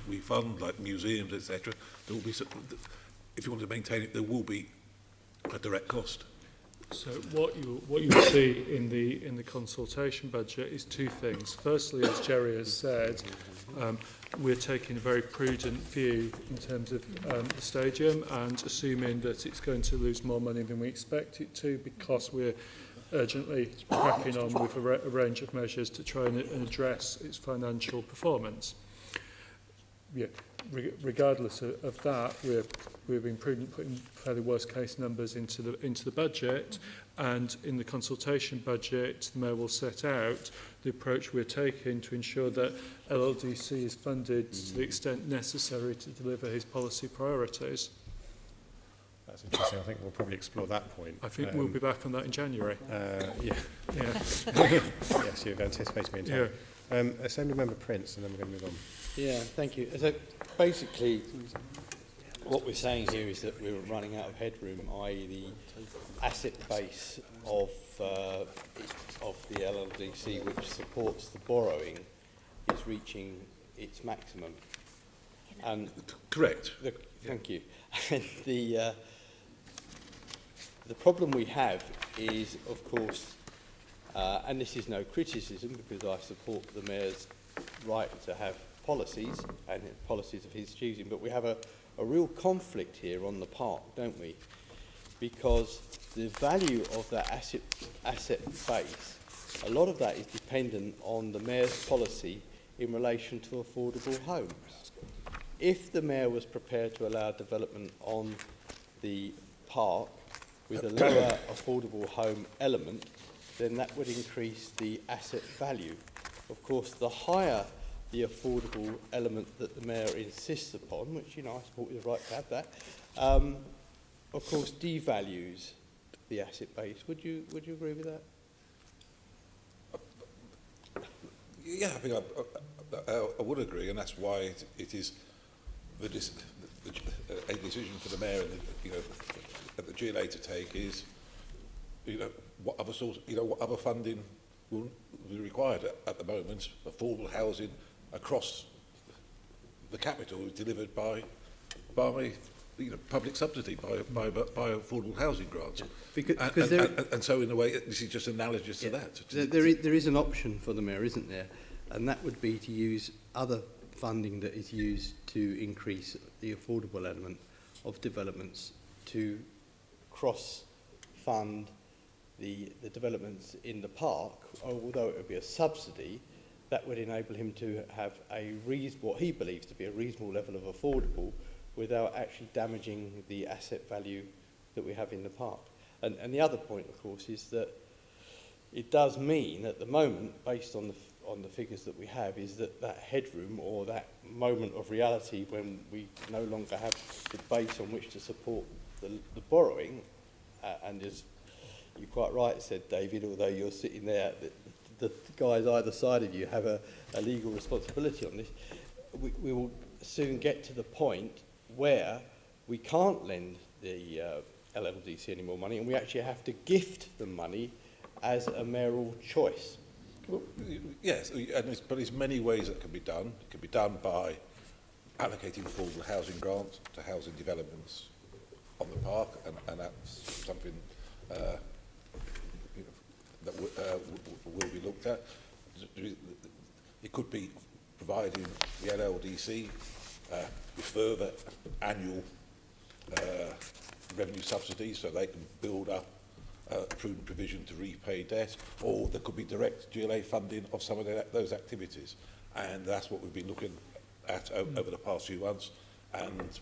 we fund, like museums, etc., there will be. If you want to maintain it, there will be a direct cost. So what you will see in the consultation budget is two things. Firstly, as Gerry has said, we're taking a very prudent view in terms of the stadium and assuming that it's going to lose more money than we expect it to, because we're urgently cracking on with a range of measures to try and address its financial performance. Yeah, regardless of that, we've been prudent putting fairly worst case numbers into the budget, and in the consultation budget the Mayor will set out the approach we're taking to ensure that LLDC is funded to the extent necessary to deliver his policy priorities. That's interesting. I think we'll probably explore that point. I think we'll be back on that in January. Yeah. Yeah. Yes, you've anticipated me in time. Assembly Member Prince, and then we're going to move on. Yeah, thank you. So basically, what we're saying here is that we're running out of headroom, i.e. the asset base of the LLDC, which supports the borrowing, is reaching its maximum. And Correct. thank you. And the problem we have is, of course, and this is no criticism because I support the Mayor's right to have policies and policies of his choosing, but we have a real conflict here on the park, don't we? Because the value of that asset base, a lot of that is dependent on the Mayor's policy in relation to affordable homes. If the Mayor was prepared to allow development on the park with a lower affordable home element, then that would increase the asset value. Of course, the higher the affordable element that the Mayor insists upon, which, you know, I support his right to have that, of course, devalues the asset base. Would you agree with that? Yeah, I think I would agree, and that's why it is a decision for the Mayor and the GLA to take is, what other funding will be required at the moment. Affordable housing across the capital is delivered by public subsidy, by affordable housing grants. And so in a way, this is just analogous to that. There is an option for the Mayor, isn't there? And that would be to use other funding that is used to increase the affordable element of developments to cross-fund the developments in the park, although it would be a subsidy, that would enable him to have what he believes to be a reasonable level of affordable without actually damaging the asset value that we have in the park. And the other point, of course, is that it does mean at the moment, based on the figures that we have, is that headroom or that moment of reality when we no longer have the base on which to support the borrowing, and as you quite right said, David, although you're sitting there, the guys either side of you have a legal responsibility on this, we will soon get to the point where we can't lend the LLDC any more money and we actually have to gift them money as a mayoral choice. Well, yes, but there's many ways that can be done. It can be done by allocating affordable housing grants to housing developments on the park, and that's something that will be looked at. It could be providing the LLDC with further annual revenue subsidies so they can build up prudent provision to repay debt, or there could be direct GLA funding of some of those activities, and that's what we've been looking at over the past few months. And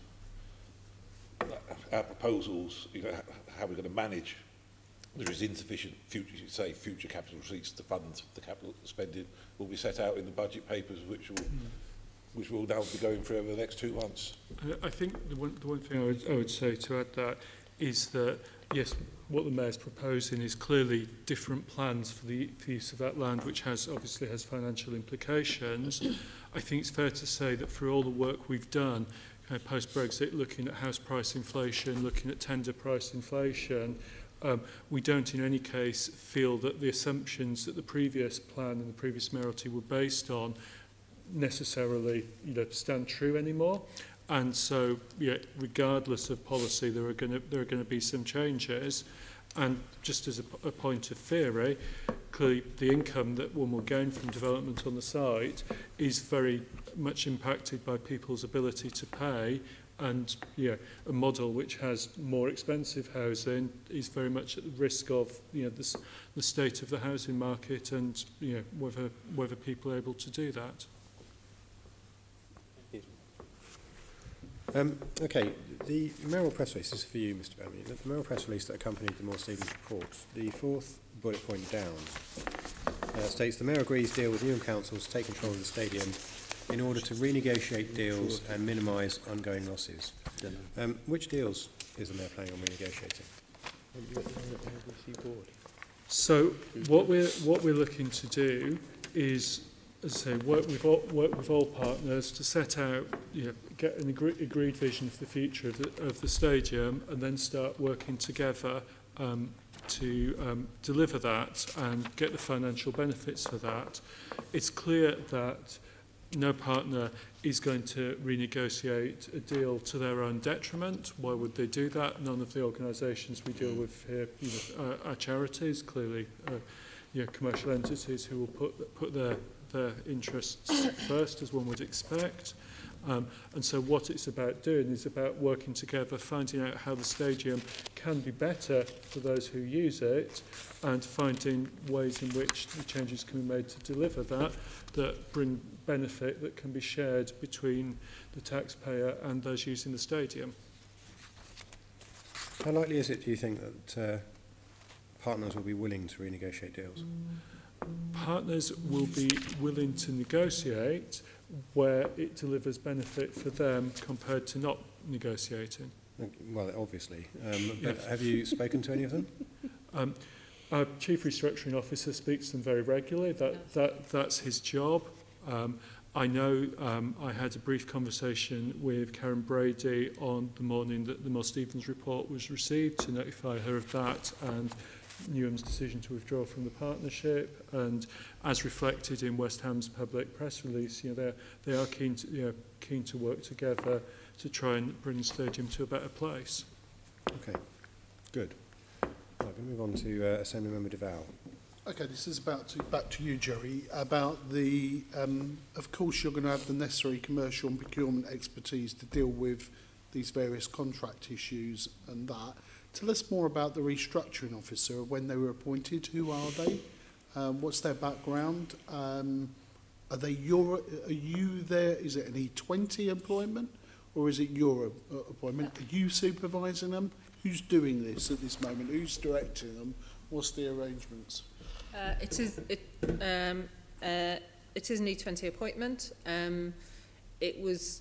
our proposals, how we're going to manage, there is insufficient future capital receipts to fund the capital spending, will be set out in the budget papers, which will now be going through over the next 2 months. I think the one thing I would say to add that is that, yes, what the Mayor's proposing is clearly different plans for the use of that land, which obviously has financial implications. I think it's fair to say that for all the work we've done, post-Brexit, looking at house price inflation, looking at tender price inflation, we don't in any case feel that the assumptions that the previous plan and the previous mayoralty were based on necessarily stand true anymore. And so, regardless of policy, there are going to be some changes. And just as a point of theory, clearly the income that one will gain from development on the site is very much impacted by people's ability to pay. And a model which has more expensive housing is very much at the risk of the state of the housing market and whether people are able to do that. Okay, the mayoral press release, this is for you, Mr. Bellamy. The mayoral press release that accompanied the Moore Stevens report, the fourth bullet point down, states the Mayor agrees deal with Newham Council to take control of the stadium in order to renegotiate deals and minimise ongoing losses. Which deals is the Mayor planning on renegotiating? So what we're looking to do is, as I say, work with all partners to set out, get an agreed vision for the future of the stadium, and then start working together to deliver that and get the financial benefits for that. It's clear that no partner is going to renegotiate a deal to their own detriment. Why would they do that? None of the organisations we deal with here are charities, clearly commercial entities who will put their interests first, as one would expect. And so what it's about doing is about working together, finding out how the stadium can be better for those who use it, and finding ways in which the changes can be made to deliver that bring benefit that can be shared between the taxpayer and those using the stadium. How likely is it, do you think, that partners will be willing to renegotiate deals? Partners will be willing to negotiate where it delivers benefit for them compared to not negotiating. Well, obviously. But have you spoken to any of them? Our Chief Restructuring Officer speaks to them very regularly. That's his job. I know I had a brief conversation with Karen Brady on the morning that the Moss Stevens report was received to notify her of that and Newham's decision to withdraw from the partnership, and as reflected in West Ham's public press release, they are keen to work together to try and bring the stadium to a better place. Okay, good. Right, we're going to move on to Assembly Member DeVal. Okay, this is back to you, Gerry, about the, of course you're going to have the necessary commercial and procurement expertise to deal with these various contract issues and that. Tell us more about the restructuring officer, when they were appointed, who are they, what's their background, are you there, is it an E20 employment or is it your appointment? Are you supervising them? Who's doing this at this moment? Who's directing them? What's the arrangements? It is an E20 appointment. It was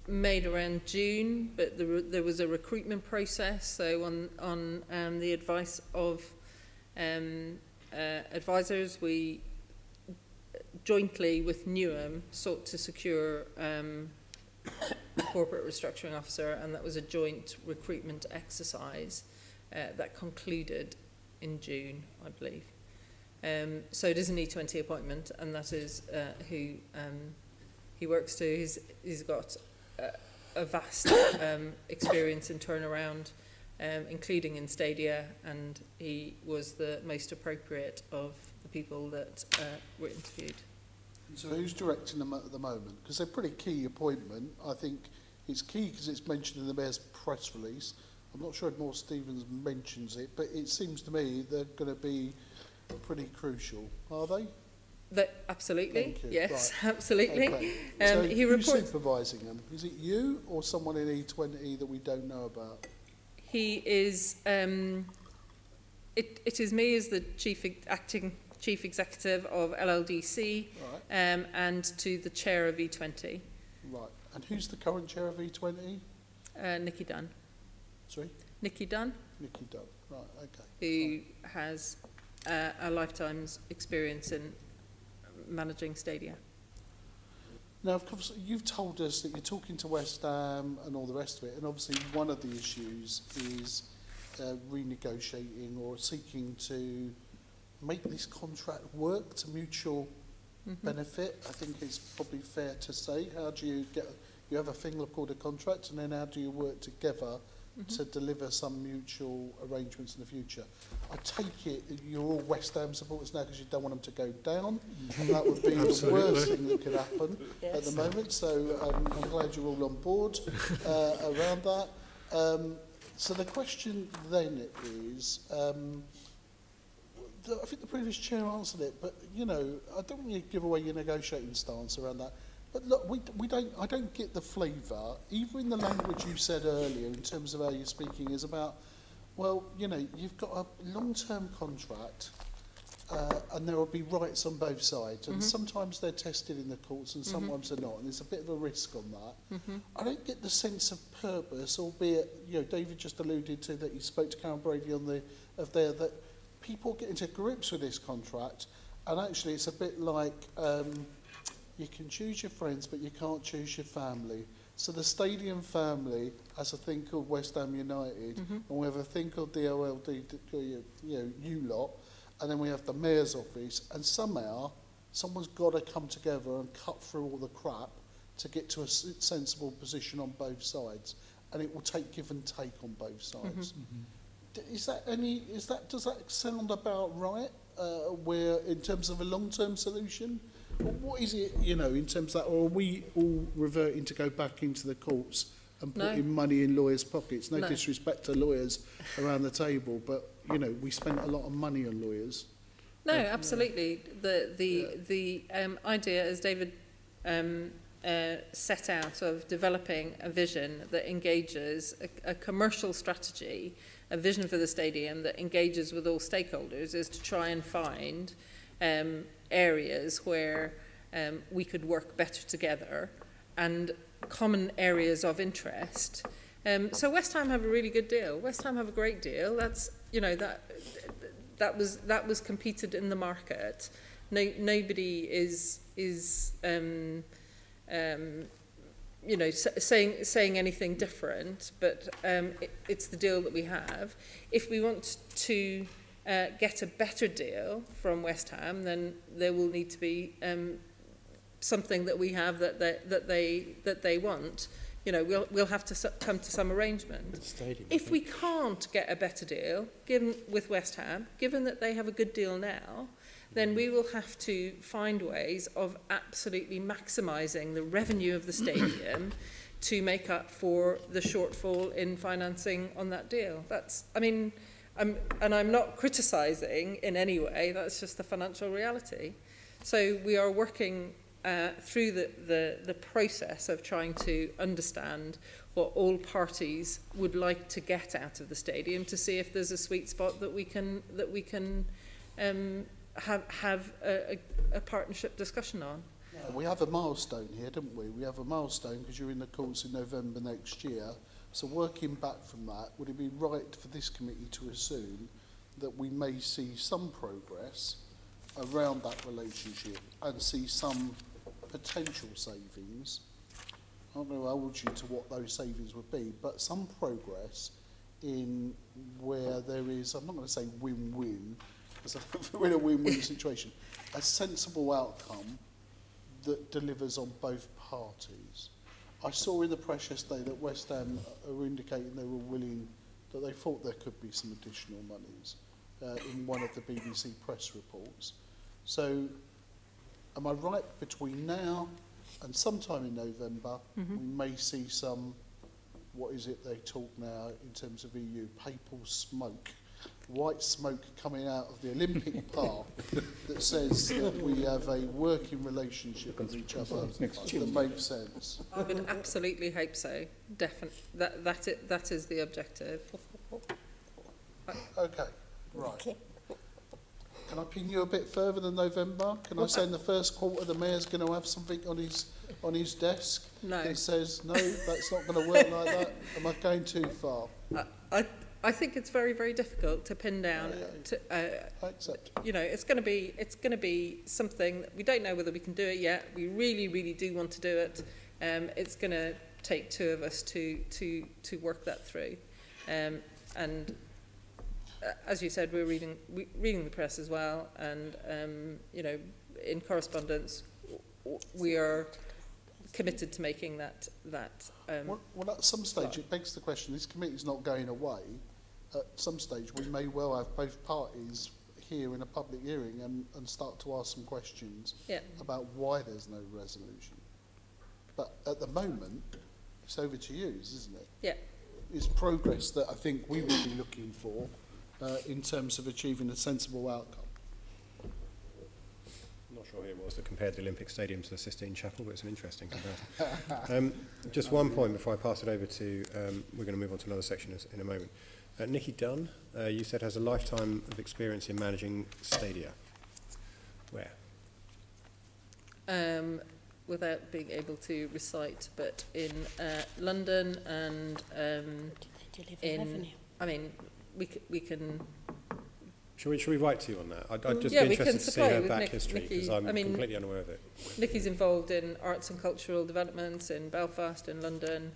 made around June, but there was a recruitment process. So on the advice of advisors, we jointly with Newham sought to secure a corporate restructuring officer, and that was a joint recruitment exercise that concluded in June, I believe. So it is an E20 appointment, and that is who he works to. He's got a vast experience in turnaround, including in Stadia, and he was the most appropriate of the people that were interviewed. So who's directing them at the moment? Because they're a pretty key appointment. I think it's key because it's mentioned in the Mayor's press release. I'm not sure if Moore Stevens mentions it, but it seems to me they're going to be pretty crucial. Are they? Absolutely, yes, right. Absolutely. Okay. So he who's supervising them? Is it you or someone in E20 that we don't know about? He is. It is me as the acting chief executive of LLDC, right. And to the chair of E20. Right. And who's the current chair of E20? Nikki Dunn. Sorry? Nikki Dunn. Nikki Dunn. Right. Okay. Who has a lifetime's experience in managing Stadia. Now, of course, you've told us that you're talking to West Ham and all the rest of it, and obviously one of the issues is renegotiating or seeking to make this contract work to mutual benefit. I think it's probably fair to say. How do you you have a thing called a contract, and then how do you work together to deliver some mutual arrangements in the future? I take it you're all West Ham supporters now because you don't want them to go down. That would be the worst thing that could happen at the moment. So I'm glad you're all on board around that. So the question then is, I think the previous chair answered it, but I don't want you to give away your negotiating stance around that. But look, I don't get the flavour, either in the language you said earlier, in terms of how you're speaking, is about, well, you've got a long-term contract, and there will be rights on both sides, and sometimes they're tested in the courts and sometimes they're not, and there's a bit of a risk on that. I don't get the sense of purpose, albeit, you know, David just alluded to that he spoke to Karen Brady on that people get into grips with this contract, and actually it's a bit like you can choose your friends but you can't choose your family. So the stadium family has a thing called West Ham United, and we have a thing called the LLD, you lot, and then we have the mayor's office, and somehow someone's got to come together and cut through all the crap to get to a sensible position on both sides, and it will take give and take on both sides. Does that sound about right? Where in terms of a long-term solution, what is it? You know, in terms of that, or are we all reverting to go back into the courts and putting money in lawyers' pockets? No disrespect to lawyers around the table, but you know, we spend a lot of money on lawyers. No, absolutely. The idea, as David set out, of developing a vision that engages a commercial strategy, a vision for the stadium that engages with all stakeholders, is to try and find areas where we could work better together and common areas of interest. So West Ham have a really good deal. West Ham have a great deal. That's, you know, that was competed in the market. Nobody is you know, saying anything different, but it's the deal that we have. If we want to get a better deal from West Ham, then there will need to be something that we have that they want. You know, we'll have to come to some arrangement. If we can't get a better deal, with West Ham, given that they have a good deal now, then we will have to find ways of absolutely maximising the revenue of the stadium to make up for the shortfall in financing on that deal. That's, I mean, I'm not criticising in any way, that's just the financial reality. So we are working through the process of trying to understand what all parties would like to get out of the stadium, to see if there's a sweet spot that we can have a partnership discussion on. We have a milestone here, don't we? We have a milestone because you're in the courts in November next year. So working back from that, would it be right for this committee to assume that we may see some progress around that relationship and see some potential savings? I don't know how hold you to what those savings would be, but some progress in where there is, I'm not going to say win-win, because we're in a win-win situation, a sensible outcome that delivers on both parties. I saw in the press yesterday that West Ham are indicating they were willing, that they thought there could be some additional monies in one of the BBC press reports. So, am I right, between now and sometime in November, we may see some, what is it they talk now in terms of EU, papal smoke, white smoke coming out of the Olympic Park that says that we have a working relationship with each other that makes sense. I would absolutely hope so. Definitely, that is the objective. Okay, right. Can I pin you a bit further than November? Can I say in the first quarter the mayor's going to have something on his desk? No. That says, no, that's not going to work like that? Am I going too far? I think it's very, very difficult to pin down. I accept. You know, it's going to be something that we don't know whether we can do it yet. We really, really do want to do it. It's going to take two of us to work that through. And as you said, we're reading the press as well, and you know, in correspondence, we are committed to making that. Well, at some stage, it begs the question: this committee's not going away. At some stage, we may well have both parties here in a public hearing and start to ask some questions about why there's no resolution. But at the moment, it's over to you, isn't it? Yeah. It's progress that I think we would be looking for in terms of achieving a sensible outcome. I'm not sure who it was that compared the Olympic Stadium to the Sistine Chapel, but it's an interesting comparison. Just one point before I pass it over to, we're going to move on to another section in a moment. Nikki Dunn, you said has a lifetime of experience in managing stadia. Where? Without being able to recite, but in London and in, I mean, we can. Should we write to you on that? I'd just Yeah, be we can interested to see supply her with back history, because I'm completely unaware of it. Nikki's involved in arts and cultural developments in Belfast and London.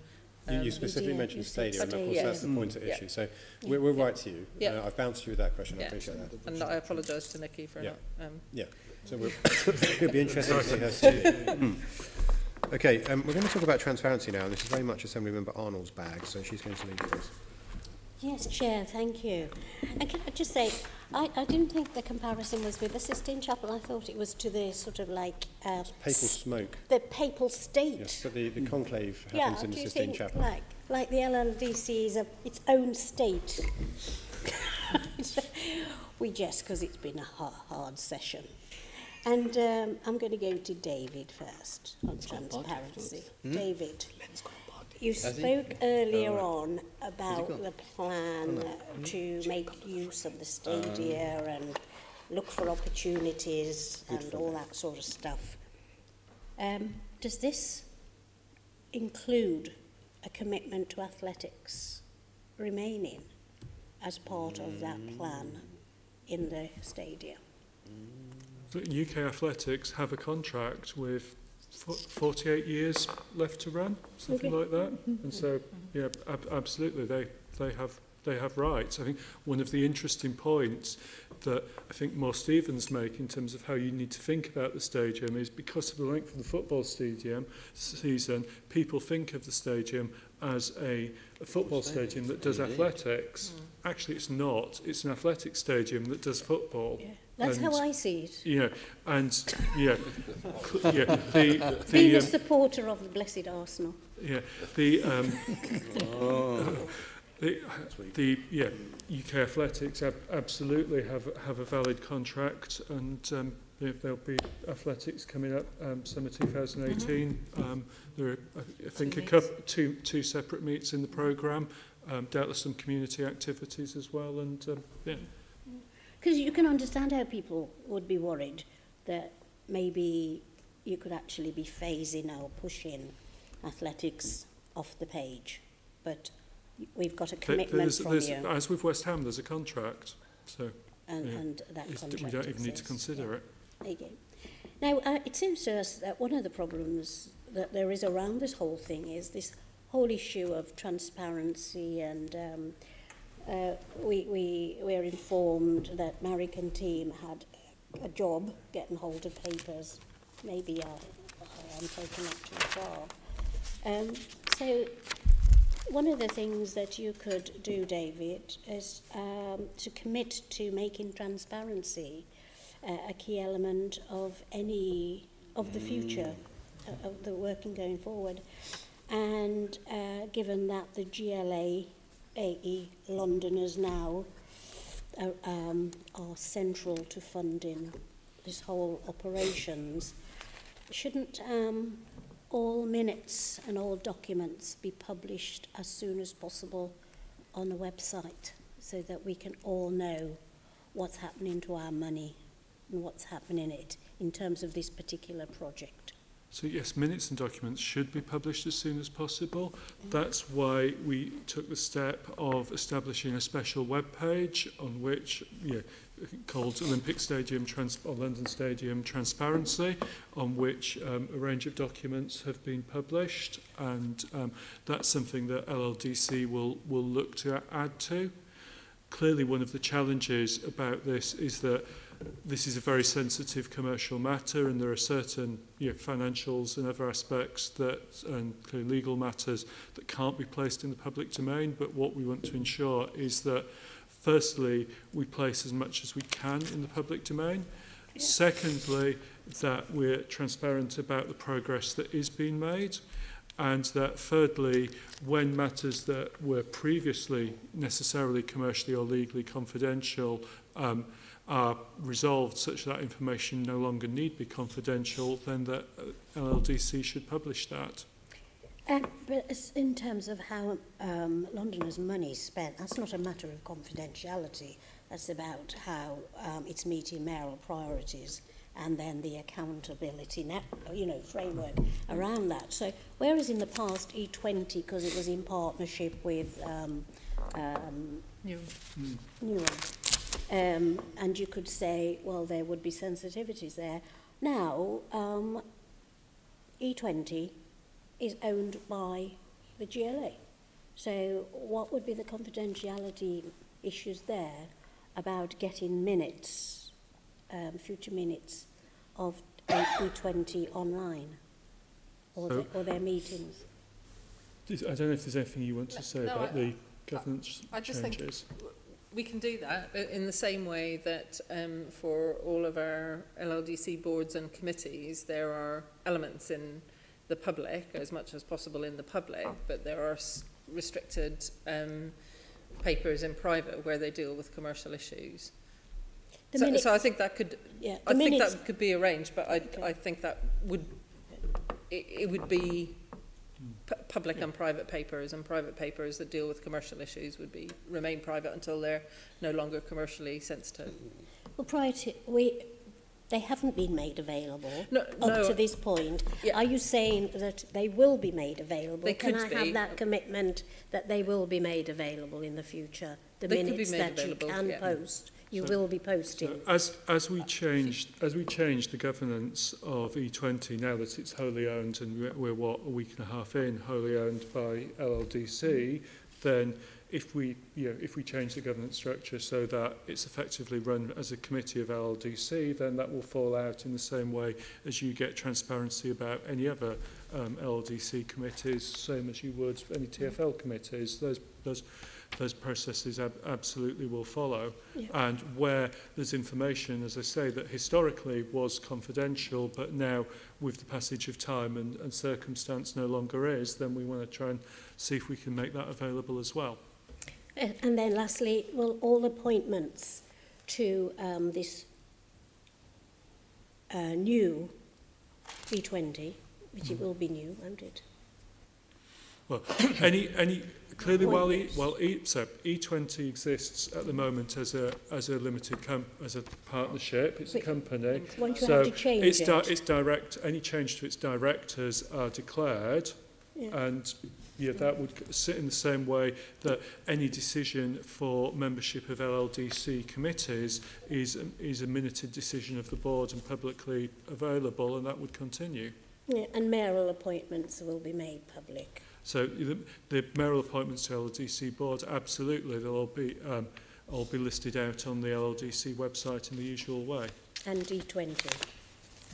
You specifically mentioned stadium, and of course that's the point at issue. So we'll write to you. Yeah. I've bounced you with that question. I appreciate that. And I apologise to Nikki for not. Yeah. So it'll be interesting to see her CV. Okay, we're going to talk about transparency now, and this is very much Assemblymember Arnold's bag, so she's going to lead this. Yes, Chair, thank you. And can I just say, I didn't think the comparison was with the Sistine Chapel. I thought it was to the sort of like... papal smoke. The papal state. Yes, but the conclave happens in the Sistine Chapel. Like the LLDC is its own state? We jest because it's been a hard session. And I'm going to go to David first on transparency. David, you spoke earlier on about the plan to make use of the stadia and look for opportunities and all that sort of stuff. Does this include a commitment to athletics remaining as part of that plan in the stadium? UK Athletics have a contract with 48 years left to run, something like that. And so, yeah, absolutely, they have rights. I think one of the interesting points that I think more Stevens make in terms of how you need to think about the stadium is because of the length of the football stadium season, people think of the stadium as a football stadium that does athletics. Actually, it's not. It's an athletic stadium that does football. Yeah. That's how I see it. Yeah, and yeah, being a supporter of the blessed Arsenal. Yeah, the UK Athletics absolutely have a valid contract, and there'll be athletics coming up summer 2018. There are, I think, two separate meets in the programme. Doubtless some community activities as well, and yeah. Because you can understand how people would be worried that maybe you could actually be phasing or pushing athletics off the page. But we've got a commitment from you. As with West Ham, there's a contract. So, and that contract we don't even need to consider it. There you go. Now, it seems to us that one of the problems that there is around this whole thing is this whole issue of transparency, and we're informed that Merryck and team had a job getting hold of papers. Maybe I'm taking that too far. So one of the things that you could do, David, is to commit to making transparency a key element of any of the future of the working going forward. And given that the GLA AE Londoners now are central to funding this whole operations, shouldn't all minutes and all documents be published as soon as possible on the website so that we can all know what's happening to our money and what's happening in it in terms of this particular project? So yes, minutes and documents should be published as soon as possible. That's why we took the step of establishing a special web page on which, called Olympic Stadium or London Stadium Transparency, on which a range of documents have been published, and that's something that LLDC will look to add to. Clearly, one of the challenges about this is that this is a very sensitive commercial matter, and there are certain financials and other aspects and legal matters that can't be placed in the public domain. But what we want to ensure is that, firstly, we place as much as we can in the public domain. Yeah. Secondly, that we're transparent about the progress that is being made. And that, thirdly, when matters that were previously necessarily commercially or legally confidential are resolved such that information no longer need be confidential, then the LLDC should publish that. But in terms of how Londoners' money is spent, that's not a matter of confidentiality. That's about how it's meeting mayoral priorities and then the accountability framework around that. So whereas in the past E20, because it was in partnership with Newham, and you could say, well, there would be sensitivities there. Now, E20 is owned by the GLA. So what would be the confidentiality issues there about getting minutes, future minutes of E20 online or their meetings? I don't know if there's anything you want to say about the governance I just changes. think we can do that in the same way that for all of our LLDC boards and committees, there are elements in the public, as much as possible in the public, but there are restricted papers in private where they deal with commercial issues. So I think that could, I think that could be arranged, but I think that would, it would be public and private papers, and private papers that deal with commercial issues would remain private until they're no longer commercially sensitive. Well, they haven't been made available up to this point. Yeah. Are you saying that they will be made available? Can I have that commitment that they will be made available in the future? The minutes that you can post, you will be posting. So as we change the governance of E20, now that it's wholly owned, and we're a week and a half in, wholly owned by LLDC, then if we change the governance structure so that it's effectively run as a committee of LLDC, then that will fall out in the same way as you get transparency about any other LLDC committees, same as you would any TFL committees. Those processes absolutely will follow. Yeah. And where there's information, as I say, that historically was confidential, but now with the passage of time and circumstance no longer is, then we want to try and see if we can make that available as well. And then lastly, will all appointments to this new E20, which it will be new, won't it? Well, any clearly while E20 exists at the moment as a limited as a partnership, it's a company. Won't you have to change it's direct. Any change to its directors are declared, and that would sit in the same way that any decision for membership of LLDC committees is a minuted decision of the board and publicly available, and that would continue. Yeah, and mayoral appointments will be made public. So the mayoral appointments to LLDC board, absolutely, they'll all be listed out on the LLDC website in the usual way. And D20.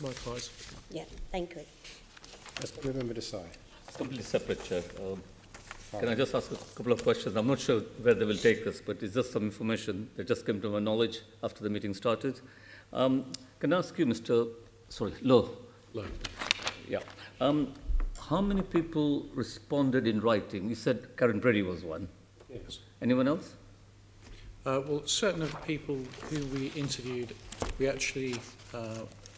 Likewise. Yeah, thank you. Let's remember to say. It's completely separate, Chair. Can I just ask a couple of questions? I'm not sure where they will take us, but it's just some information that just came to my knowledge after the meeting started. Can I ask you, Lowe? Lowe. Yeah. How many people responded in writing? You said Karen Brady was one. Yes. Anyone else? Well, certain of the people who we interviewed, we actually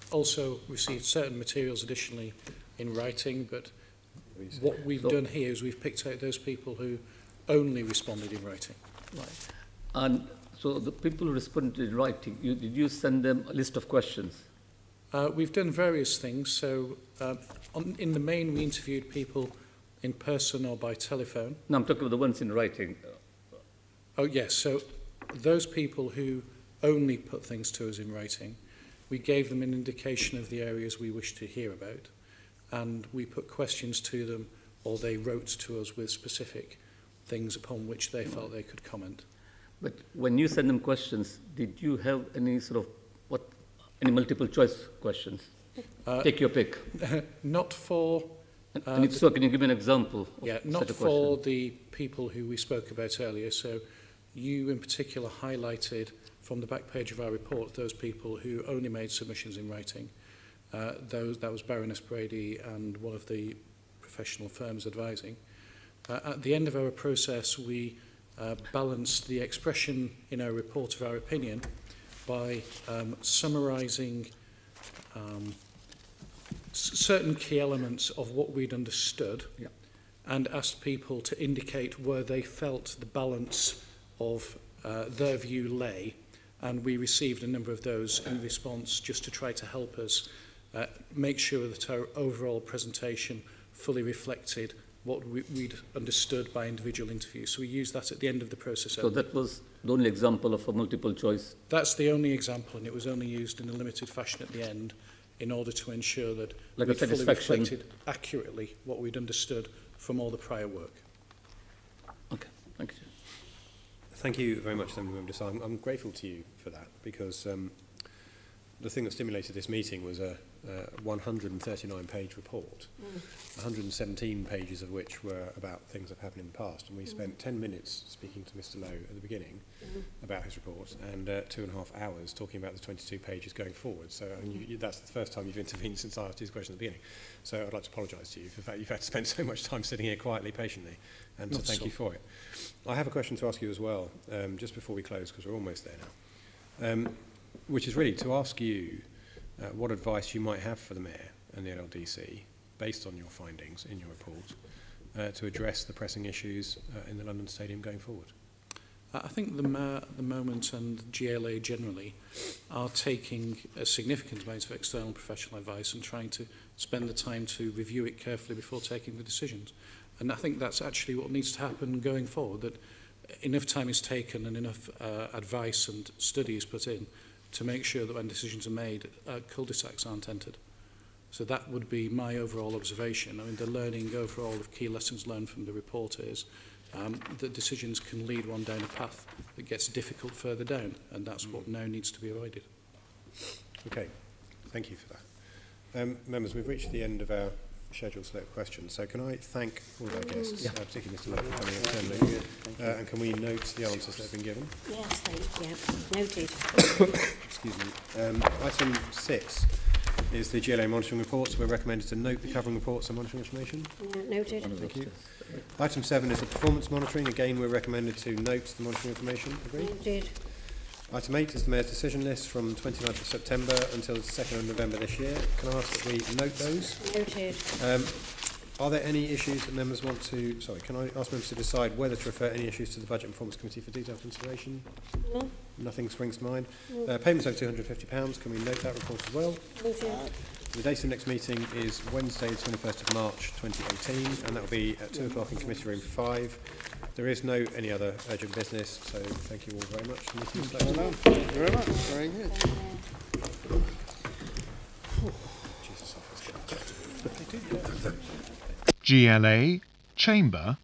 also received certain materials additionally in writing, but what we've done here is we've picked out those people who only responded in writing. Right. And so the people who responded in writing, did you send them a list of questions? We've done various things. So in the main, we interviewed people in person or by telephone. No, I'm talking about the ones in writing. Oh, yes. So those people who only put things to us in writing, we gave them an indication of the areas we wish to hear about, and we put questions to them, or they wrote to us with specific things upon which they felt they could comment. But when you send them questions, did you have any sort of any multiple choice questions? Take your pick. Not for... and if so, can you give me an example of not such a for question? the people who we spoke about earlier. So you in particular highlighted from the back page of our report those people who only made submissions in writing. That was Baroness Brady and one of the professional firms advising. At the end of our process, we balanced the expression in our report of our opinion by summarising certain key elements of what we'd understood, and asked people to indicate where they felt the balance of their view lay and we received a number of those in response just to try to help us make sure that our overall presentation fully reflected what we'd understood by individual interviews. So we used that at the end of the process. So that was the only example of a multiple choice. That's the only example, and it was only used in a limited fashion at the end in order to ensure that Like a we fully satisfaction. reflected accurately what we'd understood from all the prior work. Okay, thank you. Thank you very much, Assembly Member Desai. I'm grateful to you for that, because the thing that stimulated this meeting was a 139-page report, 117 pages of which were about things that have happened in the past. And we spent 10 minutes speaking to Mr. Lowe at the beginning about his report, and 2.5 hours talking about the 22 pages going forward. So I mean, that's the first time you've intervened since I asked you this question at the beginning. So I'd like to apologise to you for the fact you've had to spend so much time sitting here quietly, patiently, and to thank you for it. I have a question to ask you as well, just before we close, because we're almost there now, which is really to ask you what advice you might have for the Mayor and the LLDC, based on your findings in your report, to address the pressing issues in the London Stadium going forward. I think the Mayor at the moment and GLA generally are taking a significant amount of external professional advice and trying to spend the time to review it carefully before taking the decisions. And I think that's actually what needs to happen going forward, that enough time is taken and enough advice and study is put in to make sure that when decisions are made, cul-de-sacs aren't entered. So that would be my overall observation. I mean, the learning overall of key lessons learned from the report is that decisions can lead one down a path that gets difficult further down, and that's what now needs to be avoided. Okay, thank you for that. Members, we've reached the end of our scheduled select questions, so can I thank all of our guests, particularly Mr. Lowe, for coming externally, and can we note the answers that have been given? Yes, thank you. Noted. Excuse me. Item 6 is the GLA monitoring reports. We're recommended to note the covering reports and monitoring information. Noted. Thank you. Item 7 is the performance monitoring. Again, we're recommended to note the monitoring information. Agreed? Noted. Item 8 is the Mayor's decision list from 29th of September until the 2nd of November this year. Can I ask that we note those? Noted. Are there any issues that members want to... Sorry, can I ask members to decide whether to refer any issues to the Budget and Performance Committee for detailed consideration? No. Nothing springs to mind. Payments over £250. Can we note that report as well? Noted. The date of the next meeting is Wednesday, the 21st of March 2018, and that will be at 2 o'clock in Committee Room 5. There is no any other urgent business, so thank you all very much. The meeting is closed. Thank you very much. Very good. Jesus, GLA Chamber